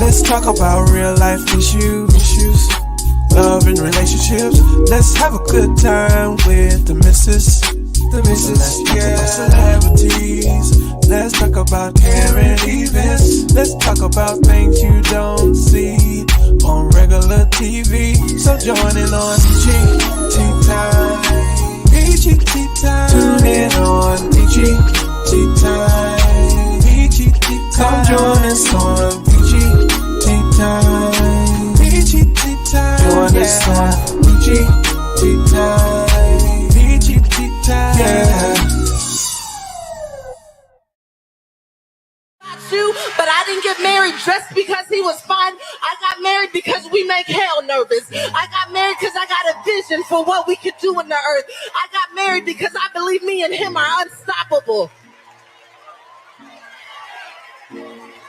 Let's talk about real life issues, love and relationships. Let's have a good time with the missus. Let's talk about celebrities. Let's talk time current events. Let's talk about things you don't see on regular TV. So join in on GT Time. BGT Time. Tune in on BGT Time. BGT Time. Come join us on BGT Time. BGT Time. Join us on BGT Time. BGT Time. Yeah. But I didn't get married just because he was fun. I got married because we make hell nervous. I got married because I got a vision for what we could do in the earth. I got married because I believe me and him are unstoppable.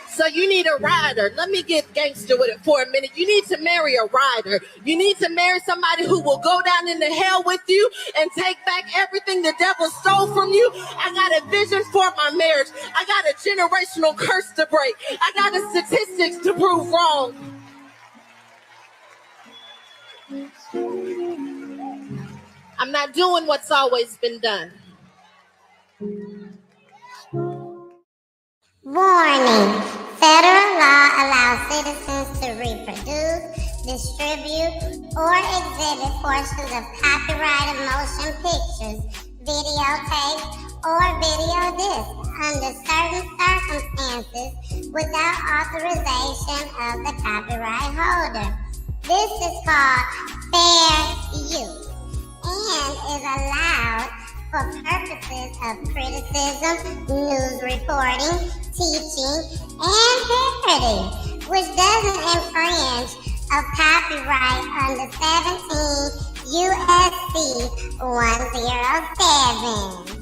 So you need a rider. Let me get gangster with it for a minute. You need to marry a rider. You need to marry somebody who will go down into hell with you and take back everything the devil stole from you. I got a vision for my marriage. I got a generational curse to break. I got the statistics to prove wrong. I'm not doing what's always been done. Warning. Federal law allows citizens to reproduce, distribute, or exhibit portions of copyrighted motion pictures, videotapes, or video discs under certain circumstances without authorization of the copyright holder. This is called fair use and is allowed for purposes of criticism, news reporting, teaching, and parody, which doesn't infringe of copyright under 17 U.S.C. 107.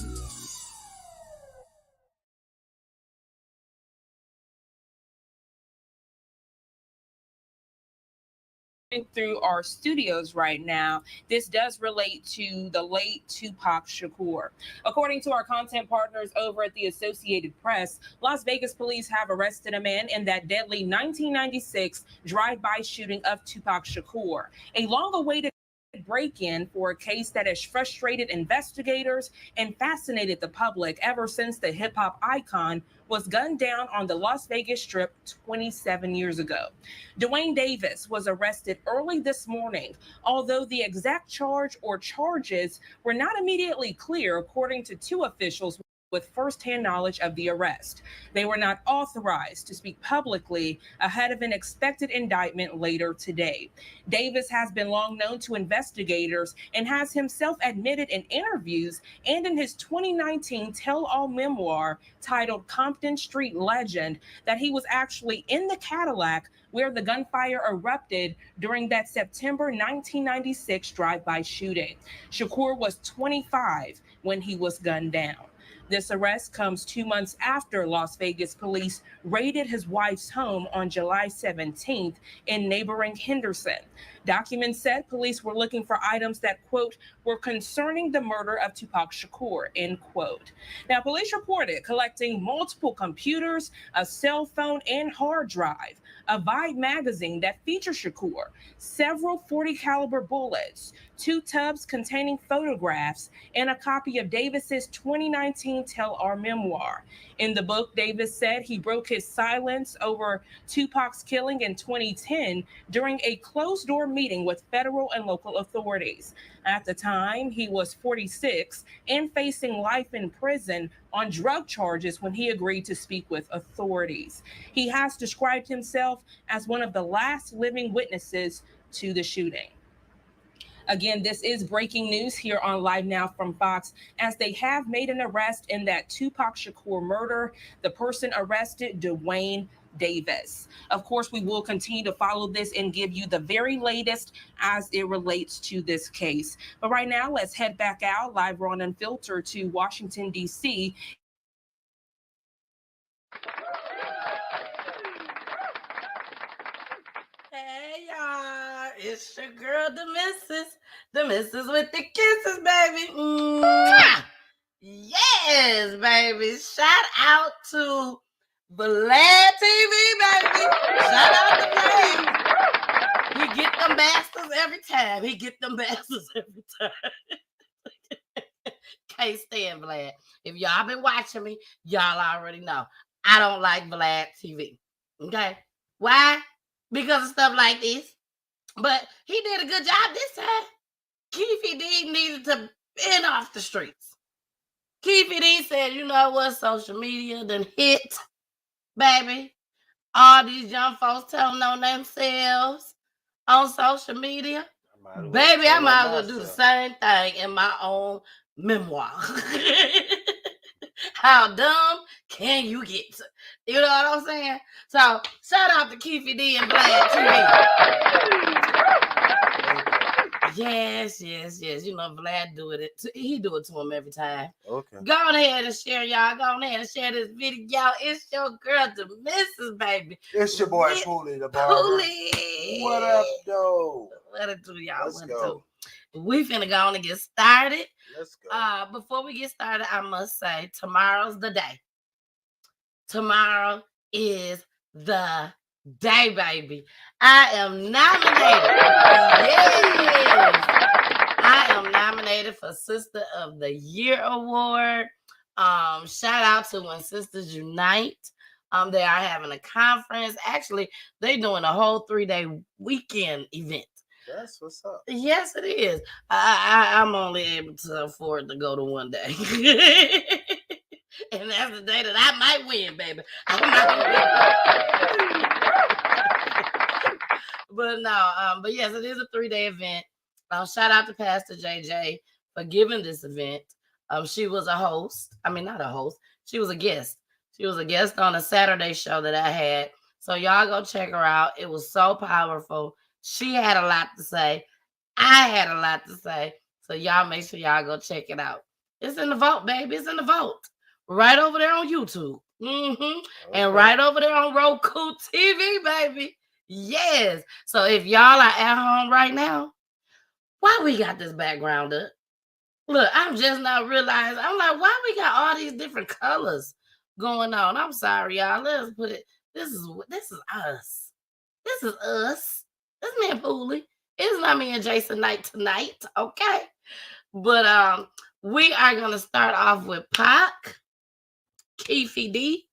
Through our studios right now, this does relate to the late Tupac Shakur. According to our content partners over at the Associated Press, Las Vegas police have arrested a man in that deadly 1996 drive-by shooting of Tupac Shakur, a long-awaited break-in for a case that has frustrated investigators and fascinated the public ever since the hip-hop icon was gunned down on the Las Vegas Strip 27 years ago. Dwayne Davis was arrested early this morning, although the exact charge or charges were not immediately clear, according to two officials with firsthand knowledge of the arrest. They were not authorized to speak publicly ahead of an expected indictment later today. Davis has been long known to investigators and has himself admitted in interviews and in his 2019 tell-all memoir titled Compton Street Legend that he was actually in the Cadillac where the gunfire erupted during that September 1996 drive-by shooting. Shakur was 25 when he was gunned down. This arrest comes 2 months after Las Vegas police raided his wife's home on July 17th in neighboring Henderson. Documents said police were looking for items that, quote, were concerning the murder of Tupac Shakur, end quote. Now, police reported collecting multiple computers, a cell phone and hard drive, a Vibe magazine that featured Shakur, several .40 caliber bullets, 2 tubs containing photographs, and a copy of Davis's 2019 tell-all memoir. In the book, Davis said he broke his silence over Tupac's killing in 2010 during a closed-door meeting with federal and local authorities. At the time, he was 46 and facing life in prison on drug charges when he agreed to speak with authorities. He has described himself as one of the last living witnesses to the shooting. Again, this is breaking news here on Live Now from Fox, as they have made an arrest in that Tupac Shakur murder. The person arrested, Dwayne Davis. Of course, we will continue to follow this and give you the very latest as it relates to this case. But right now, let's head back out live on Unfiltered to Washington, D.C. Hey y'all, it's your girl, the missus with the kisses, baby. Mwah! Yes, baby. Shout out to Vlad TV, baby. Shout out to Vlad. He get them bastards every time. Can't stand Vlad. If y'all been watching me, y'all already know. I don't like Vlad TV. Okay? Why? Because of stuff like this. But he did a good job this time. Keefe D needed to bend off the streets. Keefe D said, you know what, social media done hit, baby. All these young folks telling on themselves on social media. Baby, I might as well do the same thing in my own memoir. How dumb can you get? You know what I'm saying? So, shout out to Keefe D and Vlad TV. Yes. You know, Vlad do it. He do it to him every time. Okay. Go on ahead and share, y'all. Go on ahead and share this video. Y'all, it's your girl, the Missus, baby. It's your boy, Pooley, the barber. Pooley. What up, though? What it do, y'all? Let's go. We finna go on and get started. Let's go. Before we get started, I must say, tomorrow's the day. Tomorrow is the day, baby. I am nominated. Yes. I am nominated for Sister of the Year Award. Shout out to When Sisters Unite. They are having a conference. Actually, they're doing a whole 3-day weekend event. That's what's up. Yes, it is. I'm only able to afford to go to one day. And that's the day that I might win, baby. But yes, it is a 3-day event. Shout out to Pastor JJ for giving this event. She was a host. I mean, not a host. She was a guest. She was a guest on a Saturday show that I had. So y'all go check her out. It was so powerful. She had a lot to say. I had a lot to say. So y'all make sure y'all go check it out. It's in the vote, baby. It's in the vote. Right over there on YouTube. Okay. And right over there on Roku TV, baby. Yes. So if y'all are at home right now, why we got this background up? Look, I'm just not realizing. I'm like, why we got all these different colors going on? I'm sorry, y'all. Let's put it. This is us. This is us. This man Pooley. It's not me and Jason Knight tonight, okay? But we are gonna start off with Pac, Keefe D.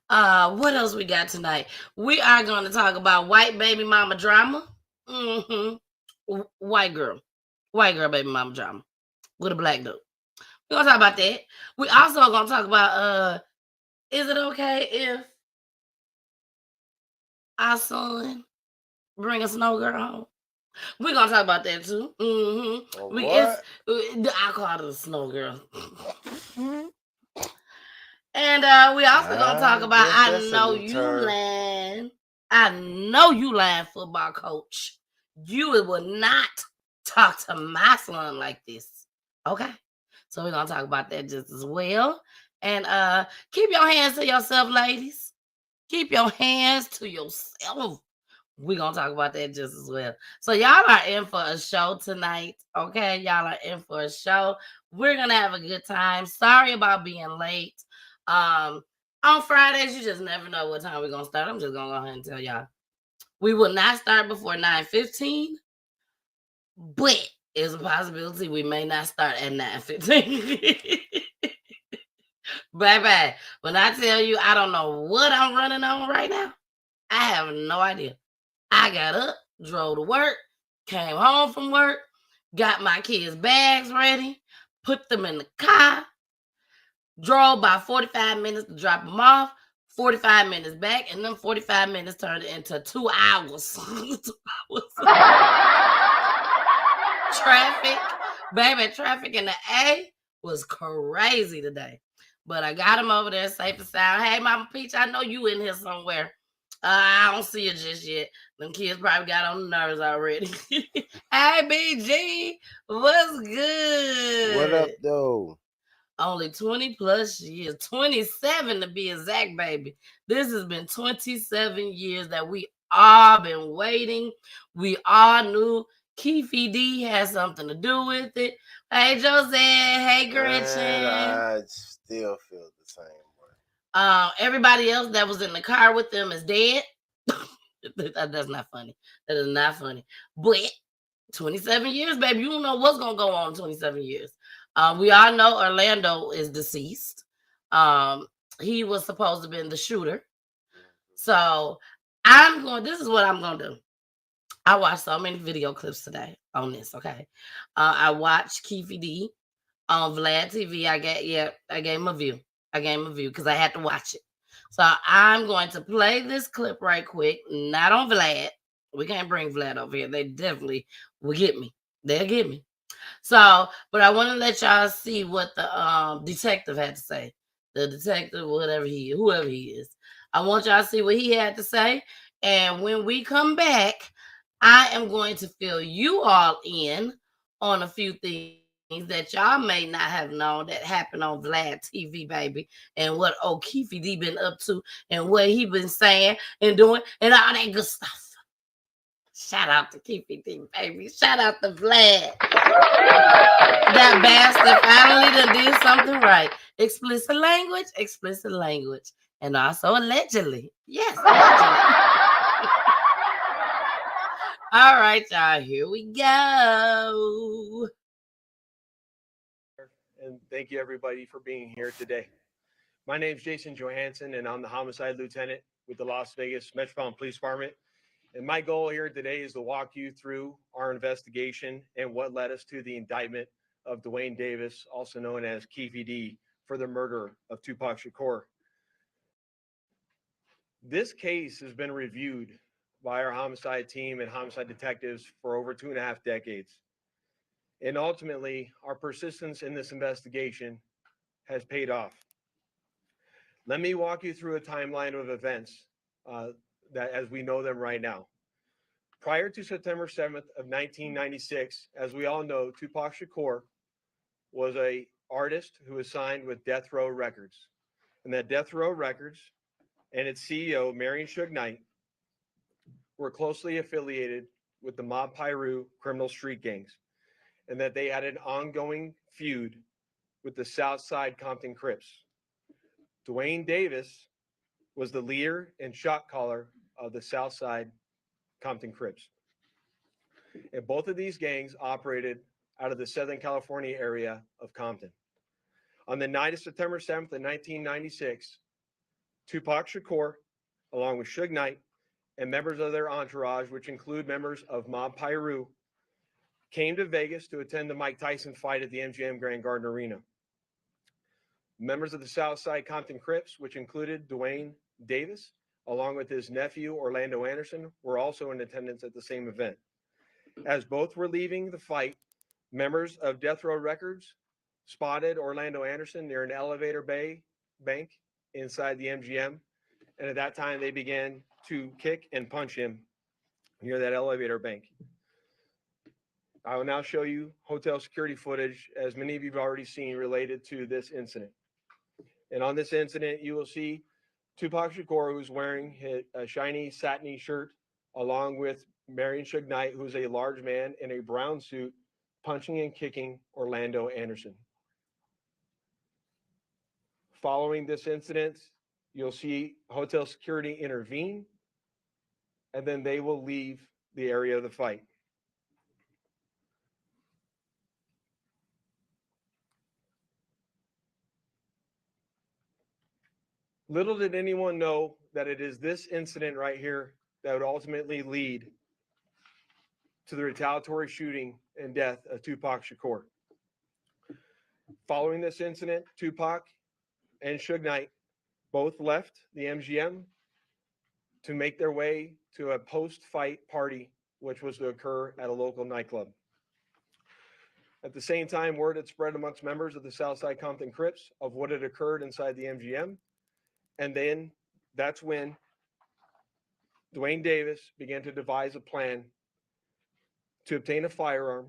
What else we got tonight? We are gonna talk about white baby mama drama. White girl baby mama drama with a black dude. We're gonna talk about that. We also gonna talk about is it okay if our son bring a Snowgirl home? We're gonna talk about that too. I call it a Snowgirl. And we also gonna talk about I know you lying football coach. You will not talk to my son like this. Okay. So we're gonna talk about that just as well. And keep your hands to yourself, ladies. Keep your hands to yourself. We're gonna talk about that just as well. So y'all are in for a show tonight. Okay, y'all are in for a show. We're gonna have a good time. Sorry about being late. On Fridays, you just never know what time we're gonna start. I'm just gonna go ahead and tell y'all. We will not start before 9:15, but there's a possibility we may not start at 9:15. Bye. When I tell you I don't know what I'm running on right now, I have no idea. I got up, drove to work, came home from work, got my kids' bags ready, put them in the car, drove by 45 minutes to drop them off, 45 minutes back, and then 45 minutes turned into 2 hours. 2 hours. Traffic in the A was crazy today. But I got him over there safe and sound. Hey, Mama Peach, I know you in here somewhere. I don't see you just yet. Them kids probably got on the nerves already. Hey, BG, what's good? What up, though? Only 20 plus years, 27 to be exact, baby. This has been 27 years that we all been waiting. We all knew Keefe D had something to do with it. Hey, Jose. Hey, Gretchen. Man, I still feel the same way. Everybody else that was in the car with them is dead. That's not funny. That is not funny. But 27 years, baby, you don't know what's gonna go on in 27 years. We all know Orlando is deceased. He was supposed to have been the shooter. So this is what I'm gonna do. I watched so many video clips today on this, okay? I watched Keefe D on Vlad TV. I gave him a view. I gave him a view because I had to watch it. So I'm going to play this clip right quick, not on Vlad. We can't bring Vlad over here. They definitely will get me. They'll get me. So, but I want to let y'all see what the detective had to say. The detective, whoever he is. I want y'all to see what he had to say. And when we come back, I am going to fill you all in on a few things that y'all may not have known that happened on Vlad TV, baby, and what old Keefe D been up to and what he been saying and doing and all that good stuff. Shout out to Keefe D, baby. Shout out to Vlad. That bastard finally done did something right. Explicit language, and also allegedly. Yes, allegedly. All right, y'all, here we go. And thank you, everybody, for being here today. My name is Jason Johansson, and I'm the homicide lieutenant with the Las Vegas Metropolitan Police Department. And my goal here today is to walk you through our investigation and what led us to the indictment of Dwayne Davis, also known as Keefe D, for the murder of Tupac Shakur. This case has been reviewed by our homicide team and homicide detectives for over 2.5 decades. And ultimately, our persistence in this investigation has paid off. Let me walk you through a timeline of events that as we know them right now. Prior to September 7th of 1996, as we all know, Tupac Shakur was an artist who was signed with Death Row Records. And that Death Row Records and its CEO, Marion Suge Knight, were closely affiliated with the Mob Piru criminal street gangs, and that they had an ongoing feud with the Southside Compton Crips. Dwayne Davis was the leader and shot caller of the Southside Compton Crips. And both of these gangs operated out of the Southern California area of Compton. On the night of September 7th of 1996, Tupac Shakur, along with Suge Knight and members of their entourage, which include members of Mob Piru, came to Vegas to attend the Mike Tyson fight at the MGM Grand Garden Arena. Members of the Southside Compton Crips, which included Dwayne Davis, along with his nephew, Orlando Anderson, were also in attendance at the same event. As both were leaving the fight, members of Death Row Records spotted Orlando Anderson near an elevator bank inside the MGM. And at that time, they began to kick and punch him near that elevator bank. I will now show you hotel security footage, as many of you have already seen, related to this incident. And on this incident, you will see Tupac Shakur, who's wearing a shiny satiny shirt, along with Marion Suge Knight, who's a large man in a brown suit, punching and kicking Orlando Anderson. Following this incident, you'll see hotel security intervene, and then they will leave the area of the fight. Little did anyone know that it is this incident right here that would ultimately lead to the retaliatory shooting and death of Tupac Shakur. Following this incident, Tupac and Suge Knight both left the MGM to make their way to a post-fight party, which was to occur at a local nightclub. At the same time, word had spread amongst members of the Southside Compton Crips of what had occurred inside the MGM. And then that's when Dwayne Davis began to devise a plan to obtain a firearm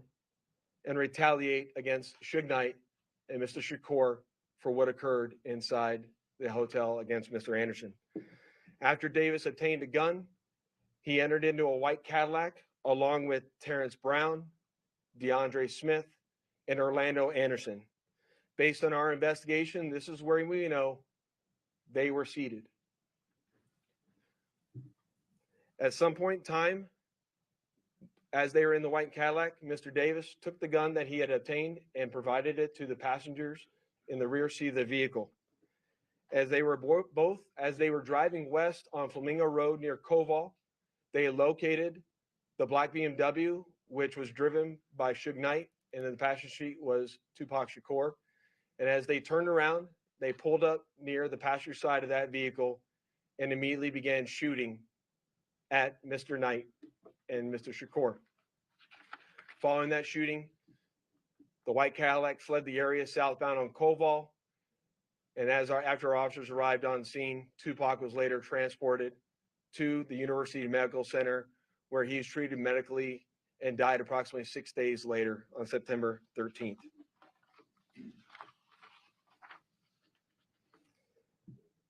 and retaliate against Suge Knight and Mr. Shakur for what occurred inside the hotel against Mr. Anderson. After Davis obtained a gun, he entered into a white Cadillac along with Terrence Brown, DeAndre Smith, and Orlando Anderson. Based on our investigation, this is where we know they were seated. At some point in time, as they were in the white Cadillac, Mr. Davis took the gun that he had obtained and provided it to the passengers in the rear seat of the vehicle. As they were as they were driving west on Flamingo Road near Koval, they located the black BMW, which was driven by Suge Knight, and in the passenger seat was Tupac Shakur. And as they turned around, they pulled up near the passenger side of that vehicle and immediately began shooting at Mr. Knight and Mr. Shakur. Following that shooting, the white Cadillac fled the area southbound on Koval. And after our officers arrived on scene, Tupac was later transported to the University Medical Center, where he was treated medically and died approximately 6 days later on September 13th.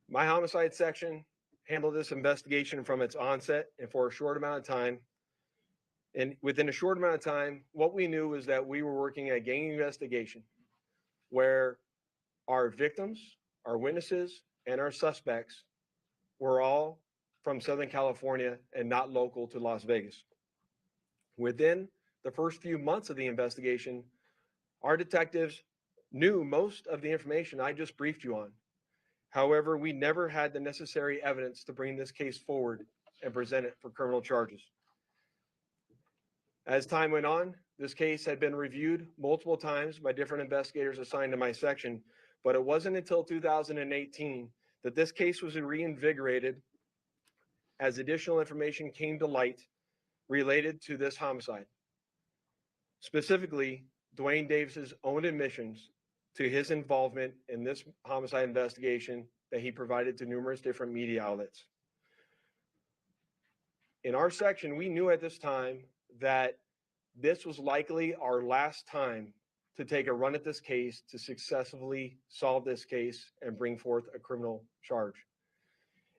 My homicide section handled this investigation from its onset and for a short amount of time. And within a short amount of time, what we knew was that we were working a gang investigation where our victims, our witnesses, and our suspects were all from Southern California and not local to Las Vegas. Within the first few months of the investigation, our detectives knew most of the information I just briefed you on. However, we never had the necessary evidence to bring this case forward and present it for criminal charges. As time went on, this case had been reviewed multiple times by different investigators assigned to my section, but it wasn't until 2018 that this case was reinvigorated as additional information came to light related to this homicide. Specifically, Dwayne Davis's own admissions to his involvement in this homicide investigation that he provided to numerous different media outlets. In our section, we knew at this time that this was likely our last time to take a run at this case to successfully solve this case and bring forth a criminal charge.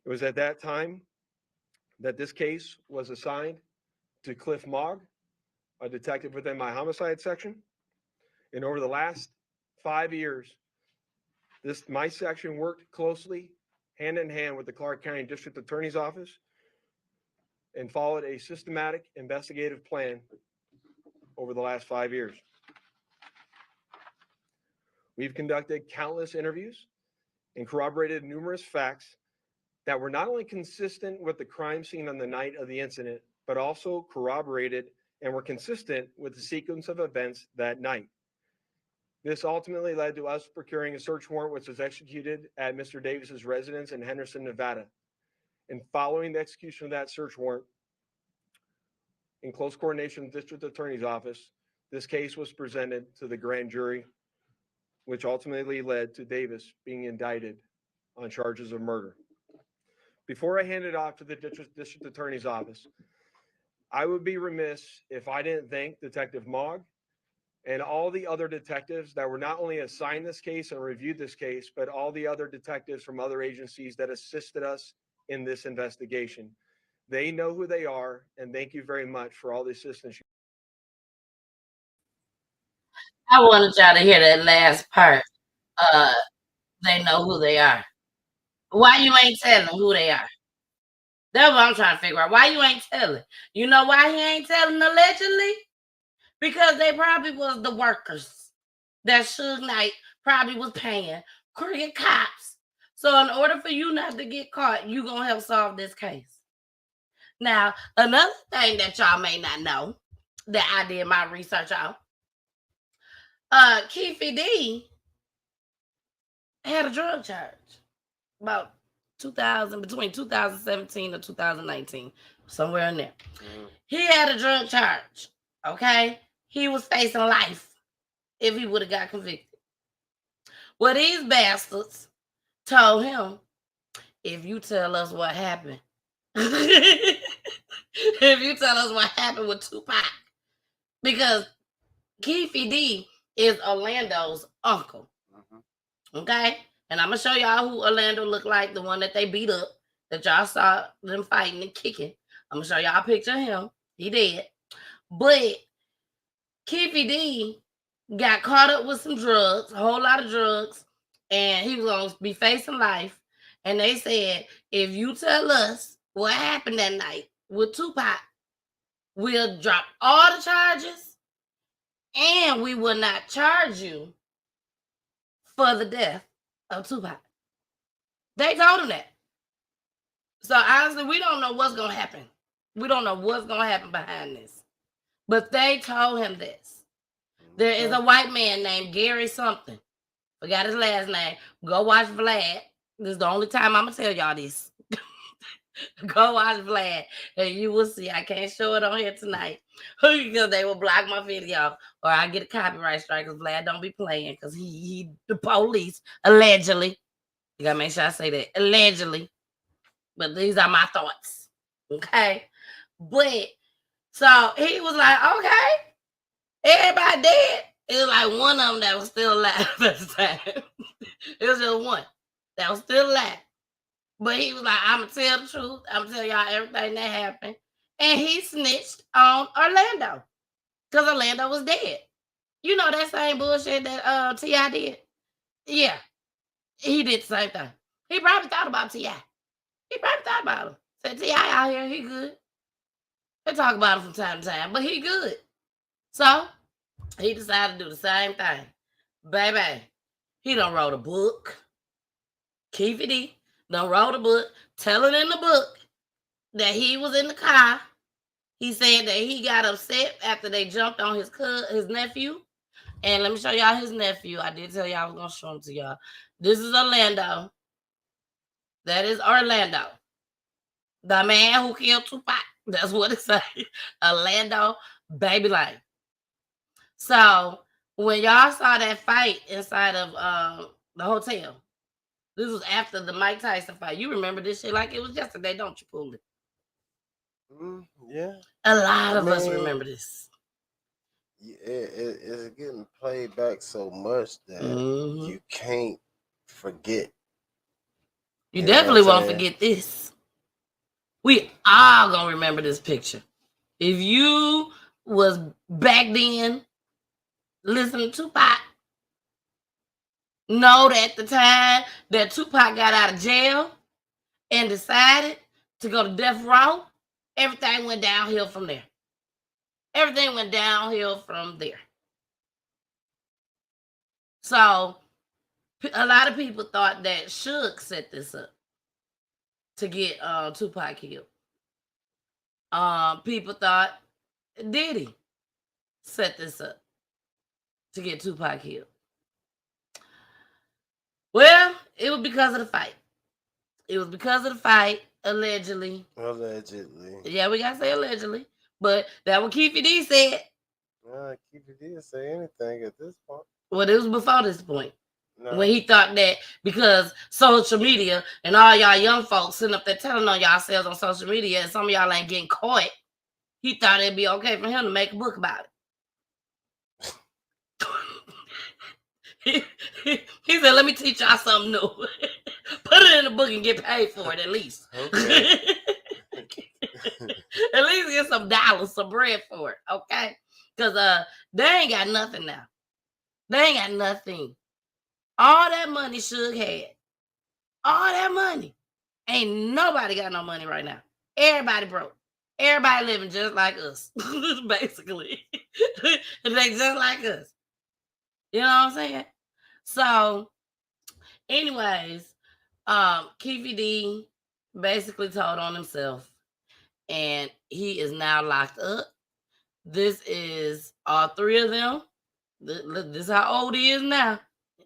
It was at that time that this case was assigned to Cliff Mogg, a detective within my homicide section. And over the last 5 years, my section worked closely, hand in hand with the Clark County District Attorney's Office and followed a systematic investigative plan over the last 5 years. We've conducted countless interviews and corroborated numerous facts that were not only consistent with the crime scene on the night of the incident, but also corroborated and were consistent with the sequence of events that night. This ultimately led to us procuring a search warrant, which was executed at Mr. Davis's residence in Henderson, Nevada. And following the execution of that search warrant, in close coordination with the District Attorney's Office, this case was presented to the grand jury, which ultimately led to Davis being indicted on charges of murder. Before I hand it off to the District Attorney's Office, I would be remiss if I didn't thank Detective Mogg and all the other detectives that were not only assigned this case and reviewed this case, but all the other detectives from other agencies that assisted us in this investigation. They know who they are, and thank you very much for all the assistance. I wanted y'all to hear that last part. They know who they are. Why you ain't telling who they are? That's what I'm trying to figure out. Why you ain't telling? You know why he ain't telling allegedly? Because they probably was the workers that Suge Knight probably was paying crooked cops. So in order for you not to get caught, you gonna help solve this case. Now, another thing that y'all may not know that I did my research on, Keefe D had a drug charge about between 2017 and 2019, somewhere in there. He had a drug charge, okay? He was facing life if he would have got convicted. Well, these bastards told him, if you tell us what happened, if you tell us what happened with Tupac, because Keefe D is Orlando's uncle, okay? And I'm going to show y'all who Orlando looked like, the one that they beat up, that y'all saw them fighting and kicking. I'm going to show y'all a picture of him. He dead. But Keefe D got caught up with some drugs, a whole lot of drugs, and he was going to be facing life. And they said, if you tell us what happened that night with Tupac, we'll drop all the charges and we will not charge you for the death of Tupac. They told him that. So honestly, we don't know what's going to happen. We don't know what's going to happen behind this. But they told him this. There is a white man named Gary something. Forgot his last name. Go watch Vlad. This is the only time I'm going to tell y'all this. Go watch Vlad and you will see. I can't show it on here tonight because they will block my video or I get a copyright strike because Vlad don't be playing because he the police, allegedly. You got to make sure I say that. Allegedly. But these are my thoughts. Okay? But, so he was like, okay, everybody dead. It was like one of them that was still alive at the time. It was just one that was still alive. But he was like, I'm going to tell the truth. I'm going to tell y'all everything that happened. And he snitched on Orlando. Because Orlando was dead. You know that same bullshit that T.I. did? Yeah. He did the same thing. He probably thought about T.I. He probably thought about him. Said, T.I. out here, he good. They talk about him from time to time, but he good. So, he decided to do the same thing. Baby, he done wrote a book. Keefe D done wrote a book, telling in the book that he was in the car. He said that he got upset after they jumped on his nephew. And let me show y'all his nephew. I did tell y'all I was going to show him to y'all. This is Orlando. That is Orlando. The man who killed Tupac. That's what it says. Orlando Baby Lane. So, when y'all saw that fight inside of the hotel, this was after the Mike Tyson fight. You remember this shit like it was yesterday, don't you, Poolie? Yeah. A lot of us remember this. It's getting played back so much that you can't forget. You definitely won't forget this. We all gonna remember this picture. If you was back then listening to Tupac, know that the time that Tupac got out of jail and decided to go to death row, everything went downhill from there. Everything went downhill from there. So, a lot of people thought that Suge set this up to get Tupac killed. People thought Diddy set this up to get Tupac killed. Well, it was because of the fight. It was because of the fight, allegedly. Allegedly. Yeah, we gotta say allegedly. But that what Keefe D said. Keefe didn't say anything at this point. Well, it was before this point. No. When he thought that because social media and all y'all young folks sitting up there telling on yourselves on social media and some of y'all ain't getting caught, he thought it'd be okay for him to make a book about it. He said, let me teach y'all something new. Put it in the book and get paid for it at least. Okay. At least get some dollars, some bread for it, okay? Because they ain't got nothing now. They ain't got nothing. All that money Suge had. All that money. Ain't nobody got no money right now. Everybody broke. Everybody living just like us. Basically. They just like us. You know what I'm saying? So, anyways, Keefe D basically told on himself. And he is now locked up. This is all three of them. This is how old he is now.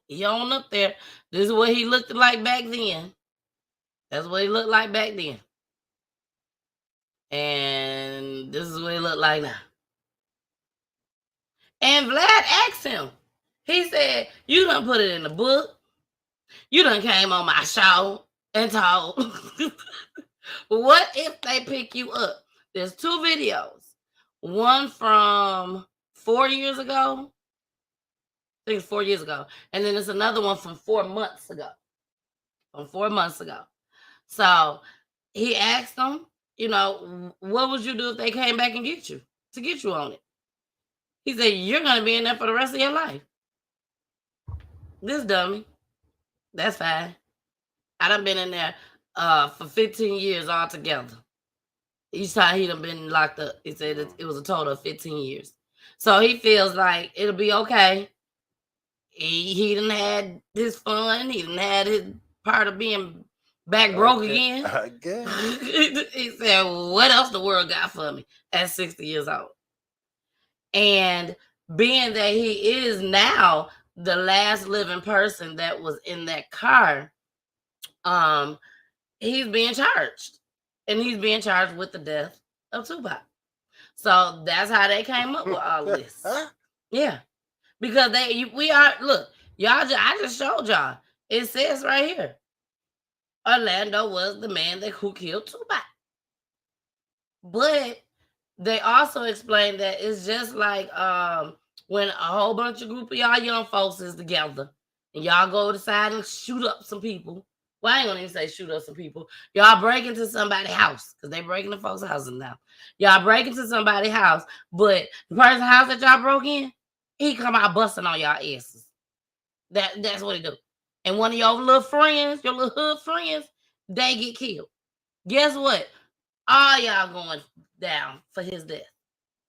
He on up there. This is what he looked like back then. That's what he looked like back then. And this is what he looked like now. And Vlad asked him. He said, you done put it in the book. You done came on my show and told. What if they pick you up? There's two videos. One from 4 years ago. I think it's 4 years ago. And then there's another one from 4 months ago. So he asked them, you know, what would you do if they came back and get you? To get you on it. He said, you're going to be in there for the rest of your life. This dummy. That's fine. I done been in there for 15 years altogether. Each time he done been locked up, he said it was a total of 15 years. So he feels like it'll be okay. He done had his fun. He done had his part of being back broke again. I guess. He said, what else the world got for me at 60 years old? And being that he is now the last living person that was in that car, he's being charged. And he's being charged with the death of Tupac. So that's how they came up with all this. Yeah. Because I just showed y'all. It says right here, Orlando was the man who killed Tupac. But they also explained that it's just like when a whole bunch of group of y'all young folks is together and y'all go decide and shoot up some people. Well, I ain't gonna even say shoot up some people. Y'all break into somebody's house because they break into folks' houses now. Y'all break into somebody's house, but the person's house that y'all broke in, he come out busting on y'all asses. That's what he do. And one of your little friends, your little hood friends, they get killed. Guess what? All y'all going down for his death.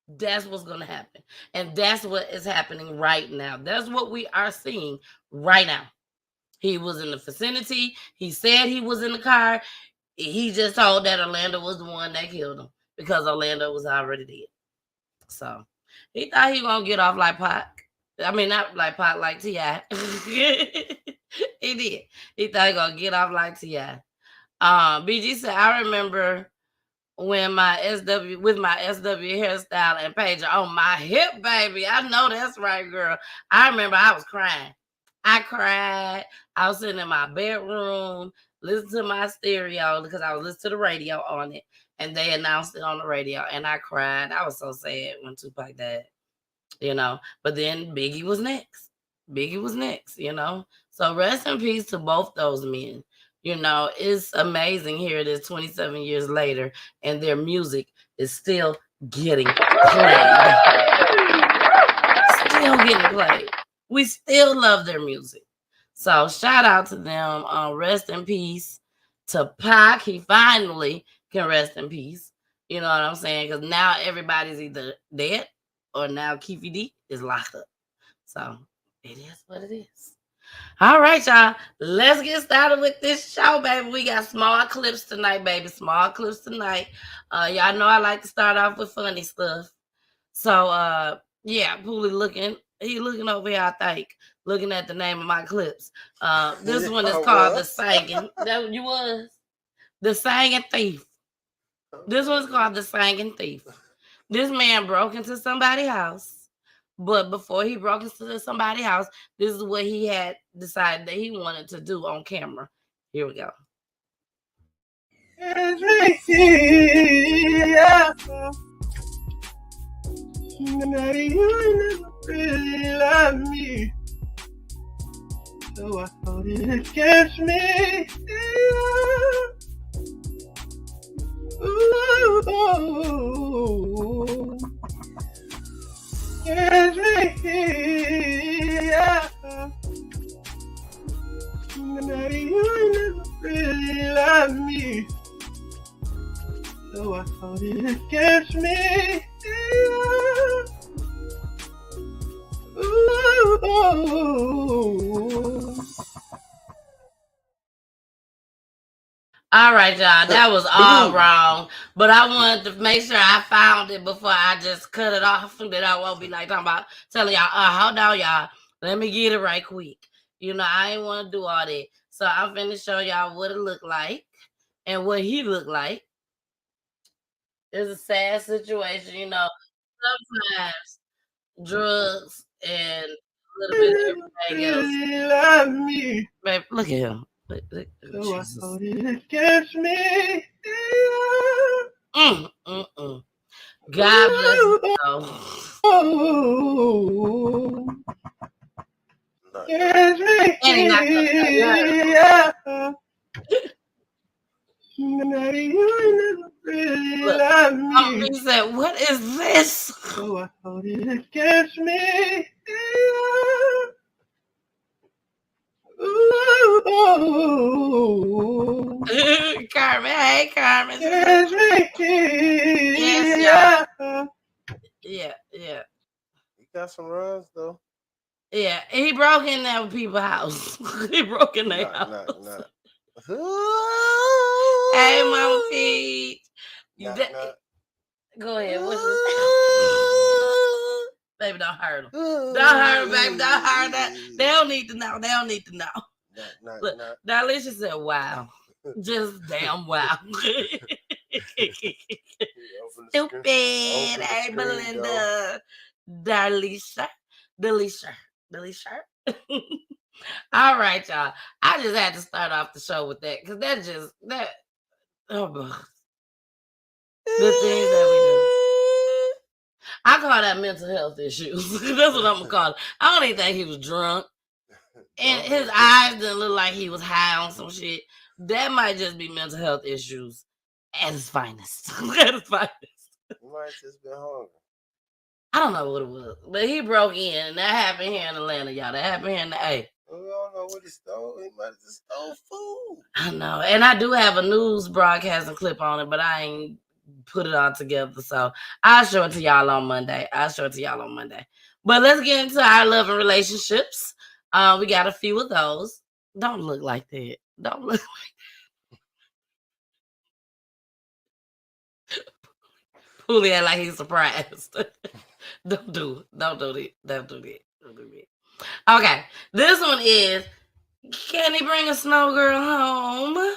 That's what's going to happen. And that's what is happening right now. That's what we are seeing right now. He was in the vicinity. He said he was in the car. He just told that Orlando was the one that killed him because Orlando was already dead. So he thought he was going to get off like Pac. I mean, not like Pac, like T.I. He did. He thought he was going to get off like T.I. BG said, I remember when my SW hairstyle and pager on my hip, baby. I know that's right, girl. I remember I was crying. I cried. I was sitting in my bedroom, listening to my stereo because I was listening to the radio on it, and they announced it on the radio, and I cried. I was so sad when Tupac died, you know. But then Biggie was next. You know. So rest in peace to both those men. You know, it's amazing. Here it is 27 years later, and their music is still getting played. Still getting played. We still love their music. So shout out to them. Rest in peace to Pac. He finally can rest in peace. You know what I'm saying? Because now everybody's either dead or now Keefe D is locked up. So it is what it is. All right, y'all. Let's get started with this show, baby. We got small clips tonight, baby. Small clips tonight. Y'all know I like to start off with funny stuff. So, yeah, Poolie looking. He looking over here, I think, looking at the name of my clips. This one is called The Singing. That what you was? The Singing Thief. This one's called The Singing Thief. This man broke into somebody's house. But before he broke into somebody's house, this is what he had decided that he wanted to do on camera. Here we go. You really love me, so I thought it against me. Ooh. It's me, yeah. Daddy, you never really loved me, so I thought it against me, yeah. Ooh. All right, y'all. That was all wrong. But I wanted to make sure I found it before I just cut it off. And then I won't be like talking about telling y'all, hold on, y'all. Let me get it right quick. You know, I ain't want to do all that. So I'm finna show y'all what it looked like and what he looked like. It's a sad situation, you know. Sometimes drugs and a little bit of everything else. Love me. Babe, look at him. Look, so I thought it against me. God bless you. Against me. He said, what is this? So I thought it against me. Carmen, hey Carmen. Yes, y'all. Yeah. He got some runs though. Yeah, he broke in that people's house. He broke in their house. Nah. Hey, Mama Peach. Nah. Go ahead. What's this? Baby, don't hurt them. Don't hurt them, baby. Don't hurt them. They don't need to know. Look, Alicia said, wow. Just damn wow. Stupid. Hey, Belinda. Delisha. All right, y'all. I just had to start off the show with that because the things that we do. I call that mental health issues. That's what I'm gonna call it. I don't even think he was drunk. And his eyes didn't look like he was high on some shit. That might just be mental health issues at its finest. At its finest. He might just been hungry. I don't know what it was, but he broke in, and that happened here in Atlanta, y'all. That happened here in the A. We don't know what he stole. He might have just stole food. I know, and I do have a news broadcasting clip on it, but I ain't put it all together, so I'll show it to y'all on Monday. But let's get into our love and relationships. We got a few of those. Don't look like that. Don't look like that. Poolie act like he's surprised. Don't do that. Okay, this one is, can he bring a Snowgirl home?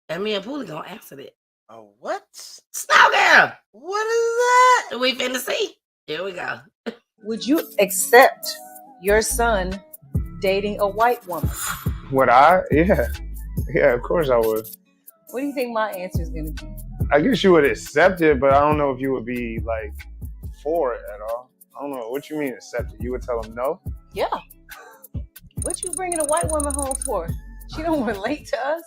And me and Poolie gonna answer that. Oh, what? Snowgirl! What is that? We finna see. Here we go. Would you accept your son dating a white woman? Would I? Yeah. Yeah, of course I would. What do you think my answer is going to be? I guess you would accept it, but I don't know if you would be like for it at all. I don't know. What you mean accept it? You would tell him no? Yeah. What you bringing a white woman home for? She don't relate to us.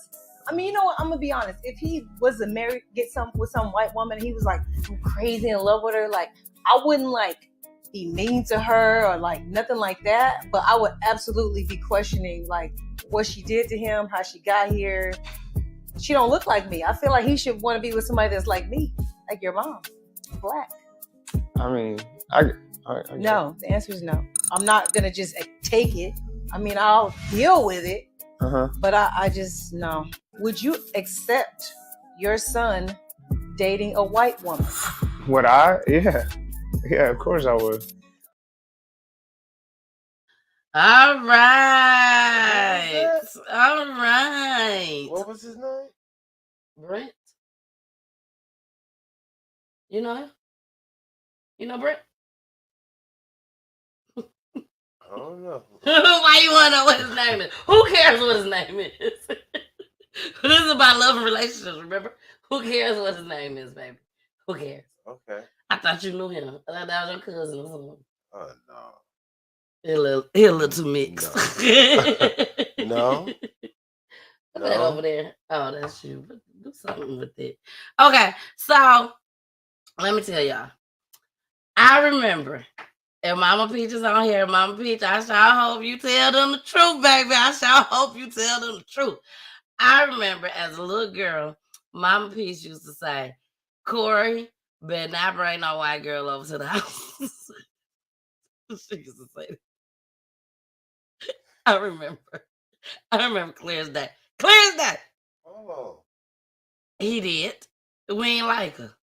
I mean, you know what? I'm gonna be honest. If he was with some white woman, and he was like crazy in love with her, like I wouldn't like be mean to her or like nothing like that. But I would absolutely be questioning like what she did to him, how she got here. She don't look like me. I feel like he should want to be with somebody that's like me, like your mom, Black. I mean, I no. The answer is no. I'm not gonna just take it. I mean, I'll deal with it. But I just, no. Would you accept your son dating a white woman? Would I? Yeah. Yeah, of course I would. All right. All right. What was his name? Brent. You know him? You know Brent? I don't know. Why you want to know what his name is? Who cares what his name is? This is about love and relationships, remember? Who cares what his name is, baby? Who cares? Okay. I thought you knew him. I thought that was your cousin or something. Oh, no. He a little too mixed. No. Put that over there. Oh, that's you. Do something with it. Okay, so let me tell y'all. I remember, and Mama Peach is on here. Mama Peach, I sure hope you tell them the truth, baby. I sure hope you tell them the truth. I remember as a little girl, Mama Peach used to say, Corey, better not bring no white girl over to the house. She used to say that. I remember clear as day. Clear as day. Oh. He did. We ain't like her.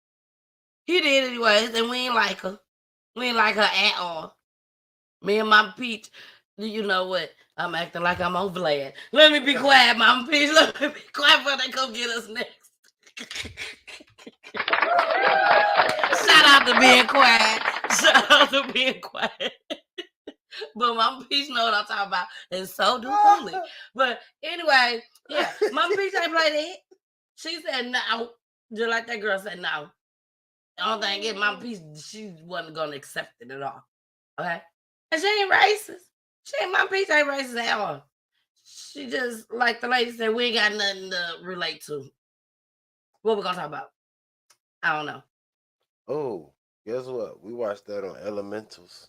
He did anyways, and we ain't like her. We ain't like her at all. Me and Mama Peach, you know what? I'm acting like I'm on Vlad. Let me be quiet, Mama Peach. Let me be quiet before they come get us next. Shout out to being quiet. Shout out to being quiet. But Mama Peach know what I'm talking about, and so do Poolie. But anyway, yeah, Mama Peach ain't play that. She said no, just like that girl said no. The only thing is, Mama Peach, she wasn't gonna accept it at all. Okay, and she ain't racist. Mama Peach ain't racist at all. She just, like the lady said, we ain't got nothing to relate to. What we gonna talk about? I don't know. Oh, guess what? We watched that on Elementals.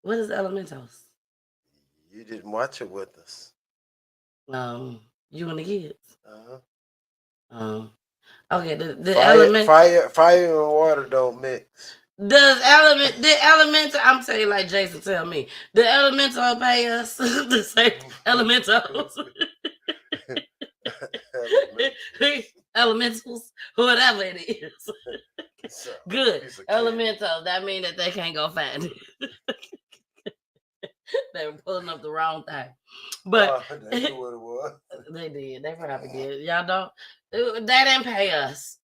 What is Elementals? You didn't watch it with us. You and the kids. Uh-huh. Okay. The Fire, element. fire and water don't mix. The elemental, I'm telling you like Jason tell me, the elemental pay us the same elementals. Elementals, whatever it is. Good. Elementals, that means that they can't go find it. They were pulling up the wrong thing. But they knew what it was. They did. They probably did. Y'all don't, they didn't pay us.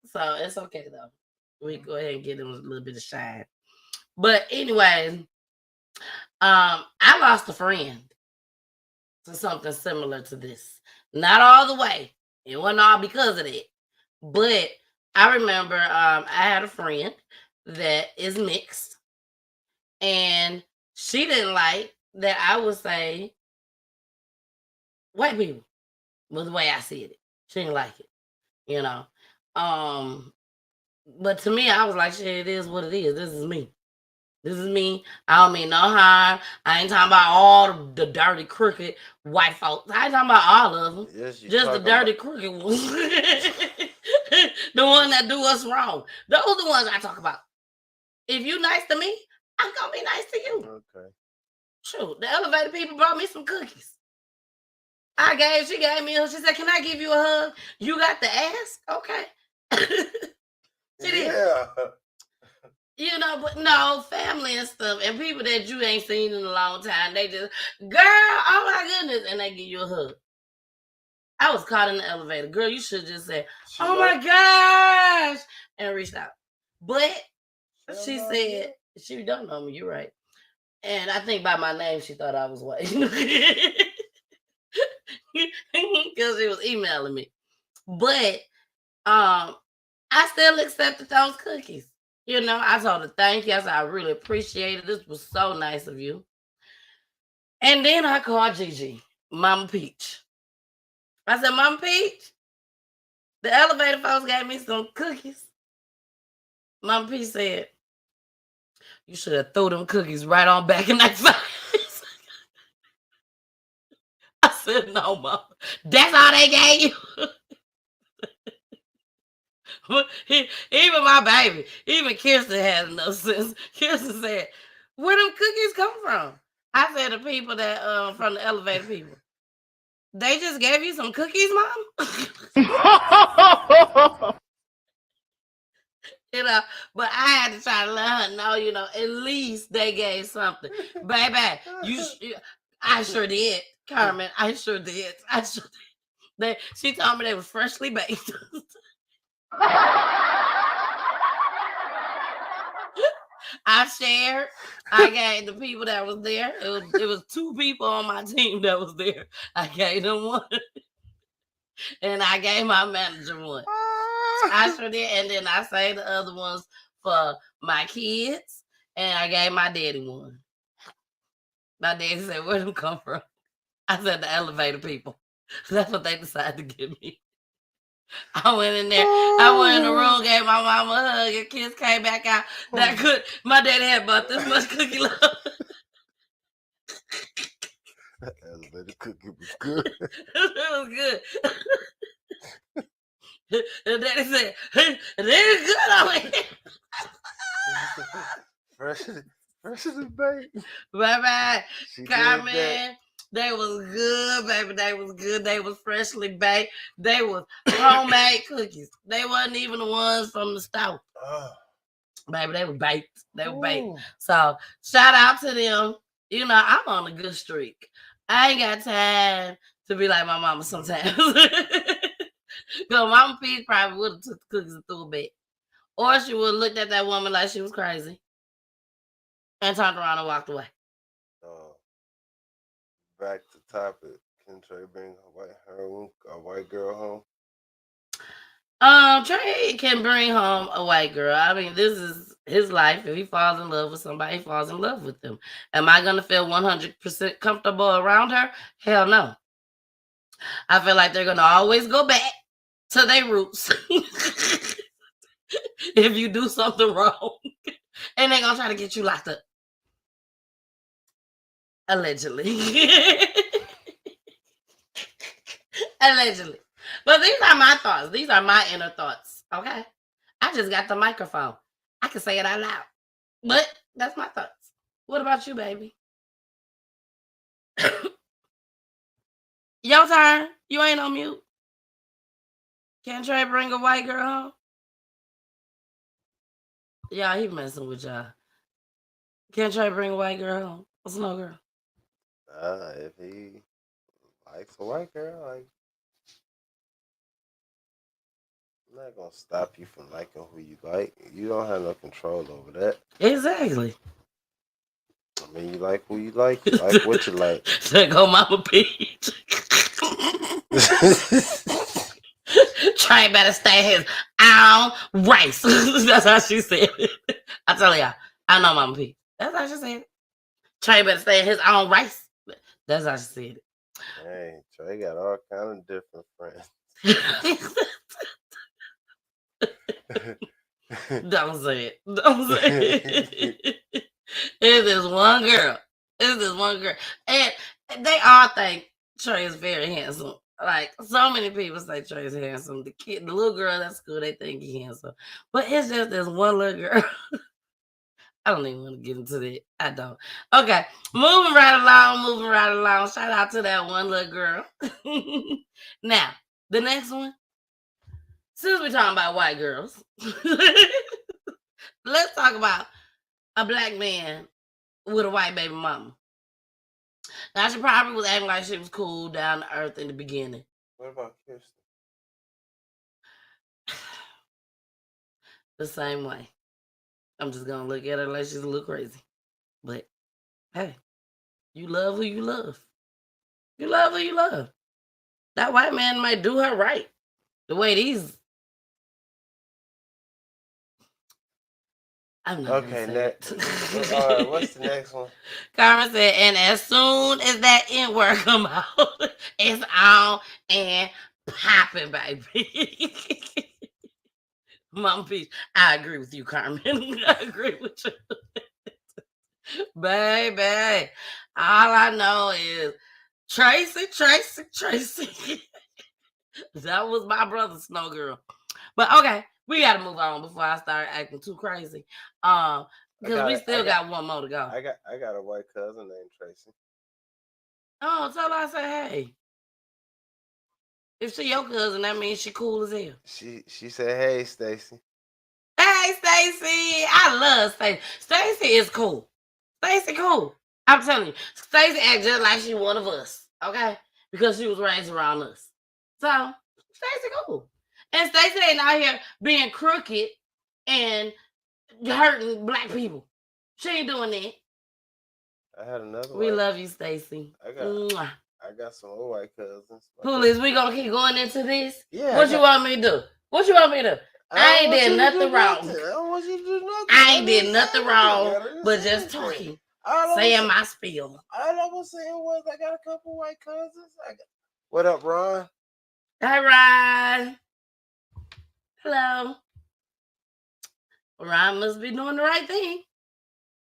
So it's okay though. We go ahead and get them a little bit of shine. But anyway, I lost a friend to something similar to this. Not all the way. It wasn't all because of it. But I remember I had a friend that is mixed. And she didn't like that I would say white people was the way I said it. She didn't like it. You know. But to me, I was like, shit, it is what it is. This is me. This is me. I don't mean no harm. I ain't talking about all the dirty, crooked white folks. I ain't talking about all of them. Yes, just the dirty, crooked ones. The one that do us wrong. Those are the ones I talk about. If you nice to me, I'm going to be nice to you. Okay. Shoot, the elevator people brought me some cookies. She gave me she said, can I give you a hug? You got to ask? Okay. She did. Yeah. You know, but no, family and stuff, and people that you ain't seen in a long time, they just, girl, oh my goodness, and they give you a hug. I was caught in the elevator. Girl, you should just say, oh my gosh, and reached out. But she said, she don't know me, you're right. And I think by my name, she thought I was white. Because she was emailing me. But I still accepted those cookies. You know, I told her thank you. I said, I really appreciate it. This was so nice of you. And then I called Gigi, Mama Peach. I said, Mama Peach, the elevator folks gave me some cookies. Mama Peach said, you should have threw them cookies right on back in that face. I said, no, Mama. That's all they gave you? Even my baby, even Kirsten had enough sense. Kirsten said, where them cookies come from? I said, the people that from the elevator people. They just gave you some cookies, Mom? You know, but I had to try to let her know, you know, at least they gave something. Baby, I sure did, Carmen. I sure did. She told me they were freshly baked. I shared. I gave the people that was there. It was 2 people on my team that was there. I gave them one, and I gave my manager one. I sure did, and then I saved the other ones for my kids, and I gave my daddy one. My daddy said, "Where them come from?" I said, "The elevator people." That's what they decided to give me. I went in there. I went in the room, gave my mama a hug, and kids came back out. My daddy had about this much cookie love. That elevator cookie was good. It was good. And daddy said, hey, they're good on it. Fresh as a baked. Bye-bye, Carmen. They was good, baby. They was good. They was freshly baked. They was homemade cookies. They wasn't even the ones from the store. Baby, they were baked. They were baked. So shout out to them. You know, I'm on a good streak. I ain't got time to be like my mama sometimes. Because Mama Peach probably would have took the cookies and threw a bit. Or she would have looked at that woman like she was crazy and turned around and walked away. Back to topic. Can Trey bring a white girl home? Trey can bring home a white girl. I mean, this is his life. If he falls in love with somebody, he falls in love with them. Am I going to feel 100% comfortable around her? Hell no. I feel like they're going to always go back to their roots. If you do something wrong. And they're going to try to get you locked up. Allegedly. Allegedly. But these are my thoughts. These are my inner thoughts. Okay. I just got the microphone. I can say it out loud. But that's my thoughts. What about you, baby? Your turn. You ain't on mute. Can Trey bring a white girl home? Y'all, he messing with y'all. Can Trey bring a white girl home? A Snowgirl? If he likes a white girl, like, I'm not gonna stop you from liking who you like. You don't have no control over that. Exactly. I mean, you like who you like what you like. There go Mama Peach. Trey better stay his own race. That's how she said it. I tell y'all, I know Mama Peach. That's how she said it. Trey better stay in his own race. That's how she said it. Hey, Trey got all kind of different friends. Don't say it. Don't say it. It's this one girl. It's this one girl. And they all think Trey is very handsome. Like, so many people say Trey's handsome. The little girl at school, they think he's handsome. But it's just this one little girl. I don't even want to get into that. I don't. Okay. Moving right along. Shout out to that one little girl. Now, the next one. Since we're talking about white girls, let's talk about a black man with a white baby mama. Now, she probably was acting like she was cool, down to earth in the beginning. What about Kirsten? The same way. I'm just going to look at her like she's a little crazy. But, hey, you love who you love. You love who you love. That white man might do her right. The way these... I'm not okay, next. All right, what's the next one? Carmen said, and as soon as that N-word come out, it's on and popping, baby. Mama Peach, I agree with you, Carmen. I agree with you. Baby, all I know is Tracy. That was my brother, Snowgirl. But okay, we got to move on before I start acting too crazy. Because we still got one more to go. I got a white cousin named Tracy. Oh, tell her I say hey. If she your cousin, that means she cool as hell. She said, hey, Stacy. Hey, Stacy. I love Stacy. Stacy is cool. Stacy cool. I'm telling you. Stacy act just like she one of us. Okay? Because she was raised around us. So, Stacy cool. And Stacy ain't out here being crooked and hurting black people. She ain't doing that. I had another one. We love you, Stacy. I got some old white cousins. Police, we gonna keep going into this? Yeah. What you want me to do? What you want me to do? I ain't did nothing wrong. I don't want you to do nothing. I ain't did nothing wrong, but just talking. Saying my spiel. All I was saying was I got a couple white cousins. What up, Ron? Hi, Ron. Hello. Ron must be doing the right thing.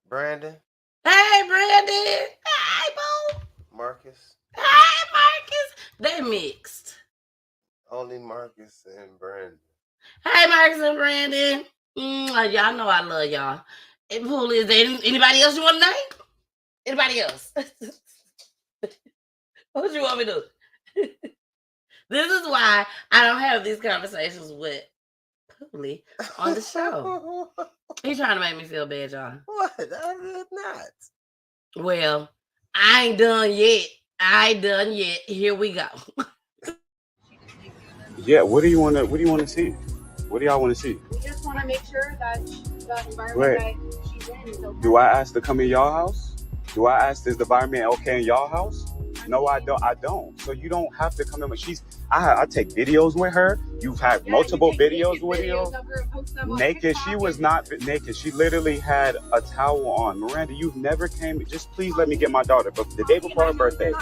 Brandon. Hey, Brandon. Hi, boo. Marcus. Hi, Marcus. They mixed. Only Marcus and Brandon. Hey, Marcus and Brandon. Y'all know I love y'all. And Pool, is there anybody else you want to name? Anybody else? What you want me to do? This is why I don't have these conversations with Pooley on the show. He's trying to make me feel bad, y'all. What? I did not. Well, I ain't done yet. Here we go. Yeah, what do you want to see? What do y'all want to see? We just want to make sure that the environment that she's in is okay. Do I ask to come in y'all house? Do I ask, is the environment okay in y'all house? No, I don't. So you don't have to come in. I take videos with her. You've had multiple videos with her. Naked. She was not naked. She literally had a towel on. Miranda, you've never came. Just please let me get my daughter. But the day before her birthday.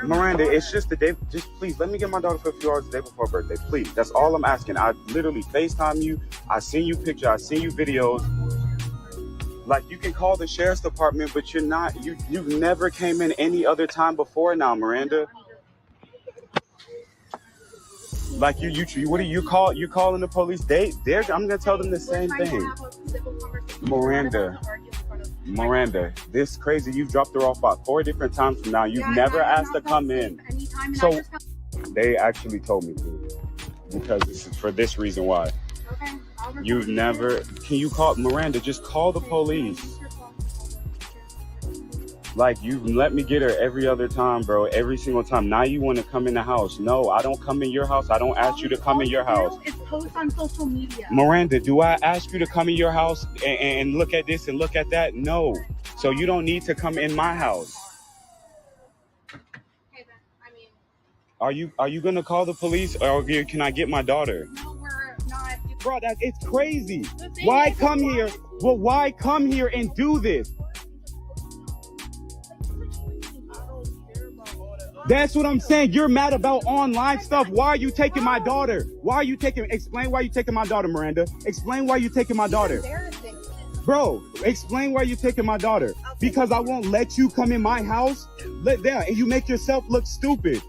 Miranda, it's just the day. Just please let me get my daughter for a few hours the day before her birthday. Please. That's all I'm asking. I literally FaceTime you. I seen you pictures. I seen you videos. Like, you can call the sheriff's department, but you've never came in any other time before now, Miranda. Like what do you call? You calling the police? I'm gonna tell them the same thing. Miranda, this crazy. You've dropped her off about 4 different times from now. You've never asked to come in. So they actually told me to, because this is for this reason why. You've never. Can you call Miranda? Just call the police. Like, you let me get her every other time, bro. Every single time. Now you want to come in the house. No, I don't come in your house. I don't ask you to come in your house. It's post on social media. Miranda, do I ask you to come in your house and look at this and look at that? No. So you don't need to come in my house. Okay, then. I mean, Are you gonna call the police, or can I get my daughter? no, we're not. Bro, it's crazy. Why come here? Well, why come here and do this? That's what I'm saying. You're mad about online stuff. Why are you taking my daughter? Explain why you taking my daughter, Miranda. Explain why you taking my daughter. Bro, explain why you taking my daughter. Because I won't let you come in my house. And you make yourself look stupid.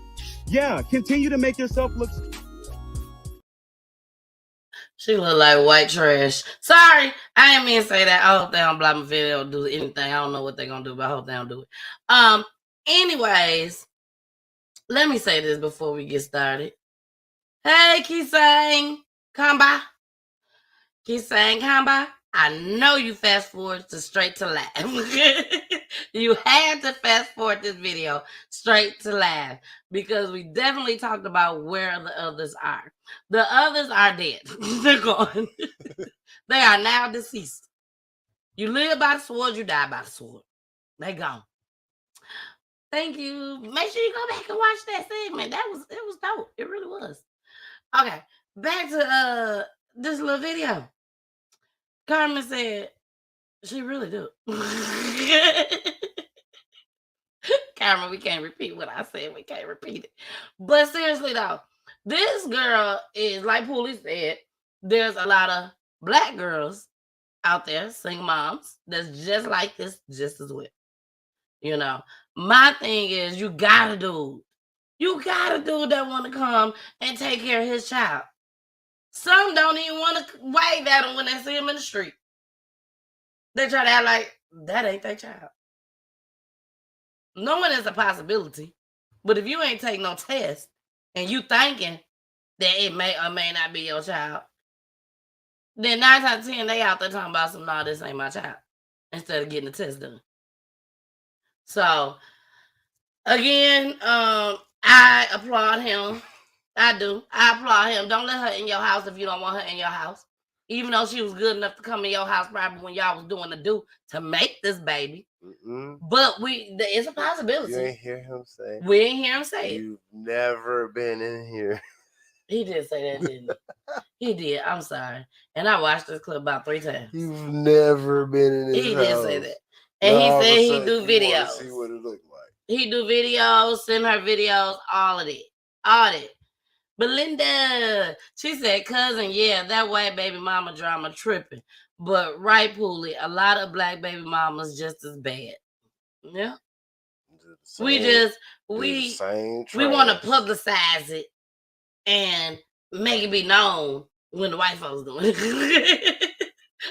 Yeah, continue to make yourself look stupid. She look like white trash. Sorry, I didn't mean to say that. I hope they don't block my video or do anything. I don't know what they're gonna do, but I hope they don't do it. Anyways, let me say this before we get started. Hey, Keefe, come by. Keefe, come by. I know you fast forward to straight to live. You had to fast forward this video straight to live, because we definitely talked about where the others are. The others are dead. They're gone. They are now deceased. You live by the sword, you die by the sword. They gone. Thank you. Make sure you go back and watch that segment. It was dope. It really was. Okay, back to this little video. Carmen said she really do. Carmen, we can't repeat what I said. We can't repeat it. But seriously though, this girl is, like Poolie said, there's a lot of black girls out there, single moms, that's just like this, just as well. You know, my thing is, you got a dude that want to come and take care of his child. Some don't even want to wave at him when they see him in the street. They try to act like that ain't their child. Knowing it's a possibility, but if you ain't take no test and you thinking that it may or may not be your child, then 9 times out of 10 they out there talking about some, no, this ain't my child, instead of getting the test done. So again, I applaud him. I do. I applaud him. Don't let her in your house if you don't want her in your house. Even though she was good enough to come in your house probably when y'all was doing the do to make this baby. Mm-mm. But it's a possibility. You ain't hear him say. We ain't hear him say it. You've never been in here. He did say that, didn't he? He did. I'm sorry. And I watched this clip about 3 times. You've never been in his house. He did say that. And he said he do videos. See what it looked like. He do videos, send her videos, all of it. All of it. Belinda, she said, cousin, yeah, that white baby mama drama tripping. But right, Poolie, a lot of black baby mamas just as bad. Yeah. We want to publicize it and make it be known when the white folks doing it.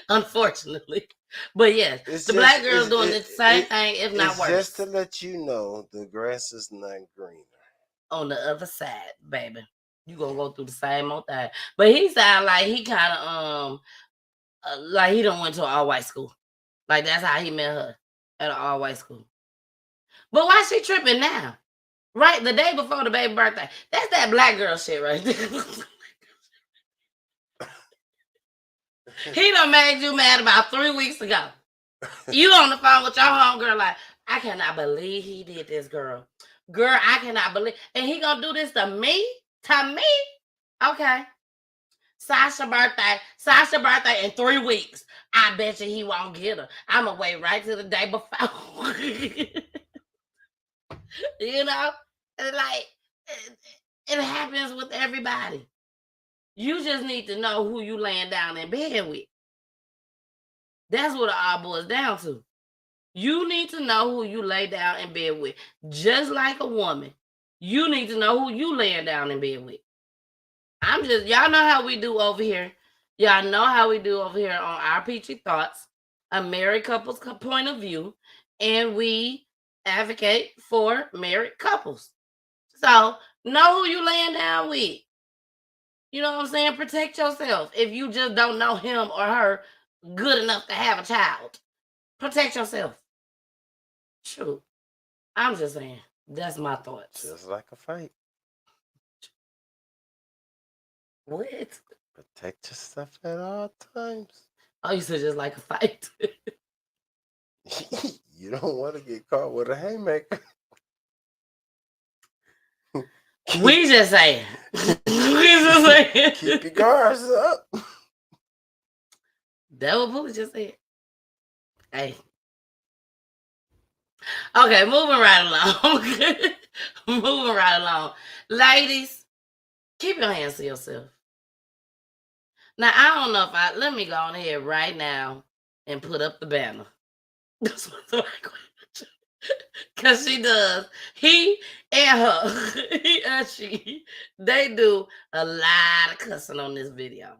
Unfortunately. But yes, black girls doing the same thing, if not worse. Just to let you know, the grass is not greener. On the other side, baby. You gonna go through the same old thing. But he sound like he kind of like he done went to an all-white school. Like that's how he met her, at an all-white school. But why she tripping now? Right, the day before the baby birthday. That's that black girl shit right there. He done made you mad about 3 weeks ago. You on the phone with your homegirl like, I cannot believe he did this, girl. Girl, I cannot believe. And he gonna do this to me? To me? Okay. Sasha's birthday in 3 weeks. I bet you he won't get her. I'm gonna wait right to the day before. You know? Like, it happens with everybody. You just need to know who you laying down in bed with. That's what it all boils down to. You need to know who you lay down in bed with. Just like a woman, you need to know who you laying down in bed with. Y'all know how we do over here. Y'all know how we do over here on our Peachy Thoughts, a married couple's point of view, and we advocate for married couples. So know who you laying down with. You know what I'm saying? Protect yourself. If you just don't know him or her good enough to have a child, protect yourself. True. I'm just saying. That's my thoughts. Just like a fight. What? Protect yourself at all times. Oh, you said just like a fight. You don't want to get caught with a haymaker. We just saying. Keep your guards up. That what Pooh just said. Hey. Okay, moving right along. Moving right along. Ladies, keep your hands to yourself. Now, I don't know if let me go on here right now and put up the banner. That's what the language. Because she does. He and her, he and she, they do a lot of cussing on this video.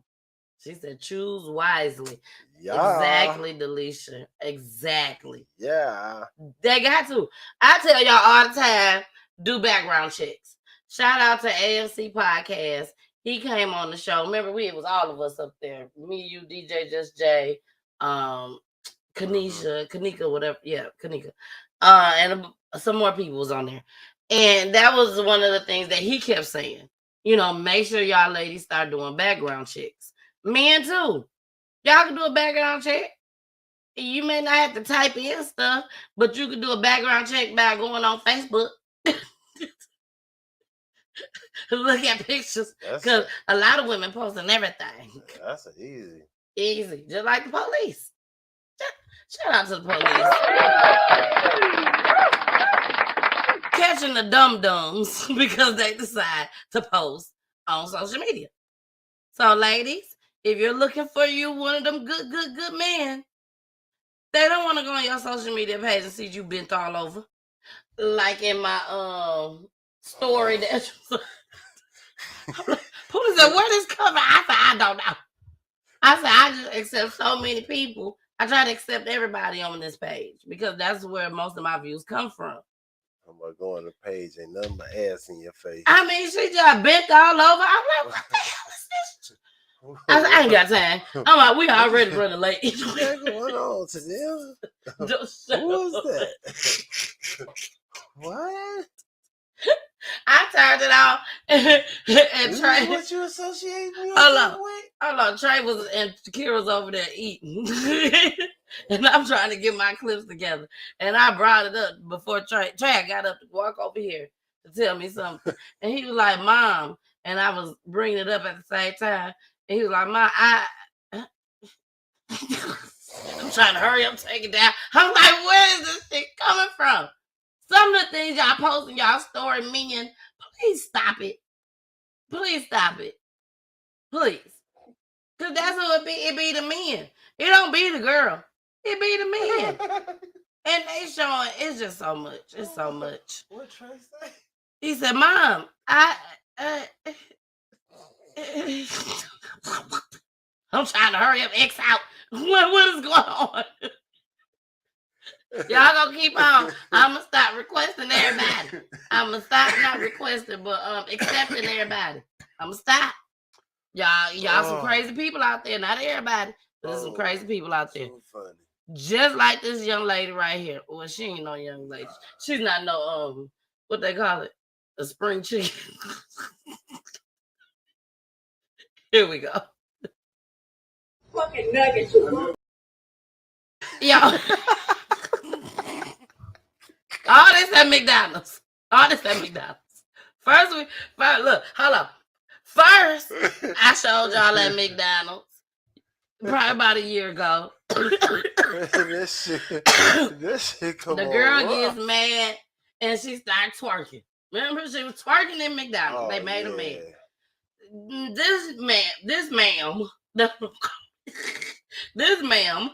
She said, choose wisely. Yeah. Exactly, Delisha. Exactly. Yeah. They got to. I tell y'all all the time, do background checks. Shout out to AFC Podcast. He came on the show. Remember, it was all of us up there. Me, you, DJ Just Jay, Kanisha, whatever. Yeah, Kanika. And some more people was on there. And that was one of the things that he kept saying. You know, make sure y'all ladies start doing background checks. Men too. Y'all can do a background check. You may not have to type in stuff, but you can do a background check by going on Facebook. Look at pictures. Because a lot of women posting everything. That's easy. Easy. Just like the police. Shout out to the police. Catching the dum-dums because they decide to post on social media. So, ladies, if you're looking for you one of them good men, they don't want to go on your social media page and see you bent all over. Like in my story that Pooh said, where this coming? I said, I don't know. I said, I just accept so many people. I try to accept everybody on this page because that's where most of my views come from. I'm gonna go on the page, ain't nothing but ass in your face. I mean, she just bent all over. I'm like, what the hell is this? I said, I ain't got time. I'm like, we already running late. What's going on, Tanil? Who is that? What? I turned it off and Trey. What you associate me Hold on. Trey was and Kira's over there eating. And I'm trying to get my clips together. And I brought it up before Trey got up to walk over here to tell me something. And he was like, Mom. And I was bringing it up at the same time. And he was like, Mom, I'm trying to hurry up, take it down. I'm like, where is this shit coming from? Some of the things y'all post in y'all story, men, please stop it. Please stop it. Please. Because that's who it be. It be the men. It don't be the girl. It be the men. And they showing, it's just so much. It's so much. What Trey say? He said, Mom, I'm trying to hurry up, X out. What is going on? Y'all gonna keep on. I'm gonna stop requesting everybody. I'm gonna stop not requesting, but accepting everybody. I'm gonna stop. Y'all some crazy people out there. Not everybody, but there's some crazy people out there. So funny. Just like this young lady right here. Well, she ain't no young lady. She's not no what they call it, a spring chicken. Here we go. Fucking nuggets. Yo. All this at McDonald's. First, look, hold on. First, I showed y'all at McDonald's probably about a year ago. this shit come The on girl rough. gets mad and she starts twerking. Remember, she was twerking in McDonald's. They made her mad. This ma'am,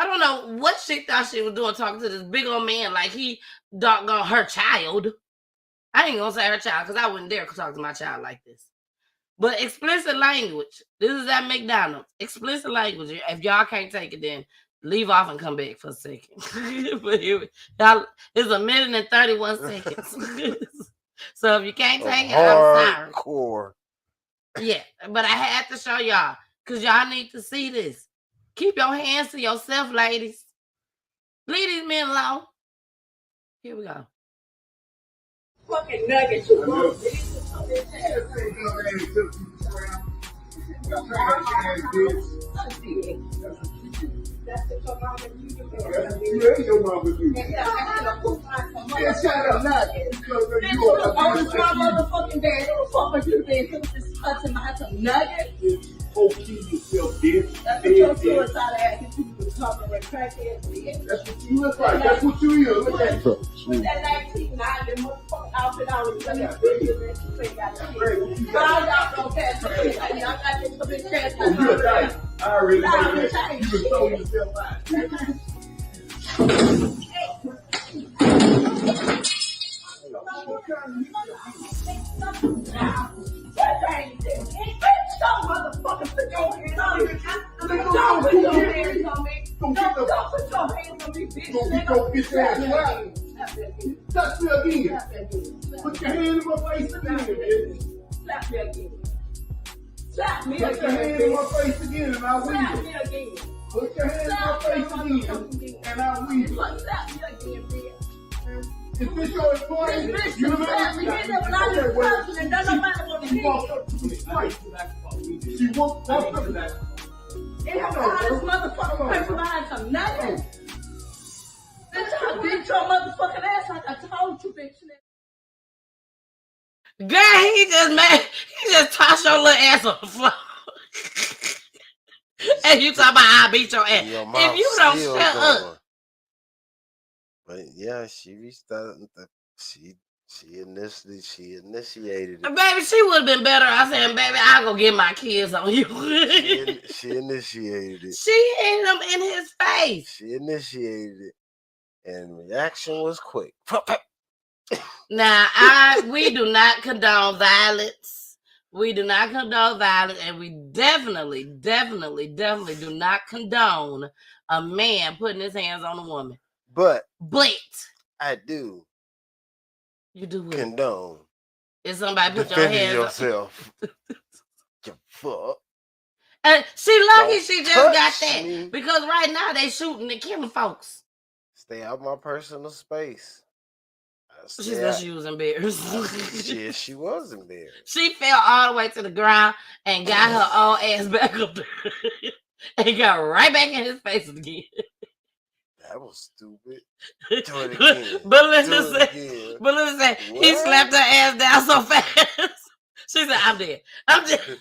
I don't know what she thought she was doing talking to this big old man like he doggone her child. I ain't gonna say her child because I wouldn't dare talk to my child like this. But explicit language. This is at McDonald's. Explicit language. If y'all can't take it, then leave off and come back for a second. But y'all, it's 1 minute and 31 seconds. So if you can't take it, I'm sorry. Hardcore. Yeah, but I had to show y'all because y'all need to see this. Keep your hands to yourself, ladies. Leave these men alone. Here we go. Fucking nuggets, you want. Motherfucking dad, what the fuck you been touching my some nuggets? Yourself, bitch. That's what your suicide ass people talking with crackheads. That's what you look like. That's what you is. Look at you. With that 1990 motherfucking outfit on, you got that video that you ain't got that. Y'all don't catch me. Y'all got this big cash. Oh, you a dyke. I already know that. You been throwing yourself out. Don't motherfucking put your hands on me. Don't put your hands on me. Don't put your hands on me, bitch. Don't get your bitch ass right. Touch me again. Put your hand in my face again, bitch. Slap me again. Slap me Put your hand in my face again and I'll Slap leave. me again. Put your hand in my face again and I'll leave. Slap me again, bitch. Is this your employee? This bitch slap me in there when I was touching and don't nobody want to She hear walked it. up to me twice. She walked up to me. It has all this motherfucking paper behind some nothing. Bitch, I beat your motherfucking ass like I told you, bitch. Girl, he just tossed your little ass on the floor. And you talking about I beat your ass. Your If you don't still shut going. up. But yeah, she reached out. She initiated it. Baby, she would have been better. I said, baby, I'll go get my kids on you. She initiated it. She hit him in his face. She initiated it, and reaction was quick. Now, we do not condone violence. We do not condone violence, and we definitely do not condone a man putting his hands on a woman. But I do. You do what? Condone. If somebody put your Defending hands yourself. You fuck. She lucky Don't she just got touch that. me. Because right now they shooting and killing folks. Stay out my personal space. She said she was embarrassed. Yeah, she was embarrassed. She fell all the way to the ground and got her own ass back up there. And got right back in his face again. That was stupid. Do it again. Belinda said he slapped her ass down so fast. She said, I'm dead. I'm dead.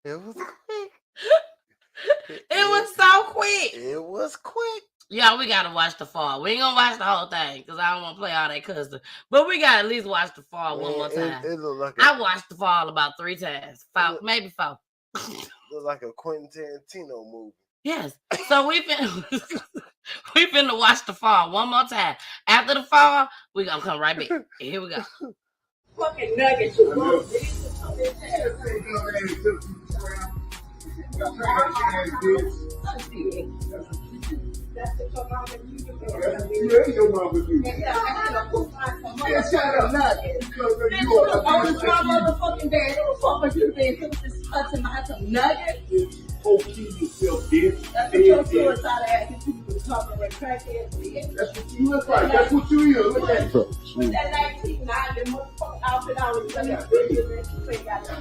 It was quick. It was so quick. It was quick. Y'all, we gotta watch The Fall. We ain't gonna watch the whole thing because I don't want to play all that cussing. But we gotta at least watch The Fall one more time. It looked like I watched The Fall about 3 times. Maybe 4. Looked like a Quentin Tarantino movie. Yes. So we finna watch The Fall one more time. After The Fall, we gonna come right back. Here we go. Fucking nuggets, you want. That's what your mama do. Your mama do. Yeah, shut up, nuggets. Always my motherfucking dad. What the fuck you been touching my some nuggets? Yourself, bitch. That's what your suicide ass people talking with crackheads. That's what you look like. That's what you is. Look at you. With that 1990 motherfucking outfit on, you got that video that you ain't got that.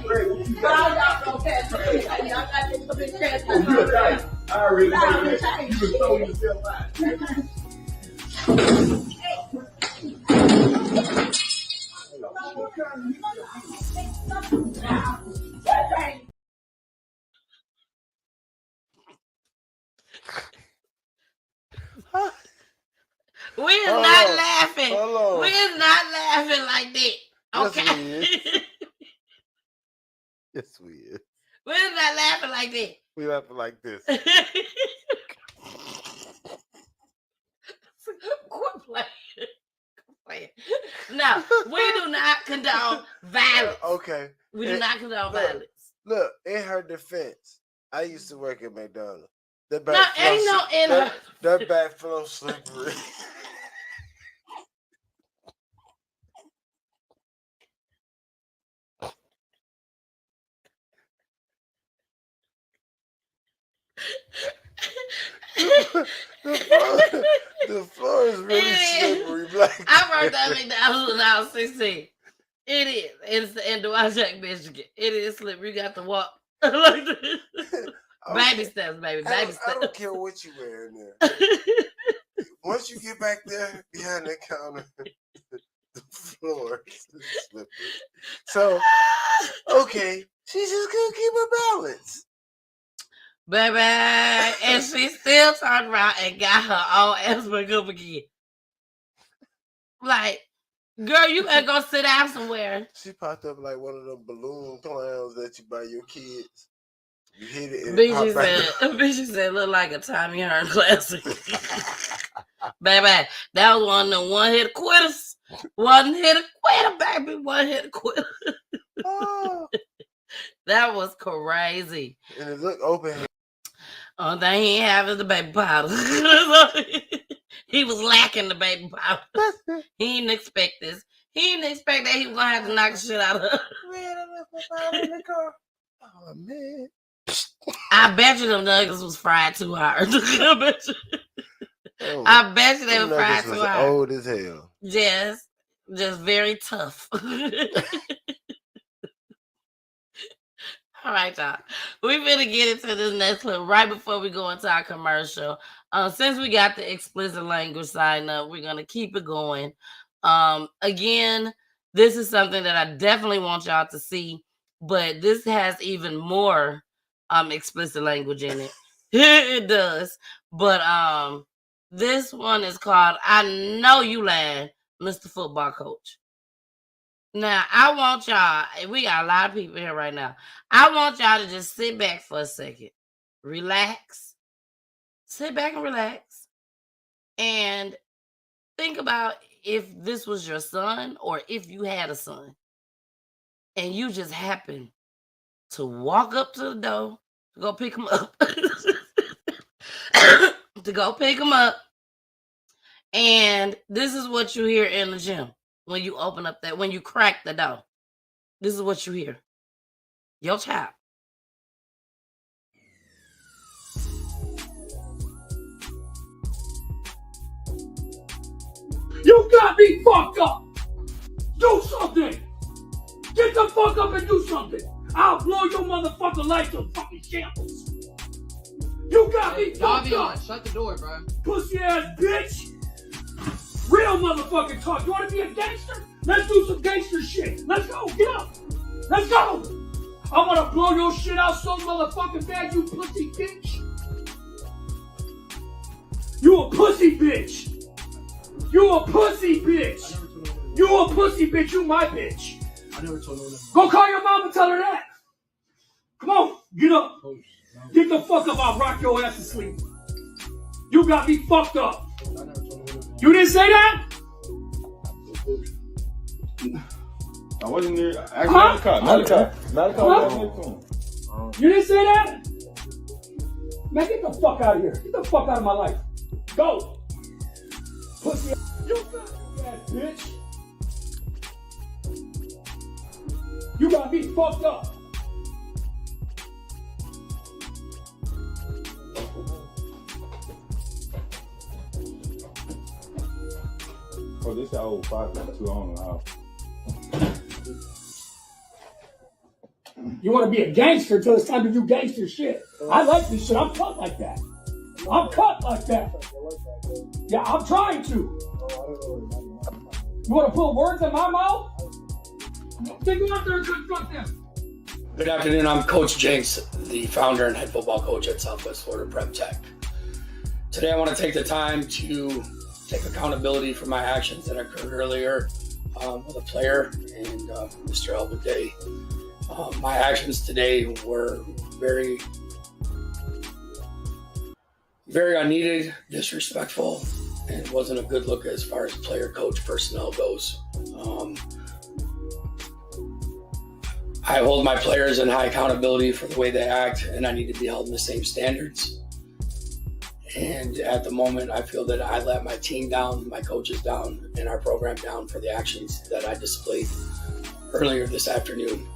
Y'all don't catch me. Y'all got this big cash. Oh, you a dyke. I already know that. You been throwing yourself out. We is not laughing. We is not laughing like that. Okay. Yes, we is. We is not laughing like that. We laughing like this. Quit playing. No, we do not condone violence. Okay. We do not condone look, violence. Look, in her defense, I used to work at McDonald's. That No, back ain't no in her. That back flow slippery. The floor is really slippery. Black. I worked at McDonald's when I was 16. It is. It's in Deweyjack, Michigan. It is slippery. You got to walk like this. Baby steps, baby. Baby steps. I don't care what you wear in there. Once you get back there behind that counter, the floor is slippery. So, okay, she's just gonna keep her balance. Baby, and she still turned around and got her own ass back up again. Like, girl, you better go sit down somewhere. She popped up like one of them balloon clowns that you buy your kids. You hit it and Bitch said, look like a Tommy Hearn classic. Baby, that was one of them one-hit quitters. One-hit quitter, baby. One-hit quitter. Oh. That was crazy. And it looked open. Only thing he ain't have is the baby powder. He was lacking the baby powder. He didn't expect this. He didn't expect that he was gonna have to knock the shit out of her. Man, I left my powder in the car. Oh man. I bet you them nuggets was fried too hard. I bet you they were fried too hard. Old as hell. Yes, just very tough. All right, y'all. We're going to get into this next clip right before we go into our commercial. Since we got the explicit language sign up, we're going to keep it going. Again, this is something that I definitely want y'all to see, but this has even more explicit language in it. It does. But this one is called I Know You Lying, Mr. Football Coach. Now, I want y'all, we got a lot of people here right now. I want y'all to just sit back for a second. Relax. Sit back and relax. And think about if this was your son or if you had a son. And you just happened to walk up to the door to go pick him up. To go pick him up. And this is what you hear in the gym. When you open up that, when you crack the door, this is what you hear. Your child. You got me fucked up. Do something. Get the fuck up and do something. I'll blow your motherfucking life to fucking shambles. You got me fucked up. Shut the door, bro. Pussy ass bitch. Real motherfucking talk. You want to be a gangster? Let's do some gangster shit. Let's go. Get up. Let's go. I'm going to blow your shit out so motherfucking bad, you pussy bitch. You a pussy bitch. You a pussy bitch. You a pussy bitch. You my bitch. I never told no one. Go call your mom and tell her that. Come on. Get up. Get the fuck up. I'll rock your ass to sleep. You got me fucked up. You didn't say that? I wasn't there. Actually, not a cop. You didn't say that? Man, get the fuck out of here. Get the fuck out of my life. Go. Pussy ass bitch. You got me fucked up. Oh, this is old 5.2. I don't know how. You want to be a gangster until it's time to do gangster shit. I like this shit. I'm cut like that. I'm cut like that. Yeah, I'm trying to. You want to put words in my mouth? Take them out there and confront them. Good afternoon. I'm Coach Jenks, the founder and head football coach at Southwest Florida Prep Tech. Today I want to take the time to take accountability for my actions that occurred earlier with a player and Mr. Elwood Day. My actions today were very, very unneeded, disrespectful, and it wasn't a good look as far as player coach personnel goes. I hold my players in high accountability for the way they act, and I need to be held in the same standards. And at the moment, I feel that I let my team down, my coaches down, and our program down for the actions that I displayed earlier this afternoon.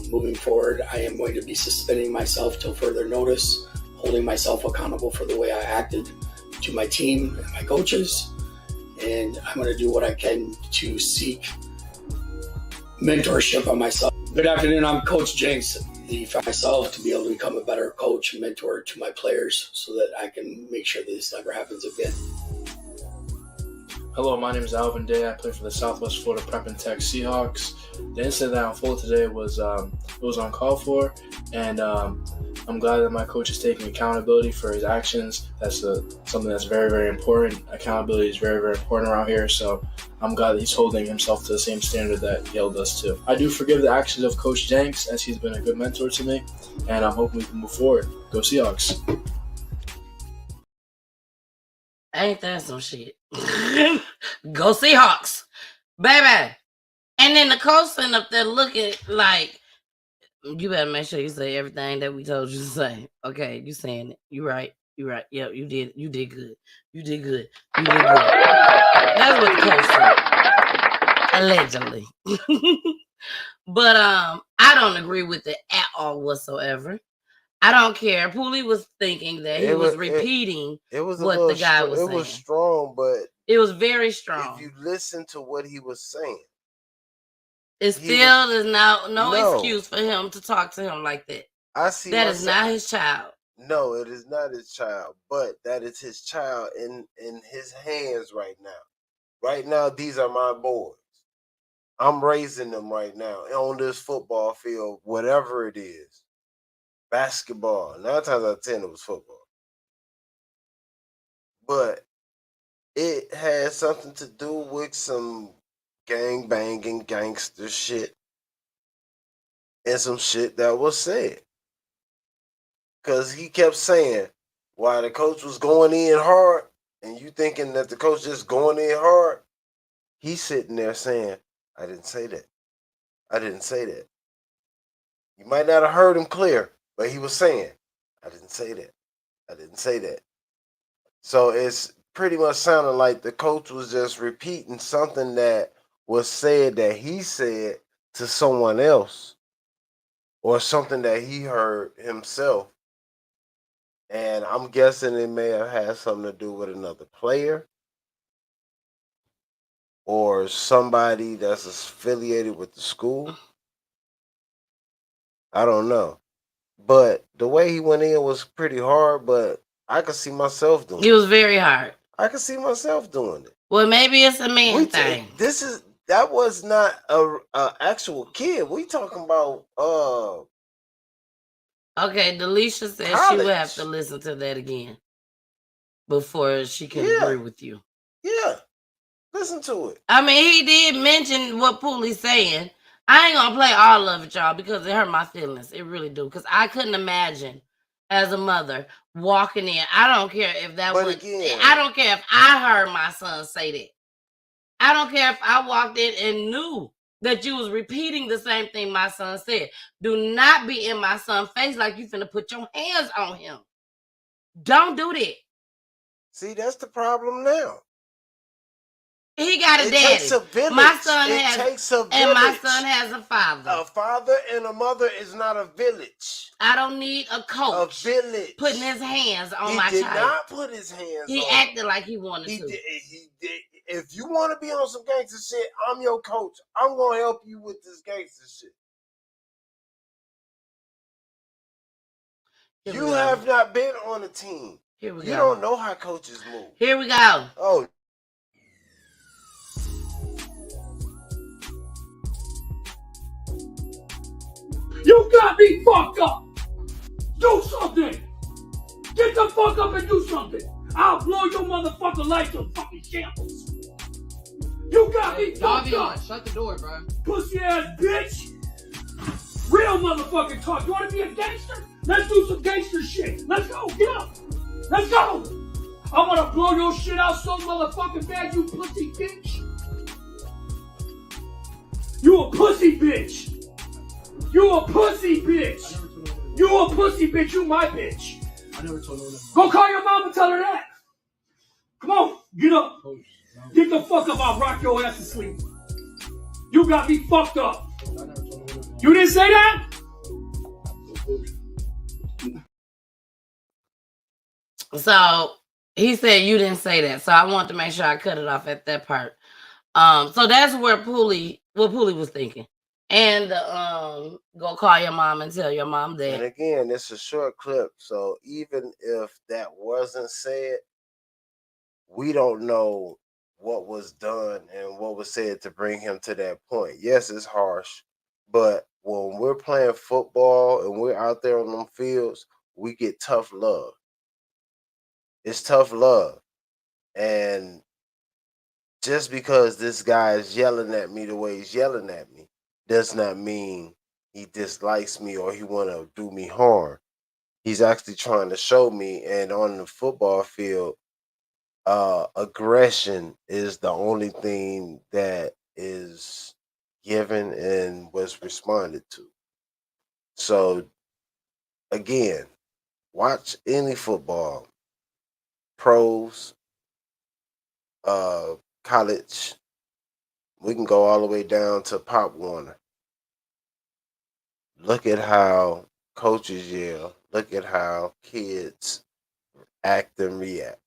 Moving forward, I am going to be suspending myself till further notice, holding myself accountable for the way I acted to my team and my coaches. And I'm going to do what I can to seek mentorship on myself. Good afternoon, I'm Coach Jenks. Myself to be able to become a better coach and mentor to my players so that I can make sure that this never happens again. Hello, my name is Alvin Day. I play for the Southwest Florida Prep and Tech Seahawks. The incident that unfolded today was uncalled for, and I'm glad that my coach is taking accountability for his actions. That's something that's very, very important. Accountability is very, very important around here, so I'm glad that he's holding himself to the same standard that Yale does too. I do forgive the actions of Coach Jenks, as he's been a good mentor to me, and I'm hoping we can move forward. Go Seahawks. Ain't that some shit? Go Seahawks, baby. And then the coach sitting up there looking like, you better make sure you say everything that we told you to say. Okay, you saying it. You right. You right. Yep, you did. You did good. You did good. You did good. That's what the coach said. Allegedly. But I don't agree with it at all whatsoever. I don't care. Pooley was thinking that he was repeating what the guy was saying. It was strong, but it was very strong. If you listen to what he was saying, it still is no excuse for him to talk to him like that. That is not his child. No, it is not his child, but that is his child in his hands right now. Right now, these are my boys. I'm raising them right now on this football field, whatever it is. Basketball. 9 times out of 10, it was football. But it had something to do with some gang banging, gangster shit, and some shit that was said. Because he kept saying, while the coach was going in hard, and you thinking that the coach just going in hard, he's sitting there saying, I didn't say that. I didn't say that. You might not have heard him clear, but he was saying, I didn't say that. I didn't say that. So it's pretty much sounding like the coach was just repeating something that was said that he said to someone else, or something that he heard himself. And I'm guessing it may have had something to do with another player or somebody that's affiliated with the school. I don't know. But the way he went in was pretty hard, but I could see myself doing it. It was very hard. I could see myself doing it. Well, maybe it's a man thing. That was not a actual kid. We talking about Okay, Delisha said she would have to listen to that again before she can agree with you. Yeah. Listen to it. I mean, he did mention what Pooley's saying. I ain't gonna play all of it, y'all, because it hurt my feelings. It really do. Because I couldn't imagine as a mother walking in. I don't care if that was. I don't care if I heard my son say that. I don't care if I walked in and knew that you was repeating the same thing my son said. Do not be in my son's face like you finna put your hands on him. Don't do that. See, that's the problem now. He got a daddy. Takes a village. My son takes a village. And my son has a father. A father and a mother is not a village. I don't need a coach. A village. Putting his hands on my child. He did not put his hands on He acted like he wanted to. He did. If you want to be on some gangster shit, I'm your coach. I'm going to help you with this gangster shit. You have not been on a team. Here we go. You don't know how coaches move. Here we go. Oh. You got me fucked up. Do something. Get the fuck up and do something. I'll blow your motherfucking life to fucking shambles. You got me fucked up. Shut the door, bro. Pussy ass bitch. Real motherfucking talk. You want to be a gangster? Let's do some gangster shit. Let's go. Get up. Let's go. I'm gonna blow your shit out so motherfucking bad, you pussy bitch. You a pussy bitch. You a pussy bitch. You a pussy bitch. You my bitch. I never told no one that. Go call your mom and tell her that. Come on, get up. Get the fuck up. I'll rock your ass to sleep. You got me fucked up. You didn't say that? So he said you didn't say that. So I want to make sure I cut it off at that part. So that's where what Poolie was thinking. And go call your mom and tell your mom that. And again, it's a short clip, so even if that wasn't said, we don't know what was done and what was said to bring him to that point. Yes, it's harsh, but when we're playing football and we're out there on them fields, we get tough love. It's tough love. And just because this guy is yelling at me the way he's yelling at me does not mean he dislikes me or he want to do me harm. He's actually trying to show me, and on the football field, aggression is the only thing that is given and was responded to. So again, watch any football, pros, college. We can go all the way down to Pop Warner. Look at how coaches yell. Look at how kids act and react.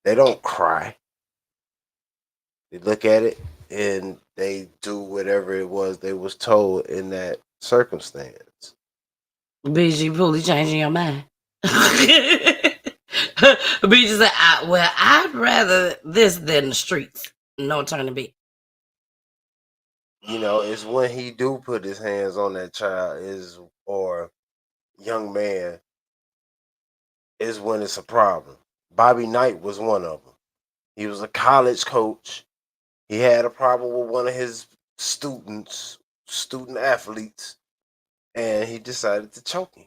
They don't cry. They look at it and they do whatever it was they was told in that circumstance. BG Poolie changing your mind. BG said, I'd rather this than the streets. No turning back. You know, it's when he do put his hands on that child or young man is when it's a problem. Bobby Knight was one of them. He was a college coach. He had a problem with one of his student athletes, and he decided to choke him.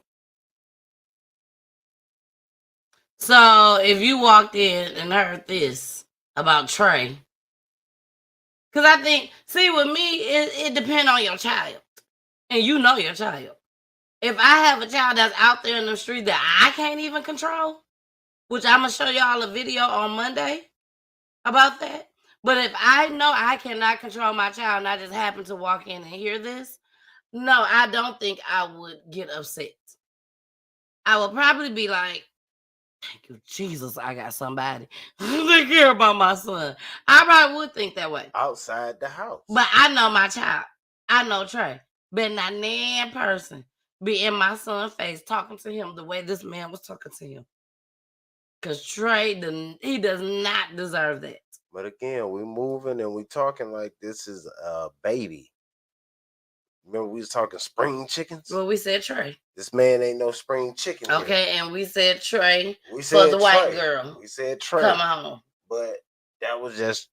So if you walked in and heard this about Trey, because I think, see, with me, it depends on your child. And you know your child. If I have a child that's out there in the street that I can't even control, which I'm going to show y'all a video on Monday about that. But if I know I cannot control my child and I just happen to walk in and hear this, no, I don't think I would get upset. I would probably be like, thank you, Jesus, I got somebody to care about my son. I probably would think that way. Outside the house. But I know my child. I know Trey. But not nan person be in my son's face talking to him the way this man was talking to him. Because Trey, he does not deserve that. But again, we moving and we talking like this is a baby. Remember we was talking spring chickens? Well, we said Trey. This man ain't no spring chicken. Okay, and we said Trey for the white girl. We said Trey. Come on. But that was just,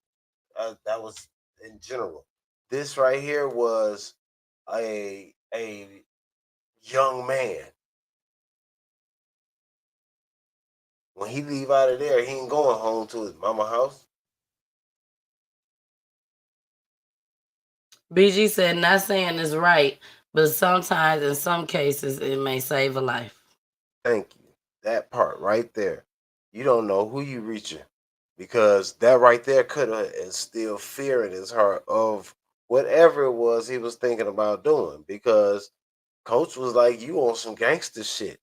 that was in general. This right here was a young man. When he leave out of there, he ain't going home to his mama house. BG said, not saying it's right, but sometimes in some cases it may save a life. Thank you. That part right there. You don't know who you reaching, because that right there could have instilled fear in his heart of whatever it was he was thinking about doing, because coach was like, you on some gangster shit.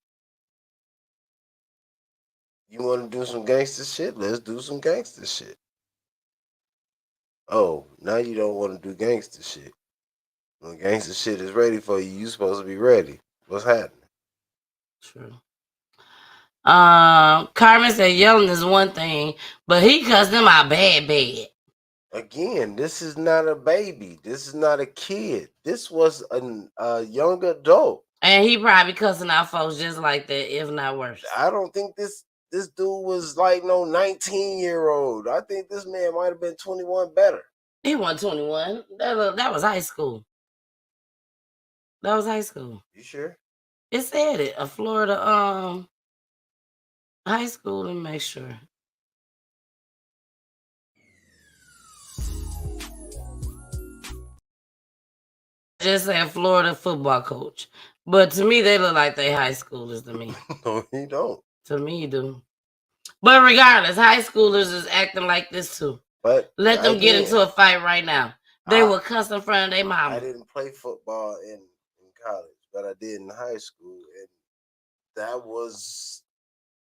You want to do some gangster shit? Let's do some gangster shit. Oh, now you don't want to do gangster shit. When gangster shit is ready for you, you supposed to be ready. What's happening? True. Carmen said yelling is one thing, but he cussed him out bad. Again, this is not a baby. This is not a kid. This was a young adult. And he probably cussing out folks just like that, if not worse. I don't think this dude was like no 19-year-old. I think this man might have been 21 better. He wasn't 21. That was high school. That was high school. You sure? It said it. A Florida High school, and make sure. Just say a Florida football coach. But to me, they look like they high schoolers to me. No, you don't. To me, you do. But regardless, high schoolers is acting like this too. But let them get again, into a fight right now. They will cuss in front of their mama. I didn't play football in college, but I did in high school, and that was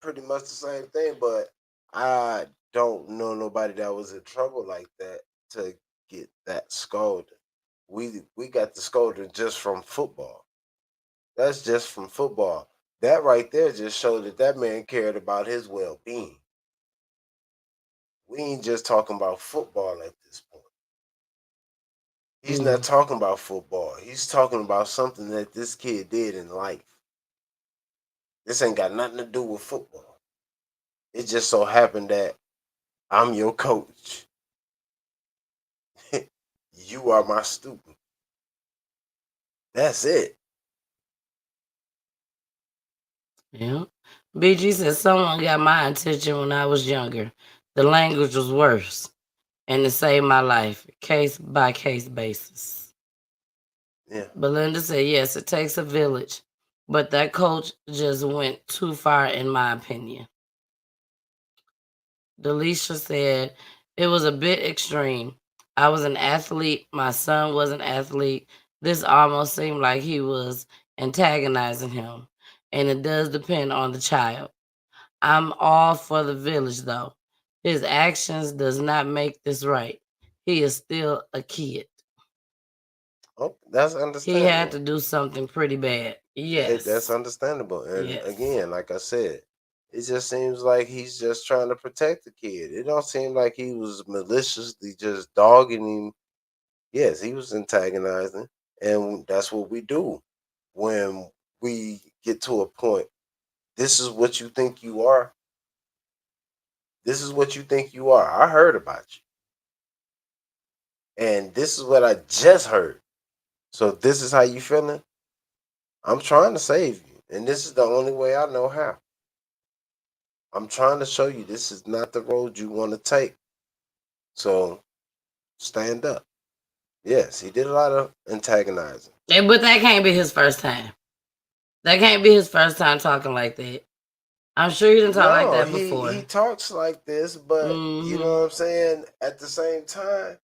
pretty much the same thing. But I don't know nobody that was in trouble like that to get that scolded. We got the scolding just from football. That's just from football. That right there just showed that that man cared about his well-being. We ain't just talking about football at this point. He's not talking about football. He's talking about something that this kid did in life. This ain't got nothing to do with football. It just so happened that I'm your coach. You are my student. That's it. Yeah. BG said someone got my attention when I was younger. The language was worse. And it saved my life. Case by case basis. Yeah. Belinda said, yes, it takes a village. But that coach just went too far, in my opinion. Delisha said, it was a bit extreme. I was an athlete. My son was an athlete. This almost seemed like he was antagonizing him. And it does depend on the child. I'm all for the village, though. His actions does not make this right. He is still a kid. Oh, that's understandable. He had to do something pretty bad. Yes. That's understandable. And Yes. again, like I said, it just seems like he's just trying to protect the kid. It don't seem like he was maliciously just dogging him. Yes, he was antagonizing. And that's what we do when we get to a point. This is what you think you are. This is what you think you are. I heard about you. And this is what I just heard. So this is how you feeling? I'm trying to save you. And this is the only way I know how. I'm trying to show you this is not the road you want to take. So stand up. Yes, he did a lot of antagonizing. Yeah, but that can't be his first time. That can't be his first time talking like that. I'm sure he didn't talk like that before. He talks like this, but you know what I'm saying? At the same time,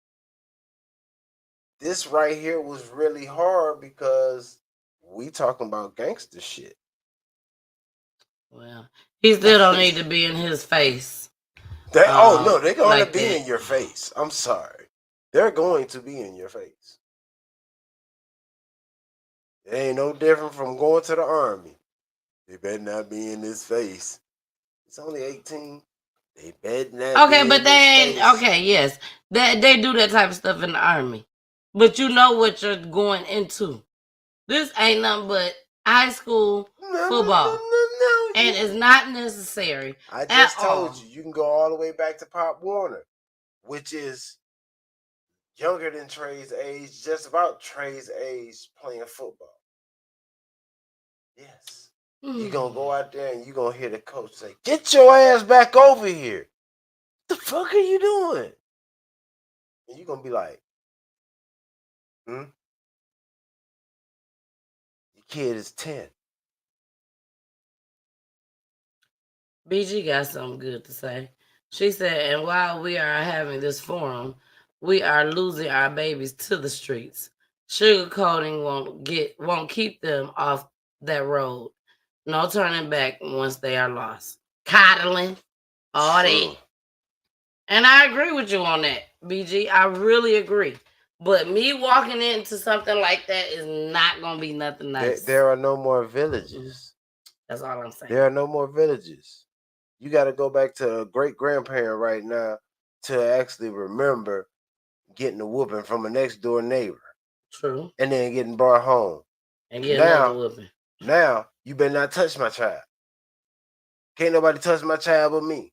this right here was really hard because we talking about gangster shit. Well, he still don't need to be in his face. Oh no, they're going like to be in your face. I'm sorry. They're going to be in your face. It ain't no different from going to the army. They better not be in his face. It's only 18. They better not be but in they ain't his face. okay, yes. They do that type of stuff in the army. But you know what you're going into. This ain't nothing but high school football. No. And it's not necessary. I just told you, you can go all the way back to Pop Warner, which is younger than Trey's age, just about Trey's age playing football. Yes. You're going to go out there and you're going to hear the coach say, get your ass back over here. What the fuck are you doing? And you're going to be like, Your kid is 10. BG got something good to say. She said, and while we are having this forum, we are losing our babies to the streets. Sugarcoating won't keep them off that road. No turning back once they are lost. Coddling, all that. And I agree with you on that, BG. I really agree. But me walking into something like that is not going to be nothing nice. There are no more villages. That's all I'm saying. There are no more villages. You got to go back to a great-grandparent right now to actually remember getting a whooping from a next-door neighbor. True. And then getting brought home. And getting another whooping. Now, you better not touch my child. Can't nobody touch my child but me.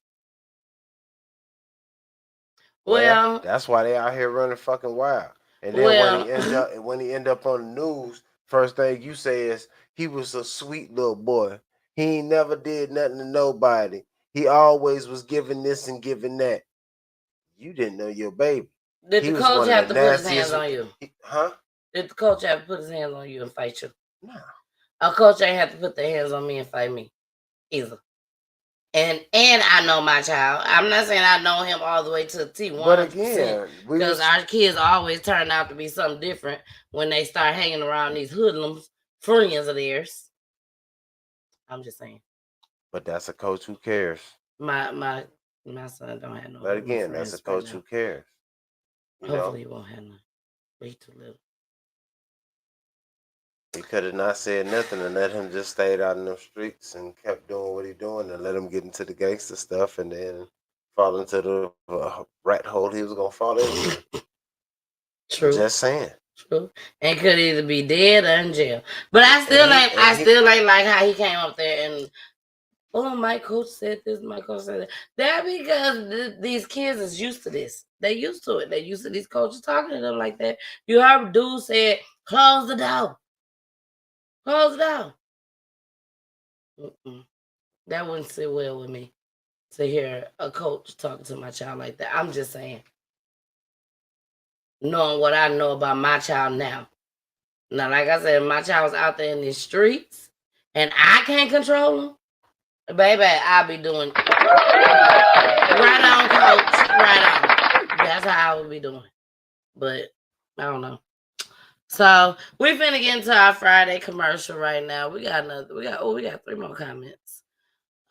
Well, that's why they out here running fucking wild. And then when he end up on the news, first thing you say is he was a sweet little boy. He ain't never did nothing to nobody. He always was giving this and giving that. You didn't know your baby. Did He the was coach one of have the to put his nastiest. hands on you? Huh? Did the coach have to put his hands on you and fight you? No. A coach ain't have to put their hands on me and fight me either. And I know my child. I'm not saying I know him all the way to the T 100%. But again, because our kids always turn out to be something different when they start hanging around these hoodlums, friends of theirs. I'm just saying. But that's a coach who cares. My son don't have no. But again, that's a coach who cares. Hopefully, he won't have none. Way too little. He could have not said nothing and let him just stayed out in them streets and kept doing what he doing and let him get into the gangster stuff and then fall into the rat hole he was gonna fall into. True. Just saying. True. And could either be dead or in jail. But I still like how he came up there and my coach said this, my coach said that. That because these kids is used to this. They used to it. They used to these coaches talking to them like that. You heard dude said, close the door. Close it down. That wouldn't sit well with me to hear a coach talking to my child like that. I'm just saying. Knowing what I know about my child now. Now, like I said, if my child's out there in these streets and I can't control him, baby, I'll be doing right on, coach. Right on. That's how I would be doing. But I don't know. So we finna get into our Friday commercial right now. We got 3 more comments.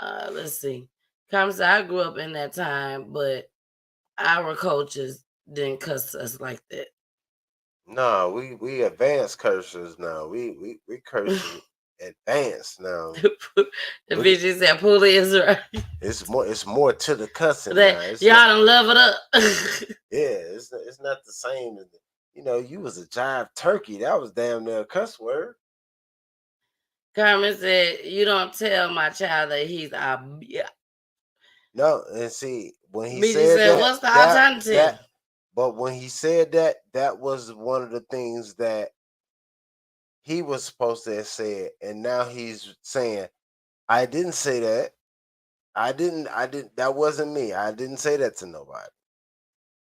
Let's see. Comments. I grew up in that time, but our coaches didn't cuss us like that. No, we advanced cursors now. We cursing advanced now. The bitch said Poolie is right. It's more to the cussing that, now. It's y'all not, done love it up. yeah, it's not the same as you was a jive turkey. That was damn near a cuss word. Carmen said, you don't tell my child that he's No, and see, when he BG said that, what's the alternative? But when he said that, that was one of the things that he was supposed to have said. And now he's saying, I didn't say that. I didn't, that wasn't me. I didn't say that to nobody.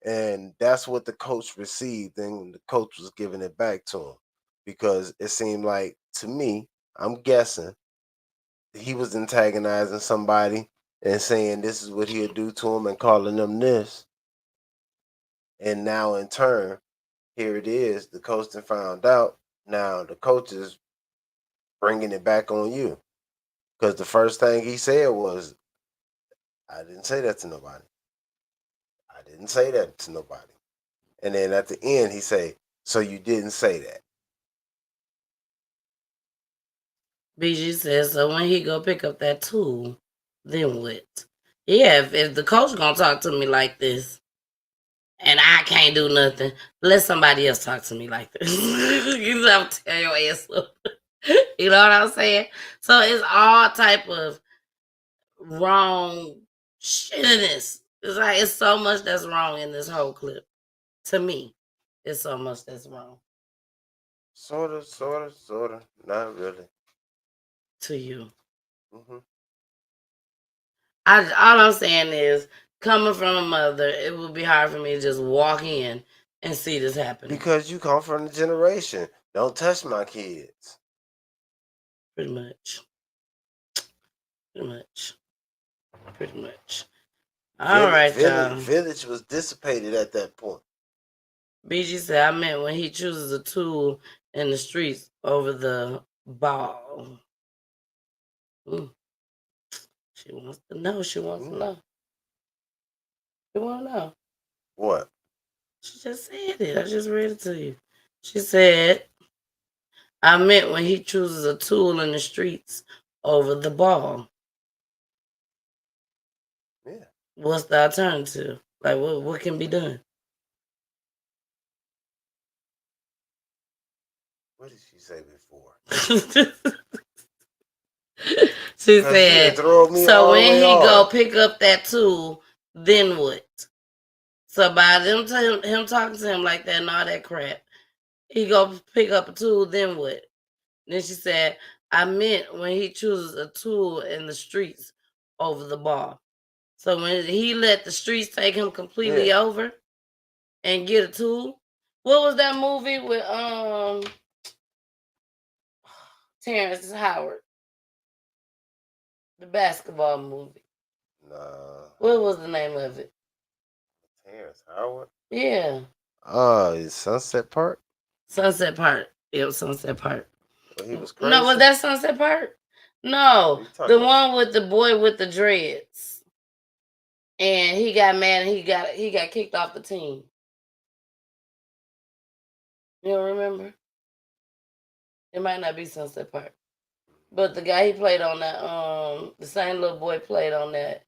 And that's what the coach received, and the coach was giving it back to him because it seemed like, to me, I'm guessing, he was antagonizing somebody and saying this is what he'll do to him and calling them this. And now in turn, here it is, the coach done found out. Now the coach is bringing it back on you because the first thing he said was, I didn't say that to nobody. I didn't say that to nobody. And then at the end, he say, so you didn't say that. BG says, so when he go pick up that tool, then what? Yeah, if the coach gonna talk to me like this and I can't do nothing, let somebody else talk to me like this. You have to tell your ass up. You know what I'm saying? So it's all type of wrong shit in this. It's like it's so much that's wrong in this whole clip. To me, it's so much that's wrong. Sort of. Not really. To you. Mm-hmm. All I'm saying is, coming from a mother, it would be hard for me to just walk in and see this happening. Because you come from the generation. Don't touch my kids. Pretty much. All right, y'all. Village was dissipated at that point. BG said, I meant when he chooses a tool in the streets over the ball. She wants to know. She wants to know. You want to know? What? She just said it. I just read it to you. She said, I meant when he chooses a tool in the streets over the ball. Yeah. What's the alternative? Like, what can be done? What did she say before? She said, so when he go pick up that tool, then what? So by him talking to him like that and all that crap, he go pick up a tool, then what? Then she said, I meant when he chooses a tool in the streets over the ball. So when he let the streets take him completely over and get a tool. What was that movie with Terrence Howard? The basketball movie. Nah. What was the name of it? Terrence Howard? Yeah. It's Sunset Park? Sunset Park. It was Sunset Park. Well, he was crazy. No, was that Sunset Park? No. The one with the boy with the dreads. And he got mad and he got kicked off the team. You don't remember? It might not be Sunset Park. But the guy he played on that, the same little boy played on that,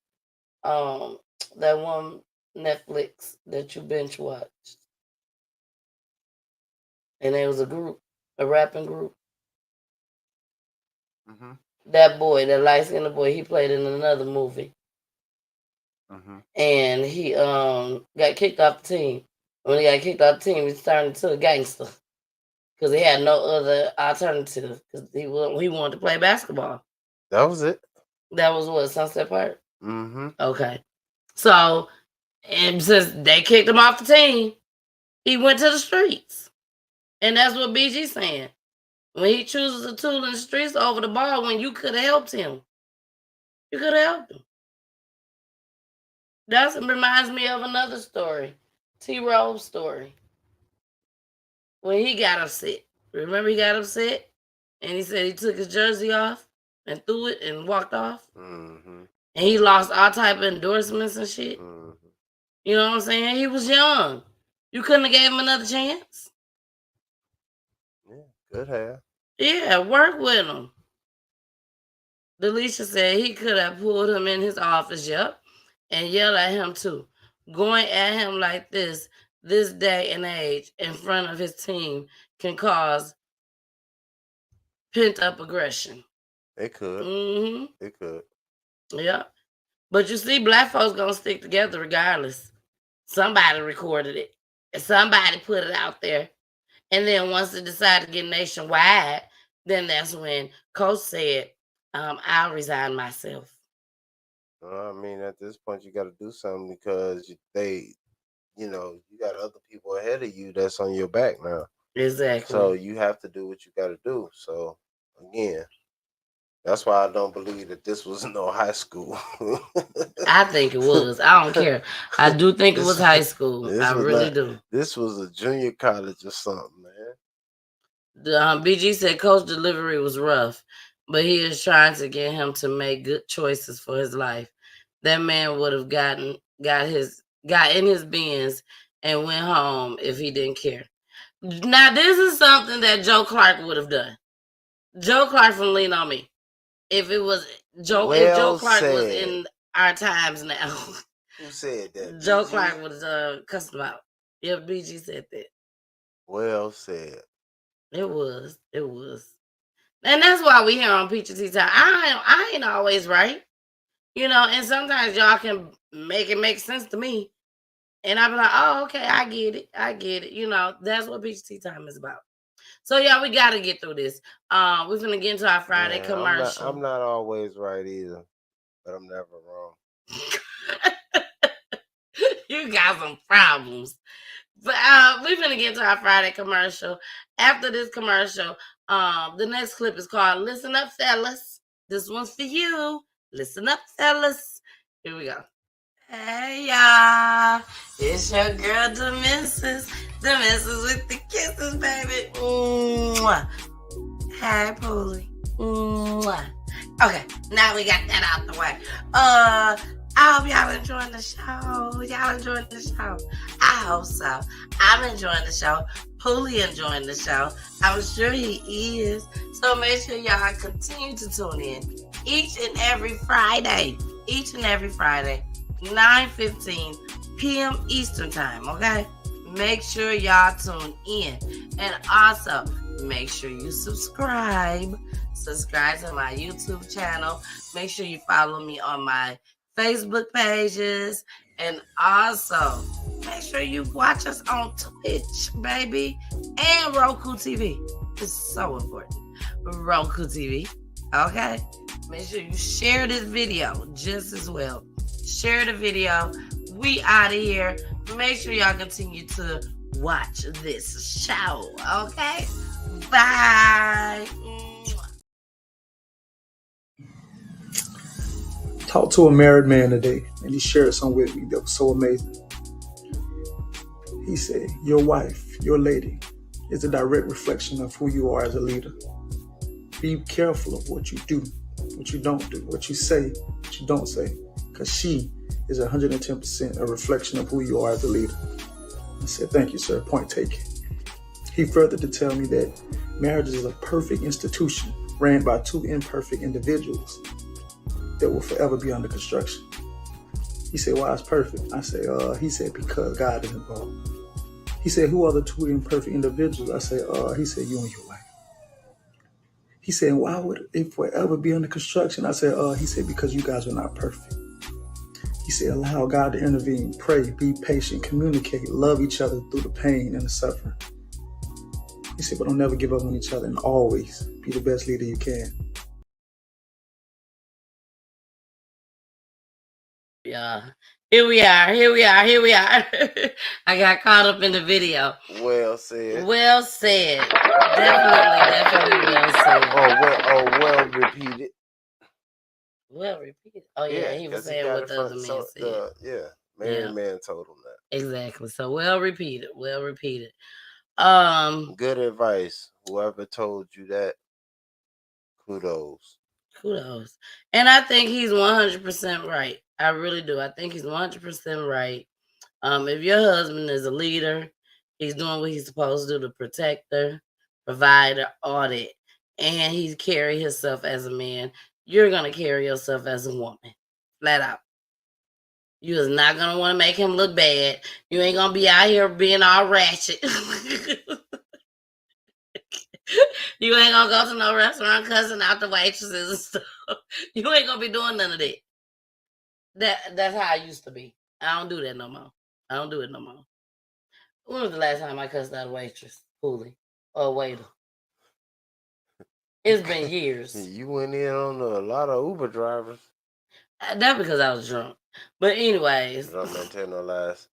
that one Netflix that you binge watched. And it was a group, a rapping group. Mm-hmm. That boy, that light-skinned boy, he played in another movie. Mm-hmm. And he got kicked off the team. When he got kicked off the team, he turned into a gangster. Because he had no other alternative. Because he wanted to play basketball. That was it. That was what, Sunset Park? Mm-hmm. Okay. So, and since they kicked him off the team, he went to the streets. And that's what BG's saying. When he chooses a tool in the streets over the ball, when you could have helped him. You could have helped him. That reminds me of another story. T-Rove's story. When he got upset. Remember he got upset? And he said he took his jersey off and threw it and walked off? Mm-hmm. And he lost all type of endorsements and shit? Mm-hmm. You know what I'm saying? He was young. You couldn't have gave him another chance? Yeah, good have. Yeah, work with him. Delisha said he could have pulled him in his office, and yelled at him too. Going at him like this day and age, in front of his team can cause pent-up aggression. It could. Mm-hmm. It could. Yeah. But you see, black folks gonna stick together regardless. Somebody recorded it. And somebody put it out there. And then once it decided to get nationwide, then that's when Coach said, I'll resign myself. I mean, at this point, you got to do something because you got other people ahead of you that's on your back now. Exactly. So you have to do what you got to do. So again, that's why I don't believe that this was no high school. I think it was. I don't care. I do think it was high school. I really do. This was a junior college or something, man. BG said Coach's delivery was rough, but he is trying to get him to make good choices for his life. That man would have got in his Benz and went home if he didn't care. Now, this is something that Joe Clark would have done. Joe Clark from Lean On Me. If it was Joe, if Joe Clark was in our times now. Who said that? Joe Clark would have cussed him out. Yeah, BG said that. Well said. It was. And that's why we here on Peach Tea Time. I ain't always right. And sometimes y'all can make it make sense to me. And I'll be like, oh, okay, I get it. That's what Peach Tea Time is about. So, yeah, we got to get through this. We're going to get into our Friday commercial. I'm not always right either, but I'm never wrong. You got some problems. But we're going to get into our Friday commercial. After this commercial, the next clip is called Listen Up, Fellas. This one's for you. Listen up, fellas. Here we go. Hey, y'all. It's your girl, Demissus. Demissus with the kisses, baby. Mwah. Hey, Poolie. Mwah. Okay, now we got that out the way. I hope y'all enjoying the show. Y'all enjoying the show? I hope so. I'm enjoying the show. Poolie enjoying the show. I'm sure he is. So make sure y'all continue to tune in each and every Friday. 9:15 p.m. Eastern Time, okay? Make sure y'all tune in. And also, make sure you subscribe. Subscribe to my YouTube channel. Make sure you follow me on my Facebook pages. And also, make sure you watch us on Twitch, baby. And Roku TV. It's so important. Roku TV. Okay? Make sure you share this video just as well. Share the video. We out of here. Make sure y'all continue to watch this show. Okay? Bye. Talked to a married man today, and he shared something with me that was so amazing. He said, your wife, your lady, is a direct reflection of who you are as a leader. Be careful of what you do, what you don't do, what you say, what you don't say, because she is 110% a reflection of who you are as a leader. I said, thank you, sir. Point taken. He further to tell me that marriage is a perfect institution ran by two imperfect individuals that will forever be under construction. He said, why it's perfect? I said, he said, because God is involved. He said, who are the two imperfect individuals? I said, he said, you and your wife. He said, why would it forever be under construction? I said, he said, because you guys are not perfect. He said, allow God to intervene, pray, be patient, communicate, love each other through the pain and the suffering. He said, but don't never give up on each other and always be the best leader you can. Yeah. Here we are. I got caught up in the video. Well said. Well said. Definitely well said. Well repeated. Well repeated. Oh yeah, he was saying what the other man said. Married man told him that. Exactly. So well repeated. Good advice. Whoever told you that, kudos. And I think he's 100% right. I really do. I think he's 100% right. If your husband is a leader, he's doing what he's supposed to do, the protector, provider, audit, and he's carry himself as a man, you're going to carry yourself as a woman. Flat out. You is not going to want to make him look bad. You ain't going to be out here being all ratchet. You ain't going to go to no restaurant cussing out the waitresses and stuff. You ain't going to be doing none of that. That's how I used to be. I don't do that no more. When was the last time I cussed out a waitress, coolie, or a waiter? It's been years. You went in on a lot of Uber drivers. That's because I was drunk. But anyways. Don't maintain no lies.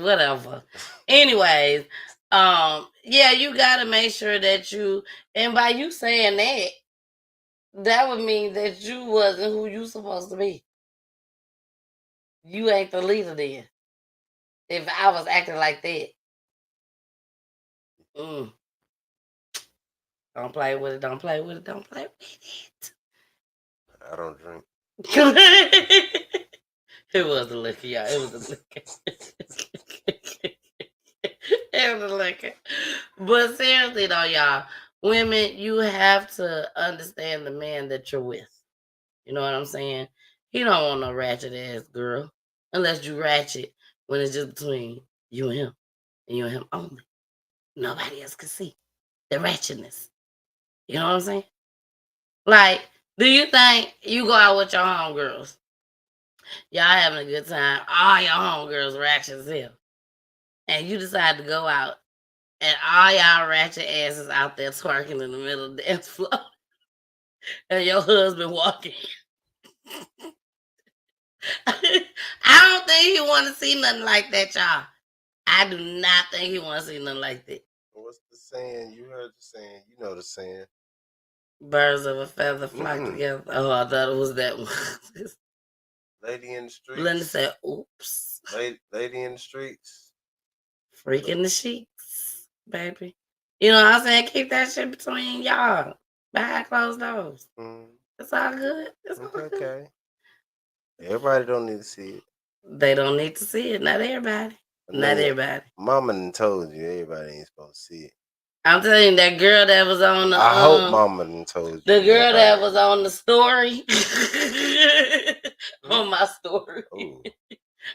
Whatever. Anyways, yeah, you gotta make sure that you, and by you saying that would mean that you wasn't who you supposed to be. You ain't the leader then. If I was acting like that. Don't play with it. I don't drink. It was the liquor, y'all. It was the liquor. But seriously though, y'all, women, you have to understand the man that you're with. You know what I'm saying? He don't want no ratchet ass girl. Unless you ratchet when it's just between you and him. And you and him only. Nobody else can see the ratchetness. You know what I'm saying? Like, do you think you go out with your homegirls? Y'all having a good time. All your homegirls ratchet as hell. And you decide to go out and all y'all ratchet asses out there twerking in the middle of the dance floor. And your husband walking. I don't think he want to see nothing like that, y'all. I do not think he want to see nothing like that. What's the saying? You heard the saying. You know the saying. Birds of a feather flock together. Oh, I thought it was that one. Lady in the streets. Linda said, oops. Lady in the streets. Freak in the sheets, baby. You know what I'm saying? Keep that shit between y'all. Behind closed doors. It's all good. It's all good. Okay. Everybody don't need to see it. They don't need to see it. Not everybody. Not everybody. Mama done told you everybody ain't supposed to see it. I'm telling you, that girl that was on the... I hope Mama done told you. The girl that was on the story. On my story.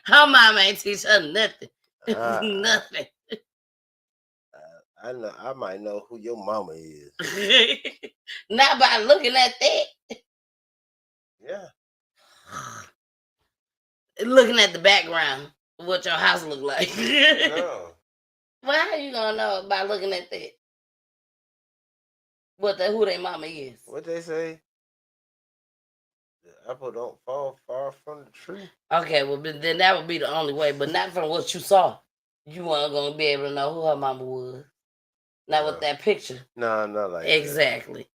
Her mom ain't teach her nothing. Nothing. I know. I might know who your mama is. Not by looking at that. Yeah. Looking at the background, what your house look like. No. Well, how you gonna know by looking at that? Who their mama is? What they say? The apple don't fall far from the tree. Okay, well, then that would be the only way, but not from what you saw. You weren't going to be able to know who her mama was. Not with that picture. No, not like exactly.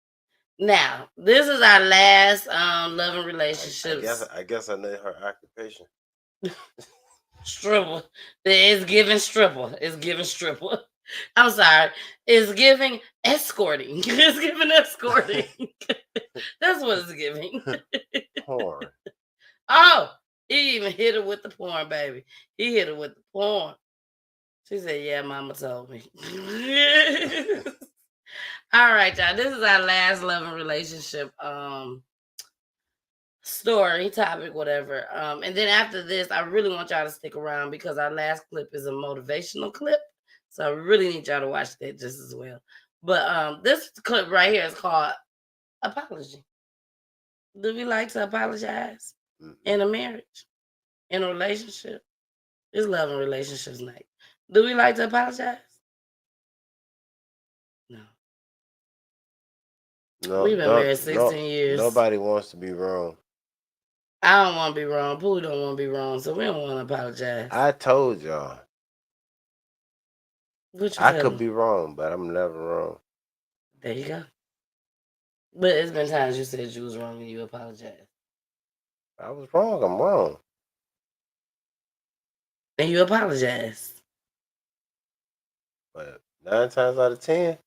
Now, this is our last loving relationships. I guess I know her occupation. Stripper. It's giving stripper. It's giving stripper. I'm sorry. It's giving escorting. It's giving escorting. That's what it's giving. Porn. Oh, he even hit her with the porn, baby. He hit her with the porn. She said, yeah, mama told me. All right, y'all. This is our last loving relationship story, topic, whatever. And then after this, I really want y'all to stick around because our last clip is a motivational clip. So I really need y'all to watch that just as well. But this clip right here is called Apology. Do we like to apologize in a marriage, in a relationship? It's love and relationships night. Do we like to apologize? No. We've been married 16 years. Nobody wants to be wrong. I don't want to be wrong. Pooh don't want to be wrong, so we don't want to apologize. I told y'all. I could be wrong, but I'm never wrong. There you go. But it's been times you said you was wrong and you apologized. I was wrong. I'm wrong. And you apologized. But 9 times out of 10.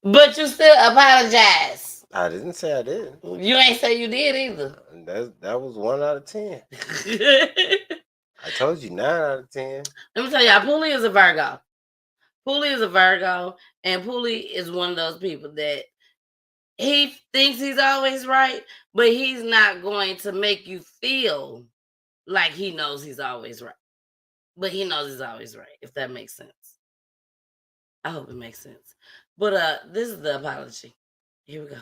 But you still apologize. I didn't say I didn't. You ain't say you did either. That was 1 out of 10. I told you 9 out of 10. Let me tell y'all, Poolie is a Virgo. Poolie is a Virgo, and Poolie is one of those people that he thinks he's always right, but he's not going to make you feel like he knows he's always right. But he knows he's always right, if that makes sense. I hope it makes sense. But this is the apology. Here we go.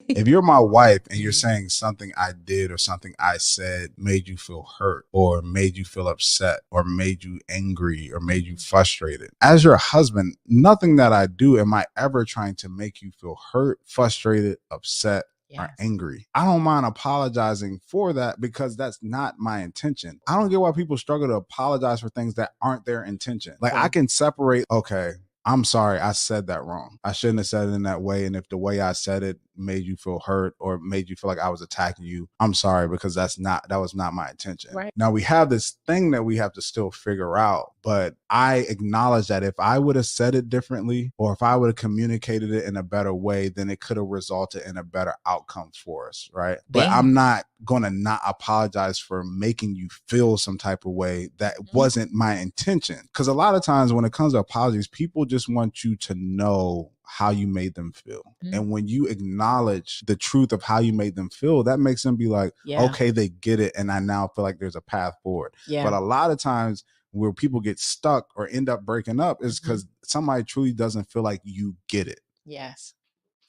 If you're my wife and you're saying something I did or something I said made you feel hurt or made you feel upset or made you angry or made you frustrated, as your husband, nothing that I do am I ever trying to make you feel hurt, frustrated, upset, or angry. I don't mind apologizing for that because that's not my intention. I don't get why people struggle to apologize for things that aren't their intention. Like I can separate, okay, I'm sorry, I said that wrong. I shouldn't have said it in that way. And if the way I said it made you feel hurt or made you feel like I was attacking you, I'm sorry, because that was not my intention. Right. Now we have this thing that we have to still figure out, but I acknowledge that if I would have said it differently or if I would have communicated it in a better way, then it could have resulted in a better outcome for us, right? But I'm not gonna not apologize for making you feel some type of way that wasn't my intention. Because a lot of times when it comes to apologies, people just want you to know how you made them feel. And when you acknowledge the truth of how you made them feel, that makes them be like, okay, they get it. And I now feel like there's a path forward. But a lot of times where people get stuck or end up breaking up is because somebody truly doesn't feel like you get it. Yes.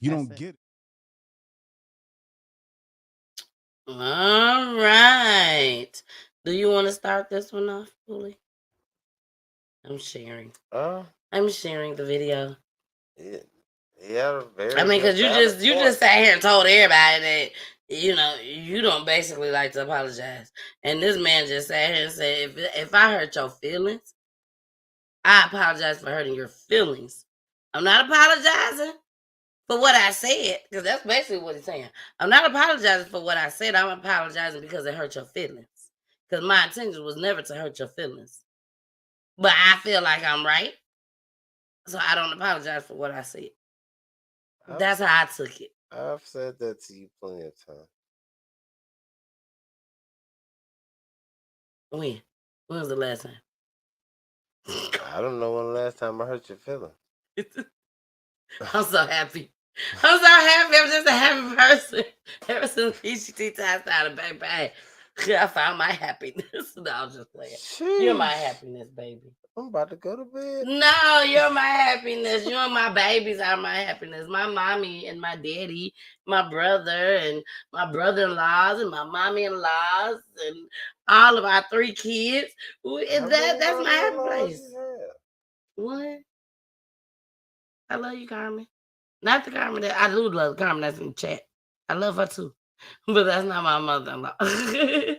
You don't get it. All right. Do you want to start this one off, Poolie? I'm sharing. I'm sharing the video. Yeah, I mean, because you just sat here and told everybody that, you know, you don't basically like to apologize. And this man just sat here and said, if I hurt your feelings, I apologize for hurting your feelings. I'm not apologizing for what I said, because that's basically what he's saying. I'm not apologizing for what I said. I'm apologizing because it hurt your feelings. Because my intention was never to hurt your feelings. But I feel like I'm right. So I don't apologize for what I said. That's how I took it. I've said that to you plenty of times. When? When was the last time? I don't know when the last time I hurt your feelings. I'm so happy. I'm so happy. I'm just a happy person. Ever since PGT touched out of baby, I found my happiness. No, I'm just playing. Jeez. You're my happiness, baby. I'm about to go to bed. No, you're my happiness. You and my babies are my happiness. My mommy and my daddy, my brother and my brother-in-laws and my mommy-in-laws and all of our 3 kids. That's my happy place. What? I love you, Carmen. Not the Carmen that I do love, Carmen that's in the chat. I love her too. But that's not my mother-in-law. But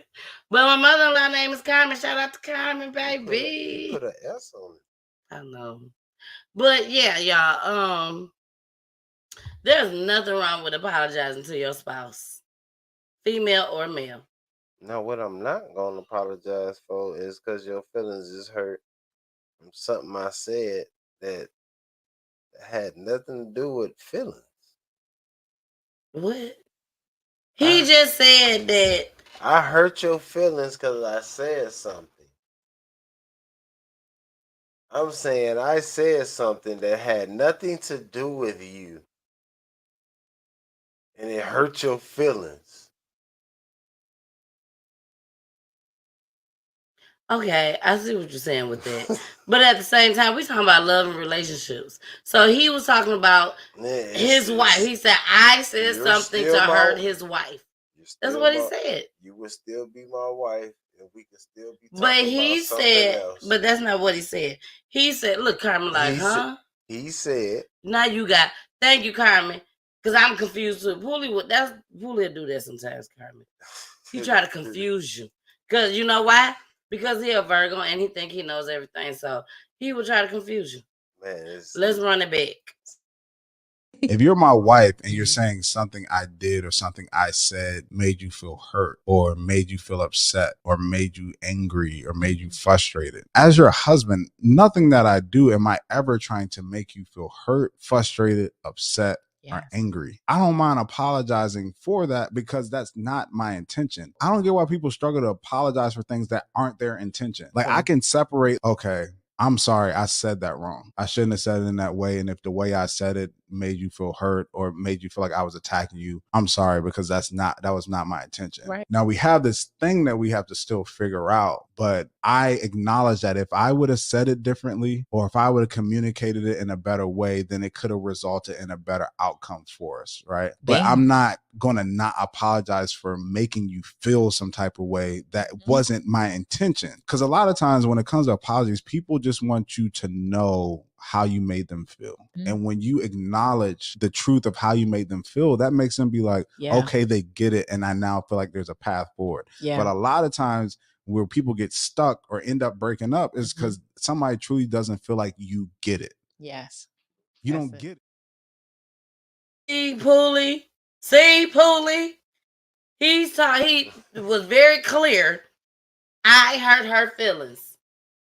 my mother-in-law name is Carmen. Shout out to Carmen, baby. You put an S on it. I know. But yeah, y'all. There's nothing wrong with apologizing to your spouse, female or male. Now, what I'm not gonna apologize for is because your feelings is hurt from something I said that had nothing to do with feelings. What? He just said that I hurt your feelings because I said something. I'm saying I said something that had nothing to do with you. And it hurt your feelings. Okay, I see what you're saying with that. But at the same time, we talking about love and relationships. So he was talking about his wife. He said, I said something to hurt his wife. That's what he said. You would still be my wife, and we can still be talking But he about something said, else. but that's not what he said. He said, look, Carmen, like, He said. Now you got, thank you, Carmen, because I'm confused too. Poolie will do that sometimes, Carmen. He try to confuse you. Because you know why? Because he a Virgo and he think he knows everything. So he will try to confuse you. Man, let's run it back. If you're my wife and you're saying something I did or something I said made you feel hurt or made you feel upset or made you angry or made you frustrated, as your husband, nothing that I do am I ever trying to make you feel hurt, frustrated, upset, or angry. I don't mind apologizing for that because that's not my intention. I don't get why people struggle to apologize for things that aren't their intention. Like I can separate, okay, I'm sorry, I said that wrong. I shouldn't have said it in that way. And if the way I said it made you feel hurt or made you feel like I was attacking you, I'm sorry, because that was not my intention. Right. Now we have this thing that we have to still figure out, but I acknowledge that if I would have said it differently or if I would have communicated it in a better way, then it could have resulted in a better outcome for us, right? But I'm not gonna not apologize for making you feel some type of way that wasn't my intention. Because a lot of times when it comes to apologies, people just want you to know how you made them feel. And when you acknowledge the truth of how you made them feel, that makes them be like, okay, they get it. And I now feel like there's a path forward. But a lot of times where people get stuck or end up breaking up is because somebody truly doesn't feel like you get it. Yes. You don't get it. See, Poolie. He was very clear. I hurt her feelings.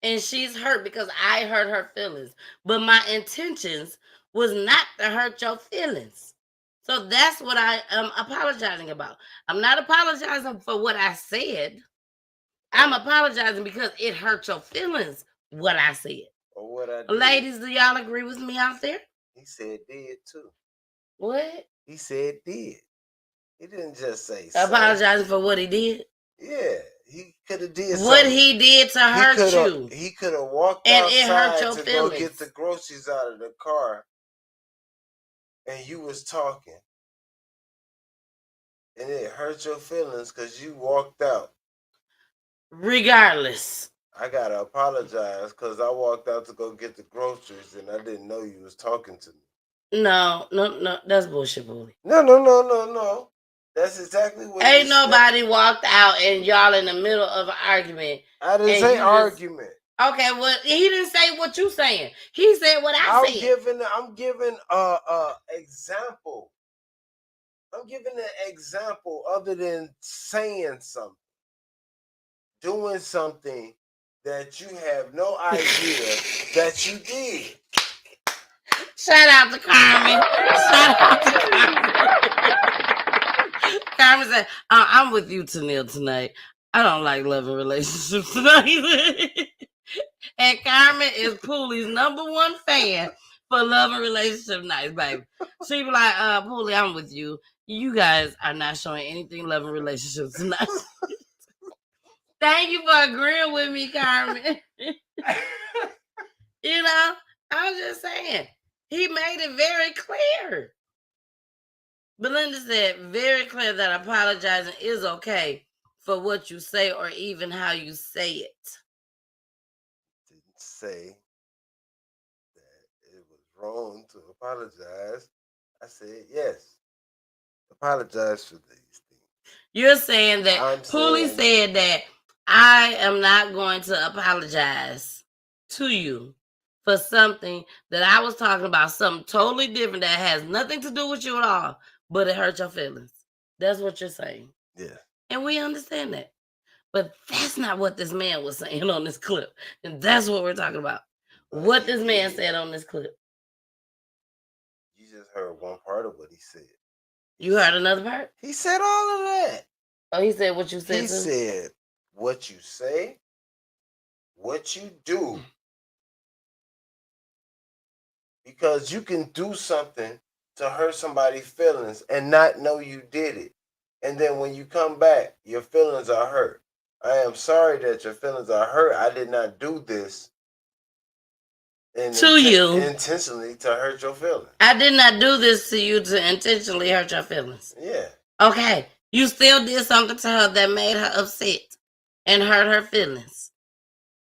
And she's hurt because I hurt her feelings. But my intentions was not to hurt your feelings. So that's what I am apologizing about. I'm not apologizing for what I said. I'm apologizing because it hurt your feelings, what I said. Or what I did. Ladies, do y'all agree with me out there? He said did too. What? He said did. He didn't just say apologizing for what he did? Yeah. He could have did what something. He did to hurt you. He could have walked and outside it hurt your to feelings. go get the groceries out of the car, and you was talking, and it hurt your feelings because you walked out. Regardless, I gotta apologize because I walked out to go get the groceries, and I didn't know you was talking to me. No, that's bullshit, bully. No. That's exactly what. Ain't nobody walked out and y'all in the middle of an argument. I didn't say argument. Okay, well, he didn't say what you saying. He said what I said. I'm giving example. I'm giving an example other than saying something, doing something that you have no idea that you did. Shout out to Carmen. Shout out to Carmen. Carmen said, I'm with you, Tennille, tonight. I don't like loving relationships tonight. And Carmen is Poolie's #1 fan for loving relationship nights, baby. She be like, Poolie, I'm with you. You guys are not showing anything loving relationships tonight. Thank you for agreeing with me, Carmen. You know, I was just saying, he made it very clear. Belinda said very clear that apologizing is okay for what you say or even how you say it. Didn't say that it was wrong to apologize. I said yes. Apologize for these things. You're saying that I'm Poolie saying- said that I am not going to apologize to you for something that I was talking about, something totally different that has nothing to do with you at all, but it hurt your feelings. That's what you're saying. Yeah. And we understand that. But that's not what this man was saying on this clip. And that's what we're talking about. What this man said on this clip. You just heard one part of what he said. You heard another part? He said all of that. Oh, he said what you said He too? said what you say, what you do. Because you can do something to hurt somebody's feelings and not know you did it. And then when you come back, your feelings are hurt. I am sorry that your feelings are hurt. I did not do this intentionally to hurt your feelings. I did not do this to you to intentionally hurt your feelings. Yeah. Okay. You still did something to her that made her upset and hurt her feelings.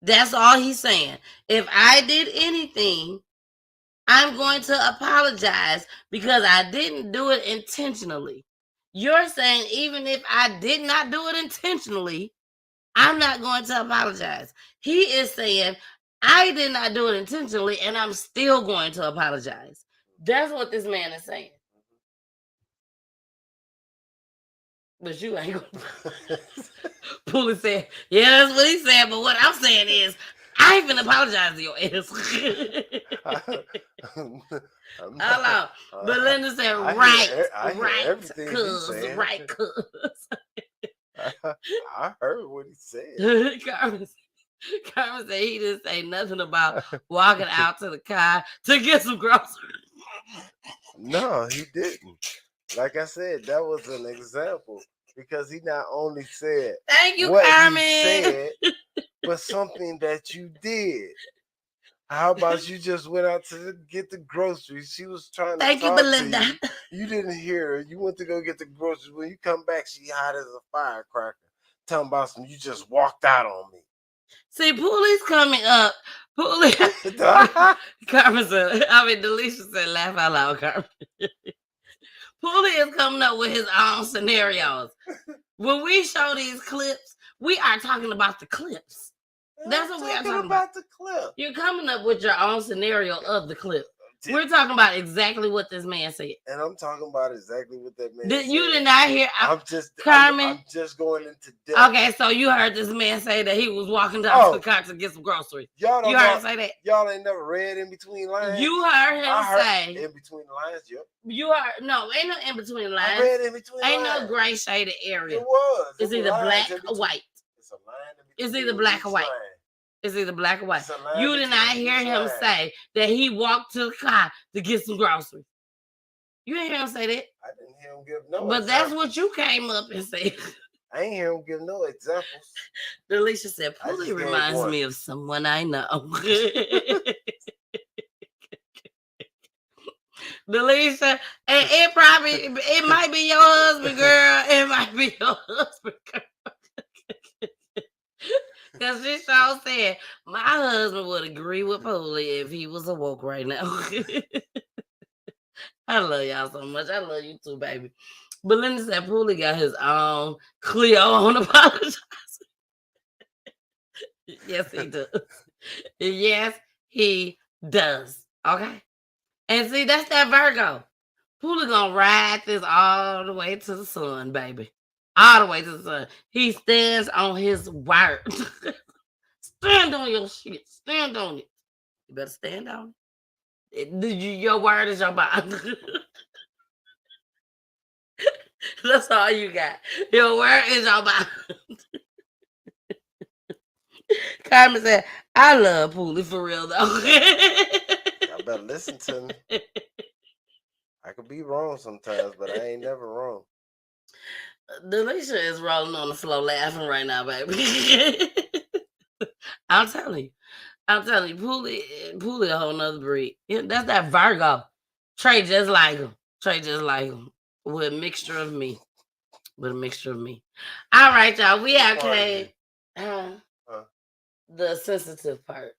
That's all he's saying. If I did anything, I'm going to apologize because I didn't do it intentionally. You're saying even if I did not do it intentionally, I'm not going to apologize. He is saying I did not do it intentionally and I'm still going to apologize. That's what this man is saying. But you ain't gonna. Poolie said, yeah, that's what he said. But what I'm saying is, I ain't finna apologize to your ass. Hold on. But Linda said, right, cuz. I heard what he said. Carmen said he didn't say nothing about walking out to the car to get some groceries. No, he didn't. Like I said, that was an example because he not only said thank you, what Carmen. he said, but something that you did. How about you just went out to get the groceries? She was trying to talk Belinda. to you. You didn't hear her. You went to go get the groceries. When you come back, she hot as a firecracker. Talking about some, you just walked out on me. See, Poolie's coming up. Poolie. Carmen said, Delisha said, laugh out loud, Carmen. Poolie is coming up with his own scenarios. When we show these clips, we are talking about the clips. That's what we are talking about. The clip. You're coming up with your own scenario of the clip. We're talking about exactly what this man said. And I'm talking about exactly what that man said. You did not hear Carmen? I'm just going into depth. Okay, so you heard this man say that he was walking down to the car to get some groceries. You heard him say that? Y'all ain't never read in between lines? You heard him say. In between the lines, yep. You heard, no, ain't no in between lines. I read in between lines. Ain't no gray shaded area. It was. It's either black or white. It's a line in between. It's either black or white. It's either black or white. You did not hear him say that he walked to the car to get some groceries. You didn't hear him say that. I didn't hear him give no But examples. that's what you came up and said. I ain't hear him give no examples. Delisha said, Poolie reminds me of someone I know. Delisha, and it might be your husband, girl. It might be your husband, girl. Because she sure said, my husband would agree with Poolie if he was awoke right now. I love y'all so much. I love you too, baby. But Linda said Poolie got his own Cleo on apologize. Yes, he does. Yes, he does. Okay. And see, that's that Virgo. Poolie gonna ride this all the way to the sun, baby. All the way to the sun. He stands on his word. Stand on your shit. Stand on it. You better stand on it. Your word is your bond. That's all you got. Your word is your bond. Carmen said, I love Poolie for real, though. Y'all better listen to me. I could be wrong sometimes, but I ain't never wrong. Delisha is rolling on the floor laughing right now, baby. I'm telling you, Poolie a whole nother breed. That's that Virgo. Trey just like him. With a mixture of me. All right, y'all. We okay. The sensitive part.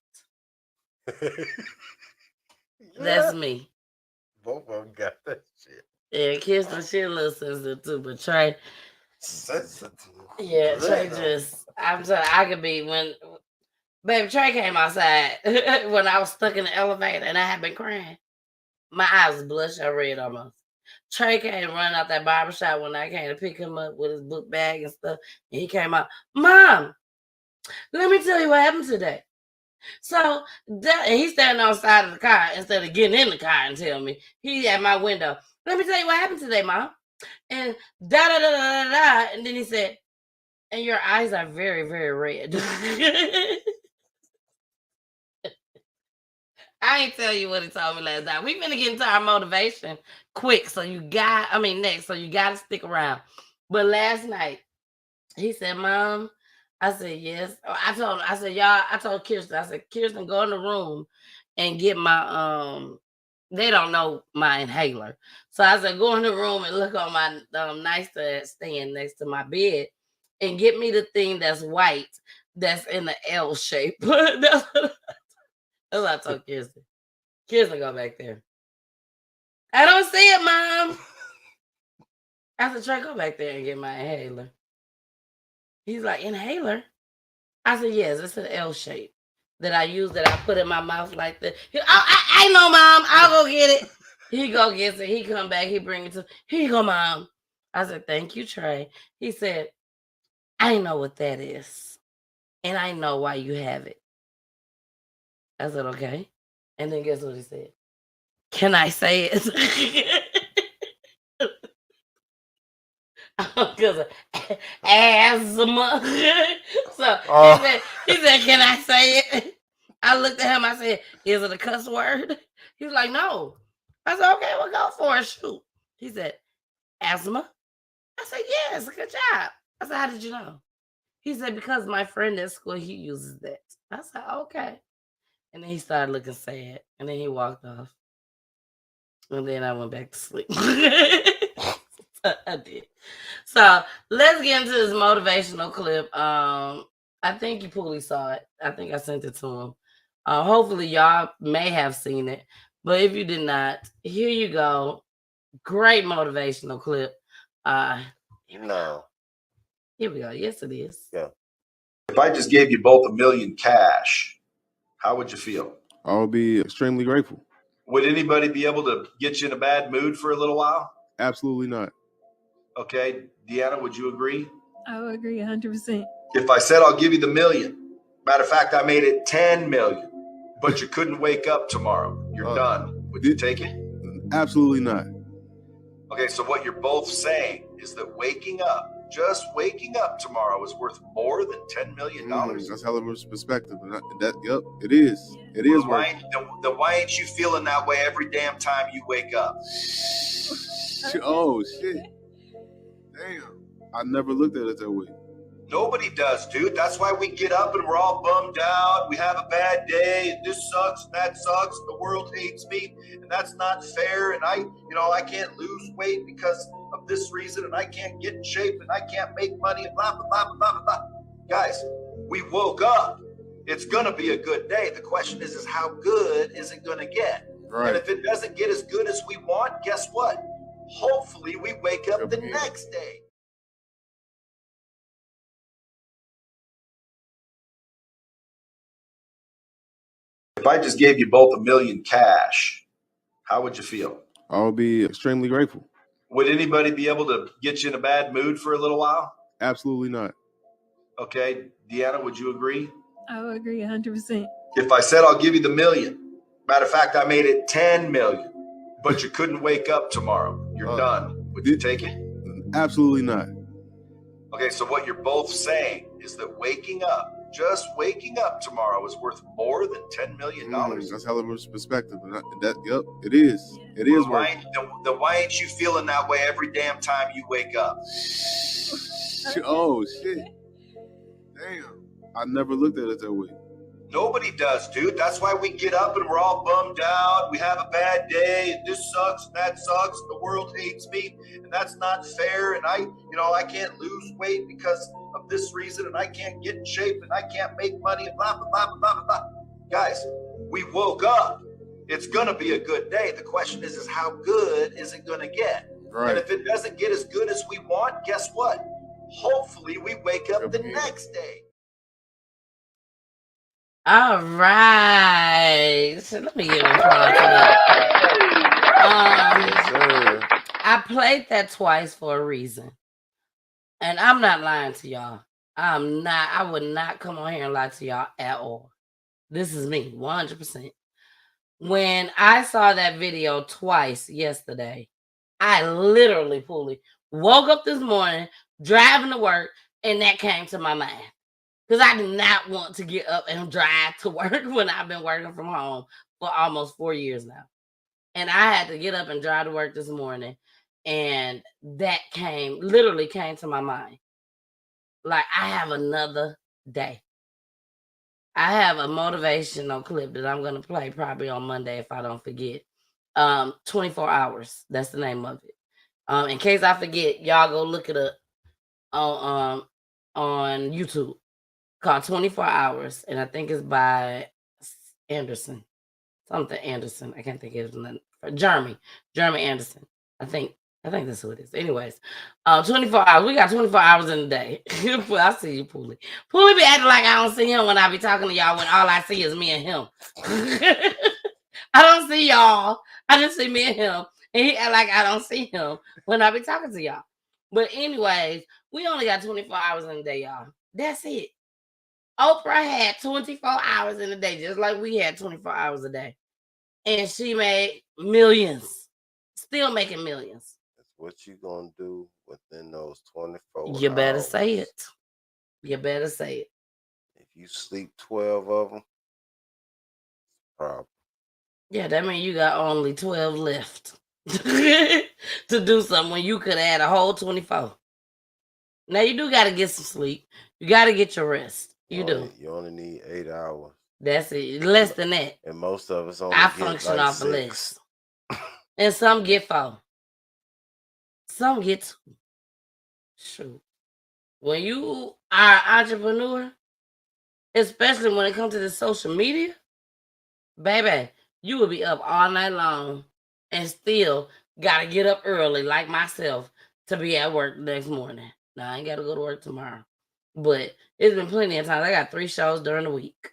That's me. Both of them got that shit. Yeah, Kirsten, she a little sensitive too, but Trey, Yeah, Trey just, I'm telling I could be when, baby, Trey came outside when I was stuck in the elevator and I had been crying. My eyes was bloodshot red almost. Trey came running out that barbershop when I came to pick him up with his book bag and stuff. And he came out, Mom, let me tell you what happened today. So and he's standing on the side of the car instead of getting in the car and tell me. He at my window. Let me tell you what happened today, Mom. And da da da da da da. And then he said, and your eyes are very, very red. I ain't tell you what he told me last night. We finna get into our motivation quick. So you got, next. So you got to stick around. But last night, he said, Mom, I said, yes. I told him, I said, y'all, I told Kirsten, I said, Kirsten, go in the room and get my, they don't know my inhaler. So I said, go in the room and look on my nightstand stand next to my bed and get me the thing that's white, that's in the L shape. That's what I told Kirsten. Kirsten, go back there. I don't see it, Mom. I said, Trey, go back there and get my inhaler. He's like, inhaler? I said, yes, it's an L shape that I use that I put in my mouth like that. I know, Mom. I'll go get it. He go get it. He come back. He bring it to, here you go, Mom. I said, thank you, Trey. He said, I know what that is. And I know why you have it. I said, okay. And then guess what he said? Can I say it? Because of asthma. So he said, can I say it? I looked at him. I said, is it a cuss word? He was like, no. I said, okay, we'll go for it. Shoot. He said, asthma? I said, yes, good job. I said, how did you know? He said, because my friend at school, he uses that. I said, okay. And then he started looking sad. And then he walked off. And then I went back to sleep. I did. So let's get into this motivational clip. I think you probably saw it. I think I sent it to him. Hopefully y'all may have seen it. But if you did not, here you go. Great motivational clip. No. Here we go. Yes, it is. Yeah. If I just gave you both $1 million cash, how would you feel? I would be extremely grateful. Would anybody be able to get you in a bad mood for a little while? Absolutely not. Okay, Deanna, would you agree? I would agree 100%. If I said I'll give you the $1 million, matter of fact, I made it 10 million, but you couldn't wake up tomorrow, you're done. Would you take it? Absolutely not. Okay, so what you're both saying is that waking up, just waking up tomorrow is worth more than $10 million. That's hell of a perspective. Yep, it is. It is worth it. Then why ain't you feeling that way every damn time you wake up? Oh, shit. Damn. I never looked at it that way. Nobody does, dude. That's why we get up and we're all bummed out. We have a bad day, and this sucks, and that sucks. The world hates me, and that's not fair. And I can't lose weight because of this reason, and I can't get in shape, and I can't make money, and blah, blah, blah, blah, blah, blah. Guys, we woke up. It's gonna be a good day. The question is how good is it gonna get? Right. And if it doesn't get as good as we want, guess what? Hopefully we wake up the next day. If I just gave you both $1 million cash, how would you feel? I would be extremely grateful. Would anybody be able to get you in a bad mood for a little while? Absolutely not. Okay, Deanna, would you agree? I would agree 100%. If I said I'll give you the $1 million, matter of fact, I made it 10 million, but you couldn't wake up tomorrow, you're done. Would you take it? Absolutely not. Okay, so what you're both saying is that waking up, just waking up tomorrow is worth more than $10 million. That's hell of a perspective. Yep, it is. It is worth it. Then why ain't you feeling that way every damn time you wake up? Oh, shit. Damn. I never looked at it that way. Nobody does, dude. That's why we get up and we're all bummed out. We have a bad day, and this sucks, and that sucks. The world hates me, and that's not fair. And I can't lose weight because of this reason, and I can't get in shape, and I can't make money, and blah, blah, blah, blah, blah, blah. Guys, we woke up. It's gonna be a good day. The question is how good is it gonna get? Right. And if it doesn't get as good as we want, guess what? Hopefully we wake up the next day. All right. So let me give an applause to that. I played that twice for a reason. And I'm not lying to y'all. I would not come on here and lie to y'all at all. This is me, 100%. When I saw that video twice yesterday, I literally, Poolie, woke up this morning, driving to work, and that came to my mind. Because I do not want to get up and drive to work when I've been working from home for almost 4 years now. And I had to get up and drive to work this morning. And that literally came to my mind. Like, I have another day. I have a motivational clip that I'm going to play probably on Monday if I don't forget. 24 hours. That's the name of it. In case I forget, y'all go look it up on YouTube. Called 24 Hours, and I think it's by Anderson. Something Anderson. I can't think of his name. Jeremy Anderson. I think that's who it is. Anyways, 24 hours. We got 24 hours in a day. I see you, Poolie. Poolie be acting like I don't see him when I be talking to y'all when all I see is me and him. I don't see y'all. I just see me and him. And he act like I don't see him when I be talking to y'all. But anyways, we only got 24 hours in a day, y'all. That's it. Oprah had 24 hours in a day, just like we had 24 hours a day. And she made millions. Still making millions. That's what you gonna do within those 24 hours. You better say it. You better say it. If you sleep 12 of them, problem. Yeah, that means you got only 12 left to do something when you could add a whole 24. Now, you do got to get some sleep. You got to get your rest. You do. You only need 8 hours. That's it. Less than that. And most of us only I get function like off 6. of less. And some get 4. Some get 2. Shoot. When you are an entrepreneur, especially when it comes to the social media, baby, you will be up all night long and still got to get up early, like myself, to be at work the next morning. Now, I ain't got to go to work tomorrow. But it's been plenty of times. I got 3 shows during the week.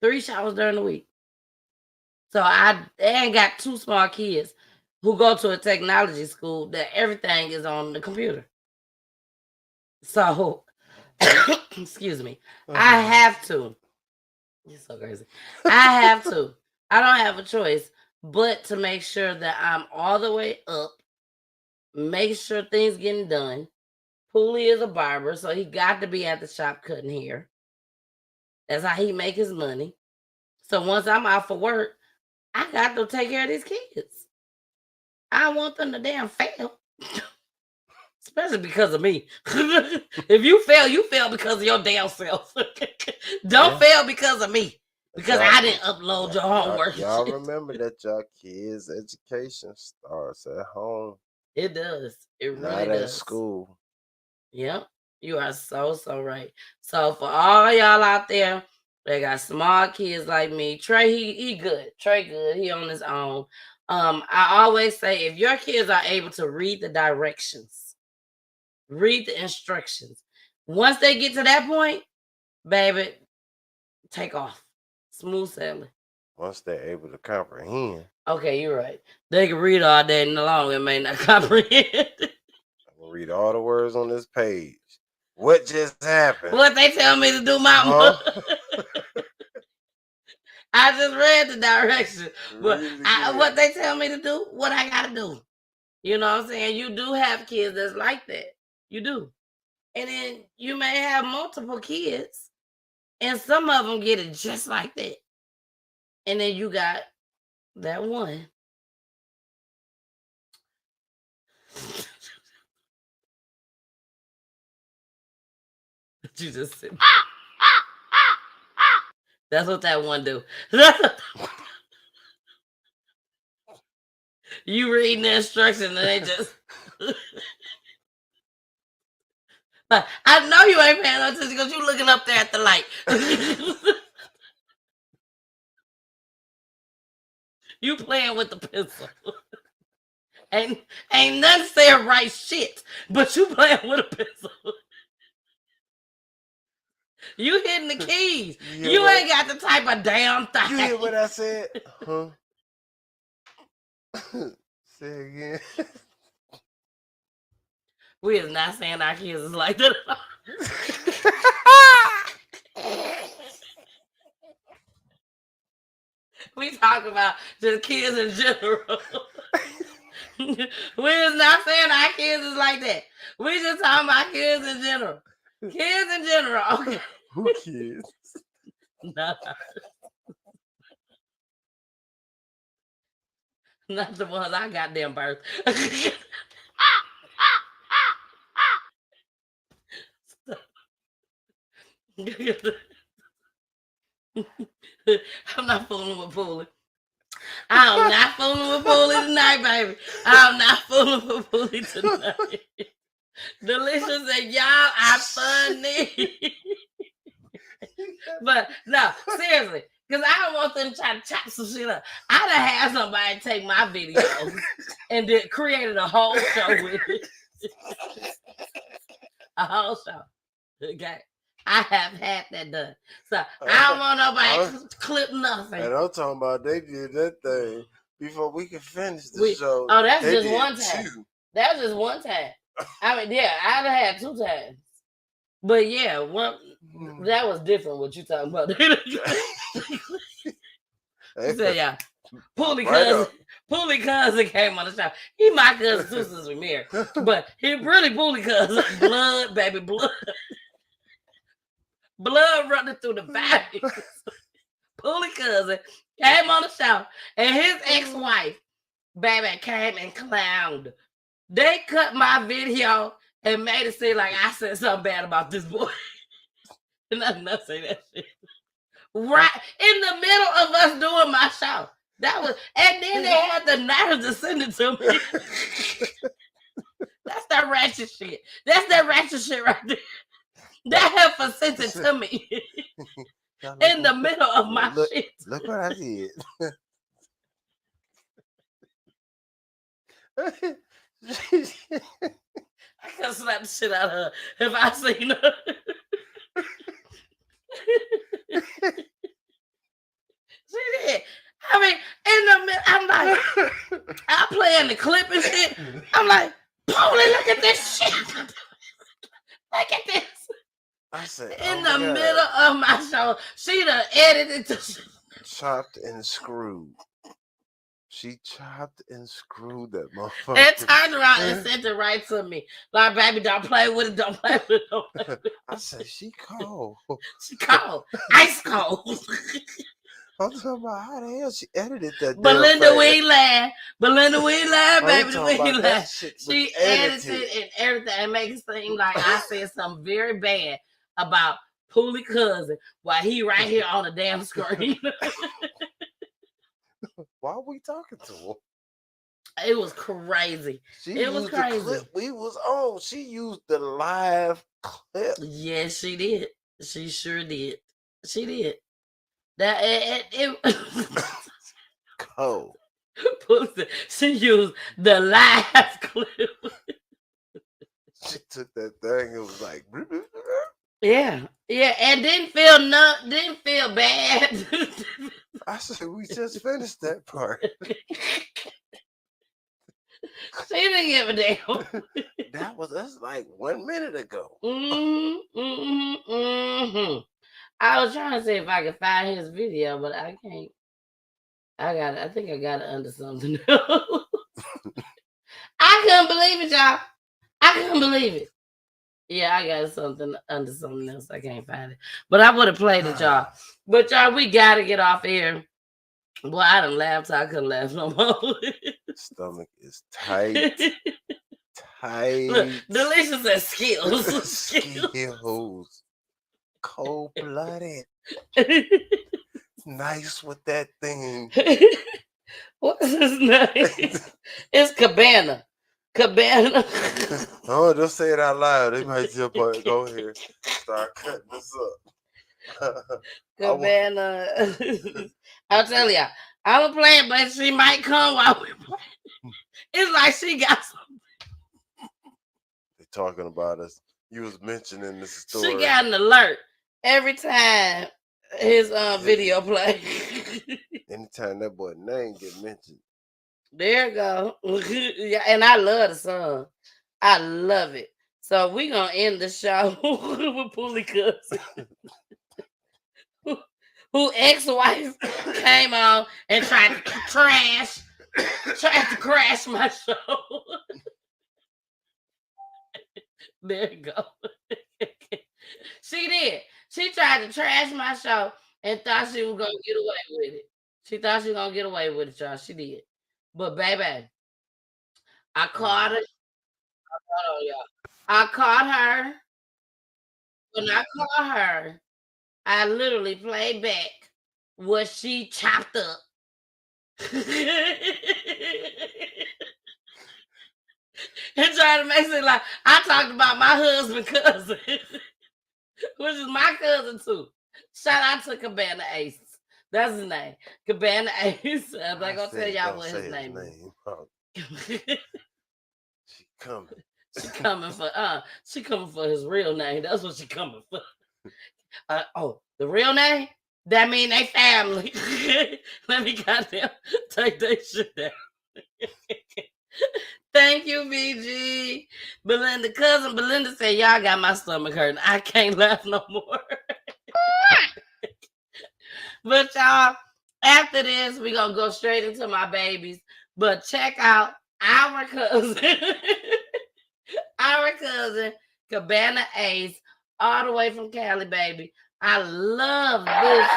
3 shows during the week. So I ain't got 2 small kids who go to a technology school that everything is on the computer. So, excuse me, I have to. You're so crazy. I have to. I don't have a choice but to make sure that I'm all the way up, make sure things getting done. Poolie is a barber, so he got to be at the shop cutting hair. That's how he make his money. So once I'm out for work, I got to take care of these kids. I don't want them to damn fail. Especially because of me. If you fail because of your damn self. Don't fail because of me. Because I didn't upload your homework. Y'all remember that y'all kids' education starts at home. It does. It really Not does. at school. Yep. You are so right. So for all y'all out there that got small kids like me, Trey, he good. Trey good. He on his own. I always say if your kids are able to read the directions, read the instructions, once they get to that point, baby, take off. Smooth sailing. Once they're able to comprehend. Okay, you're right. They can read all day and long and may not comprehend. I'm gonna read all the words on this page. What just happened? What they tell me to do, mama? I just read the direction. But what they tell me to do, what I gotta do. You know what I'm saying? You do have kids that's like that. You do. And then you may have multiple kids, and some of them get it just like that. And then you got that one. You just said. That's what that one do. You reading the instructions and they just. I know you ain't paying no attention because you looking up there at the light. You playing with the pencil. Ain't nothing saying right shit, but you playing with a pencil. You hitting the keys. You You hear ain't got the type of damn thing. You hear what I said? Huh? Say again. We is not saying our kids is like that. We talk about just kids in general. We is not saying our kids is like that. We just talking about kids in general. Kids in general. Okay. Who kids? No. Not the ones I got damn birth. I'm not fooling with Poolie. I'm not fooling with Poolie tonight, baby. I'm not fooling with Poolie tonight. Delicious and y'all are funny. But no, seriously, because I don't want them to try to chop some shit up. I done had somebody take my videos and then created a whole show with it. A whole show. Okay. I have had that done. So I don't want nobody to clip nothing. And I'm talking about they did that thing before we could finish the show. Oh, that's They just did one time. two. That was just one time. I mean, yeah, I'd have had 2 times. But yeah, that was different what you talking about. You said, yeah. Poolie cousin came on the show. He my cousin too since we married. But he really Poolie cousin. Blood, baby, blood. Blood running through the veins. Poolie cousin came on the show. And his ex-wife, baby, came and clowned. They cut my video and made it seem like I said something bad about this boy. And I did not say that shit. Right in the middle of us doing my show. That was, and then they had the nerve to send it to me. That's that ratchet shit. That's that ratchet shit right there. That heifer sent it to me. In the middle of my shit. Look what I did. I could slap the shit out of her if I seen her. She did. I mean, in the middle, I'm like, I'm playing the clip and shit. I'm like, Poolie, look at this shit. Look at this. I said, In the middle of my show, she done edited to chopped and screwed. She chopped and screwed that motherfucker. and turned around and sent it right to me. Like, baby, don't play with it, don't play with it, don't play with it. I said, she cold. She cold. Ice cold. I'm talking about how the hell she edited that. Belinda Wheeland, baby, talking the about Wheeland. that shit was She edited. edited and everything and make it seem like I said something very bad about Poolie cousin while he right here on the damn screen. Why are we talking to him? It was crazy. It was used the crazy. clip we was on. She used the live clip. Yes, she did. She sure did. She did. That it Cold. She used the live clip. She took that thing. It was like, Yeah, and didn't feel bad. I said, we just finished that part. She didn't give a damn. That's like 1 minute ago. I was trying to see if I could find his video, but I can't. I think I got it under something else. I couldn't believe it, y'all. I couldn't believe it. Yeah, I got something under something else. I can't find it. But I would have played it, y'all. But y'all, we gotta get off here. Boy, I done laughed, so I couldn't laugh no more. Stomach is tight. Tight. Look, Delicious as skills. Skills. Cold-blooded. Nice with that thing. What's his name? It's Cabana. Oh, don't say it out loud. They might jump on it. Go ahead. Start cutting this up. Cabana. I'll tell ya. I was playing, but she might come while we play. It's like she got something. They're talking about us. You was mentioning this story. She got an alert. every time his video play. Anytime that boy name get mentioned. There you go. Yeah, and I love the song. I love it. So we gonna end the show with Poolie Cousin, who ex-wife came on and tried to crash my show. There you go. She did. She tried to trash my show and thought she was gonna get away with it. She thought she was gonna get away with it, y'all. She did. But baby, I caught her. Hold on, y'all. I caught her. When I caught her, I literally played back what she chopped up. And trying to make it like I talked about my husband cousin, which is my cousin too. Shout out to Cabana Ace. That's his name. Cabana Ace. I'm not gonna tell y'all what his name is. She coming. She coming for his real name. That's what she coming for. The real name? That mean they family. Let me goddamn take that shit down. Thank you, BG. Cousin Belinda said, y'all got my stomach hurting. I can't laugh no more. But y'all, after this, we're going to go straight into my babies. But check out our cousin, Cabana Ace, all the way from Cali, baby. I love this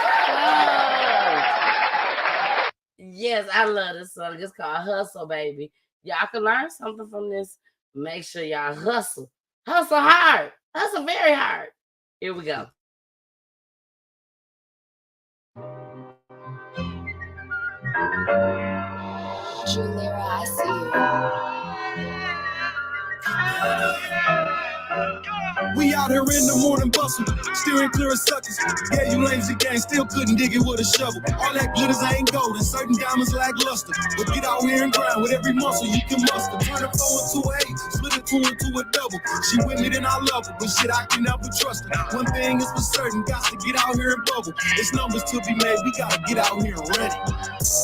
song. Yes, I love this song. It's called Hustle, baby. Y'all can learn something from this. Make sure y'all hustle. Hustle hard. Hustle very hard. Here we go. Julira, I see We out here in the morning bustle, steering clear of suckers. Yeah, you lames again, still couldn't dig it with a shovel. All that glitters ain't gold, and certain diamonds lack luster. But get out here and grind with every muscle you can muster. Turn a 4 into an 8, split a 2 into a double. She with me, then I love her, but shit, I can never trust her. One thing is for certain, got to get out here and bubble. It's numbers to be made, we gotta get out here and ready.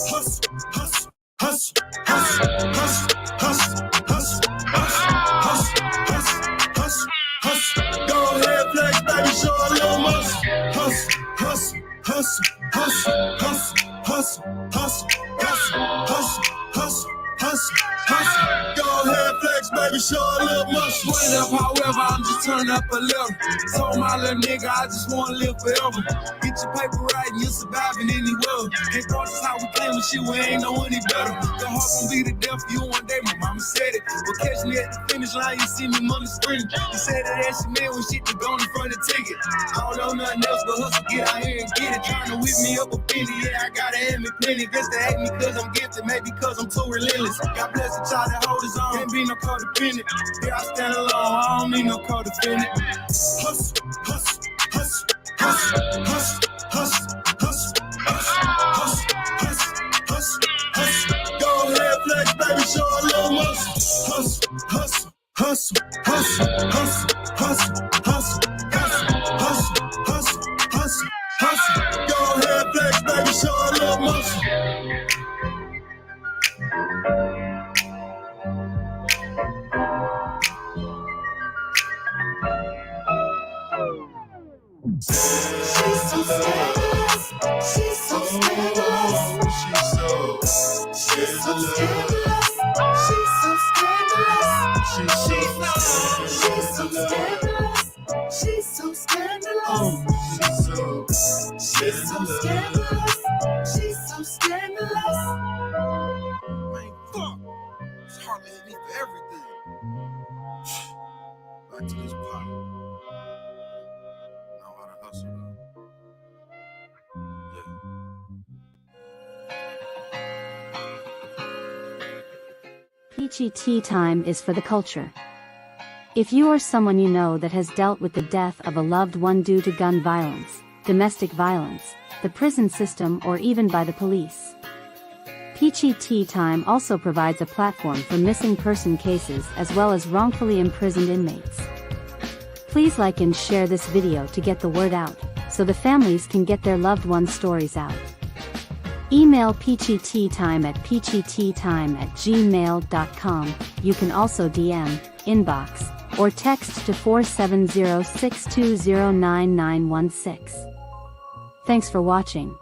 Hustle, hustle, hustle, hustle, hustle, hustle, hustle, hustle, hustle, hustle. Go ahead, flex, baby, show a little muscle. Hustle, hustle, hustle, hustle, hustle, hustle, hustle, hustle, hustle, hustle, hustle, hustle. Go ahead, flex, baby, show a little muscle. Wait up, however, I'm just turning up a level. Told my little nigga I just wanna live forever. Get your paper right and you're surviving anywhere. Ain't thought this how we came and shit, we ain't know any better. The heart gon' be the death for you one day, my mama said it. But catch me at the finish line, you see me money spring. You said that she man when shit to go in front of the ticket. I don't know nothing else but hustle, get out here and get it. Trying to whip me up a penny, yeah, I gotta have me plenty. Guess they hate me cause I'm gifted, maybe cause I'm too relentless. God bless the child that hold his own, can't be no codependent. Yeah, I stand alone, I don't need no codependent. Hustle, hustle, hustle, hustle, hustle, hustle, hustle, hustle, hustle, hustle, hustle. Go ahead, flex, baby, show a little muscle. Hustle, hustle, hustle, hustle, hustle, hustle, hustle, hustle, hustle, hustle, hustle. Go ahead, flex, baby, show a little muscle. She's so scandalous. She's so scandalous. She's so scandalous. She's so scandalous. She's so scandalous. She's so scandalous. She's so scandalous. She's so scandalous. Man, fuck. It's hardly me for everything. Back to this pot. Know how to hustle though. Peachy tea time is for the culture. If you or someone you know that has dealt with the death of a loved one due to gun violence, domestic violence, the prison system, or even by the police, Peachy Tea Time also provides a platform for missing person cases as well as wrongfully imprisoned inmates. Please like and share this video to get the word out. so the families can get their loved ones' stories out. Email peachyteatime@gmail.com. You can also DM, inbox, or text to 470-620-9916. Thanks for watching.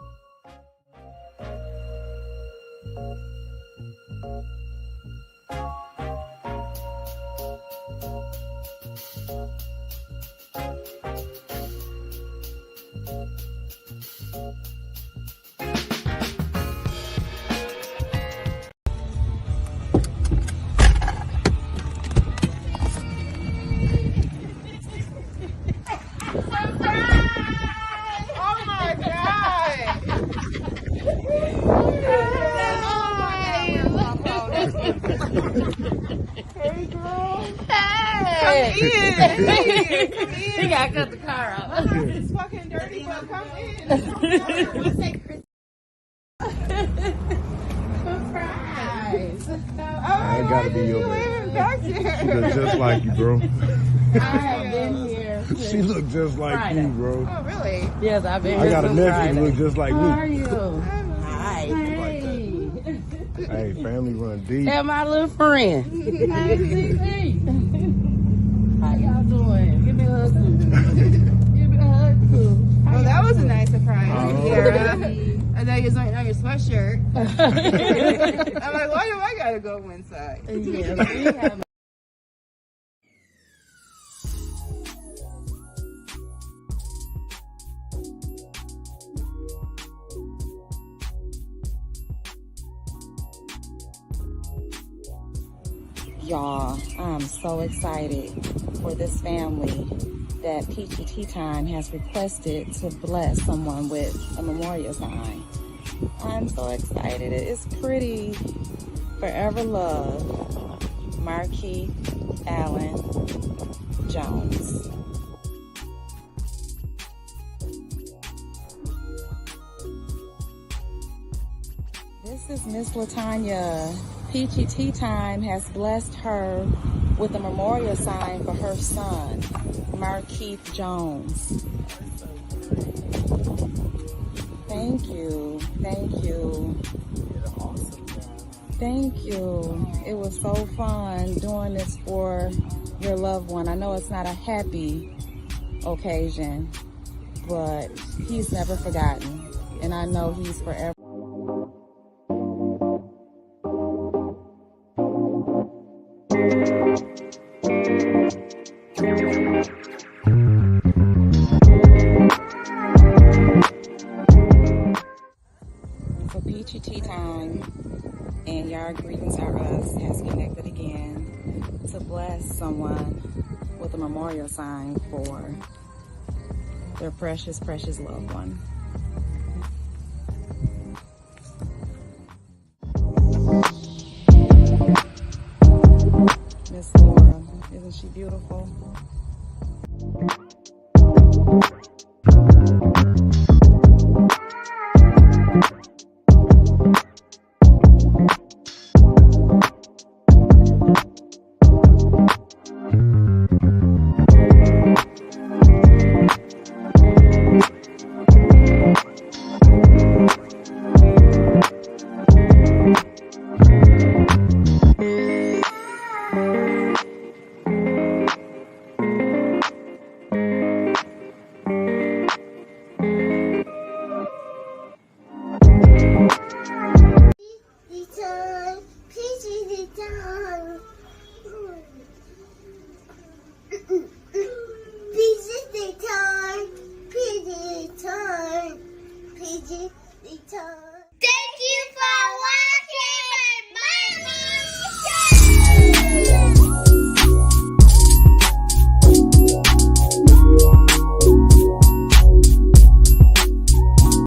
He gotta cut the car out. It's fucking dirty, but come in. Surprise. I gotta be your back She there. look just like you, bro. I have been here. She look just like you, bro. Oh, really? Yes, I've been I here got a since nephew Friday. who look just like How me. are you? Hi. Hey, family run deep. Hey, my little friend. Hey, how y'all doing? Give me a hug too. Give me a hug too. Oh, that was a nice surprise. Oh. Yeah. I thought you was wearing on your sweatshirt. I'm like, why do I gotta go inside? Yeah, we have. Y'all, I'm so excited for this family that Peachy Tea Time has requested to bless someone with a memorial sign. I'm so excited. It's pretty. Forever Love, Marquis Allen Jones. This is Miss Latanya. Peachy Tea Time has blessed her with a memorial sign for her son, Marquis Jones. Thank you. Thank you. Thank you. It was so fun doing this for your loved one. I know it's not a happy occasion, but he's never forgotten. And I know he's forever. For Peachy Tea Time and Yard Greetings Are Us has connected again to bless someone with a memorial sign for their precious, precious loved one. Miss Laura, isn't she beautiful? Thank you for watching.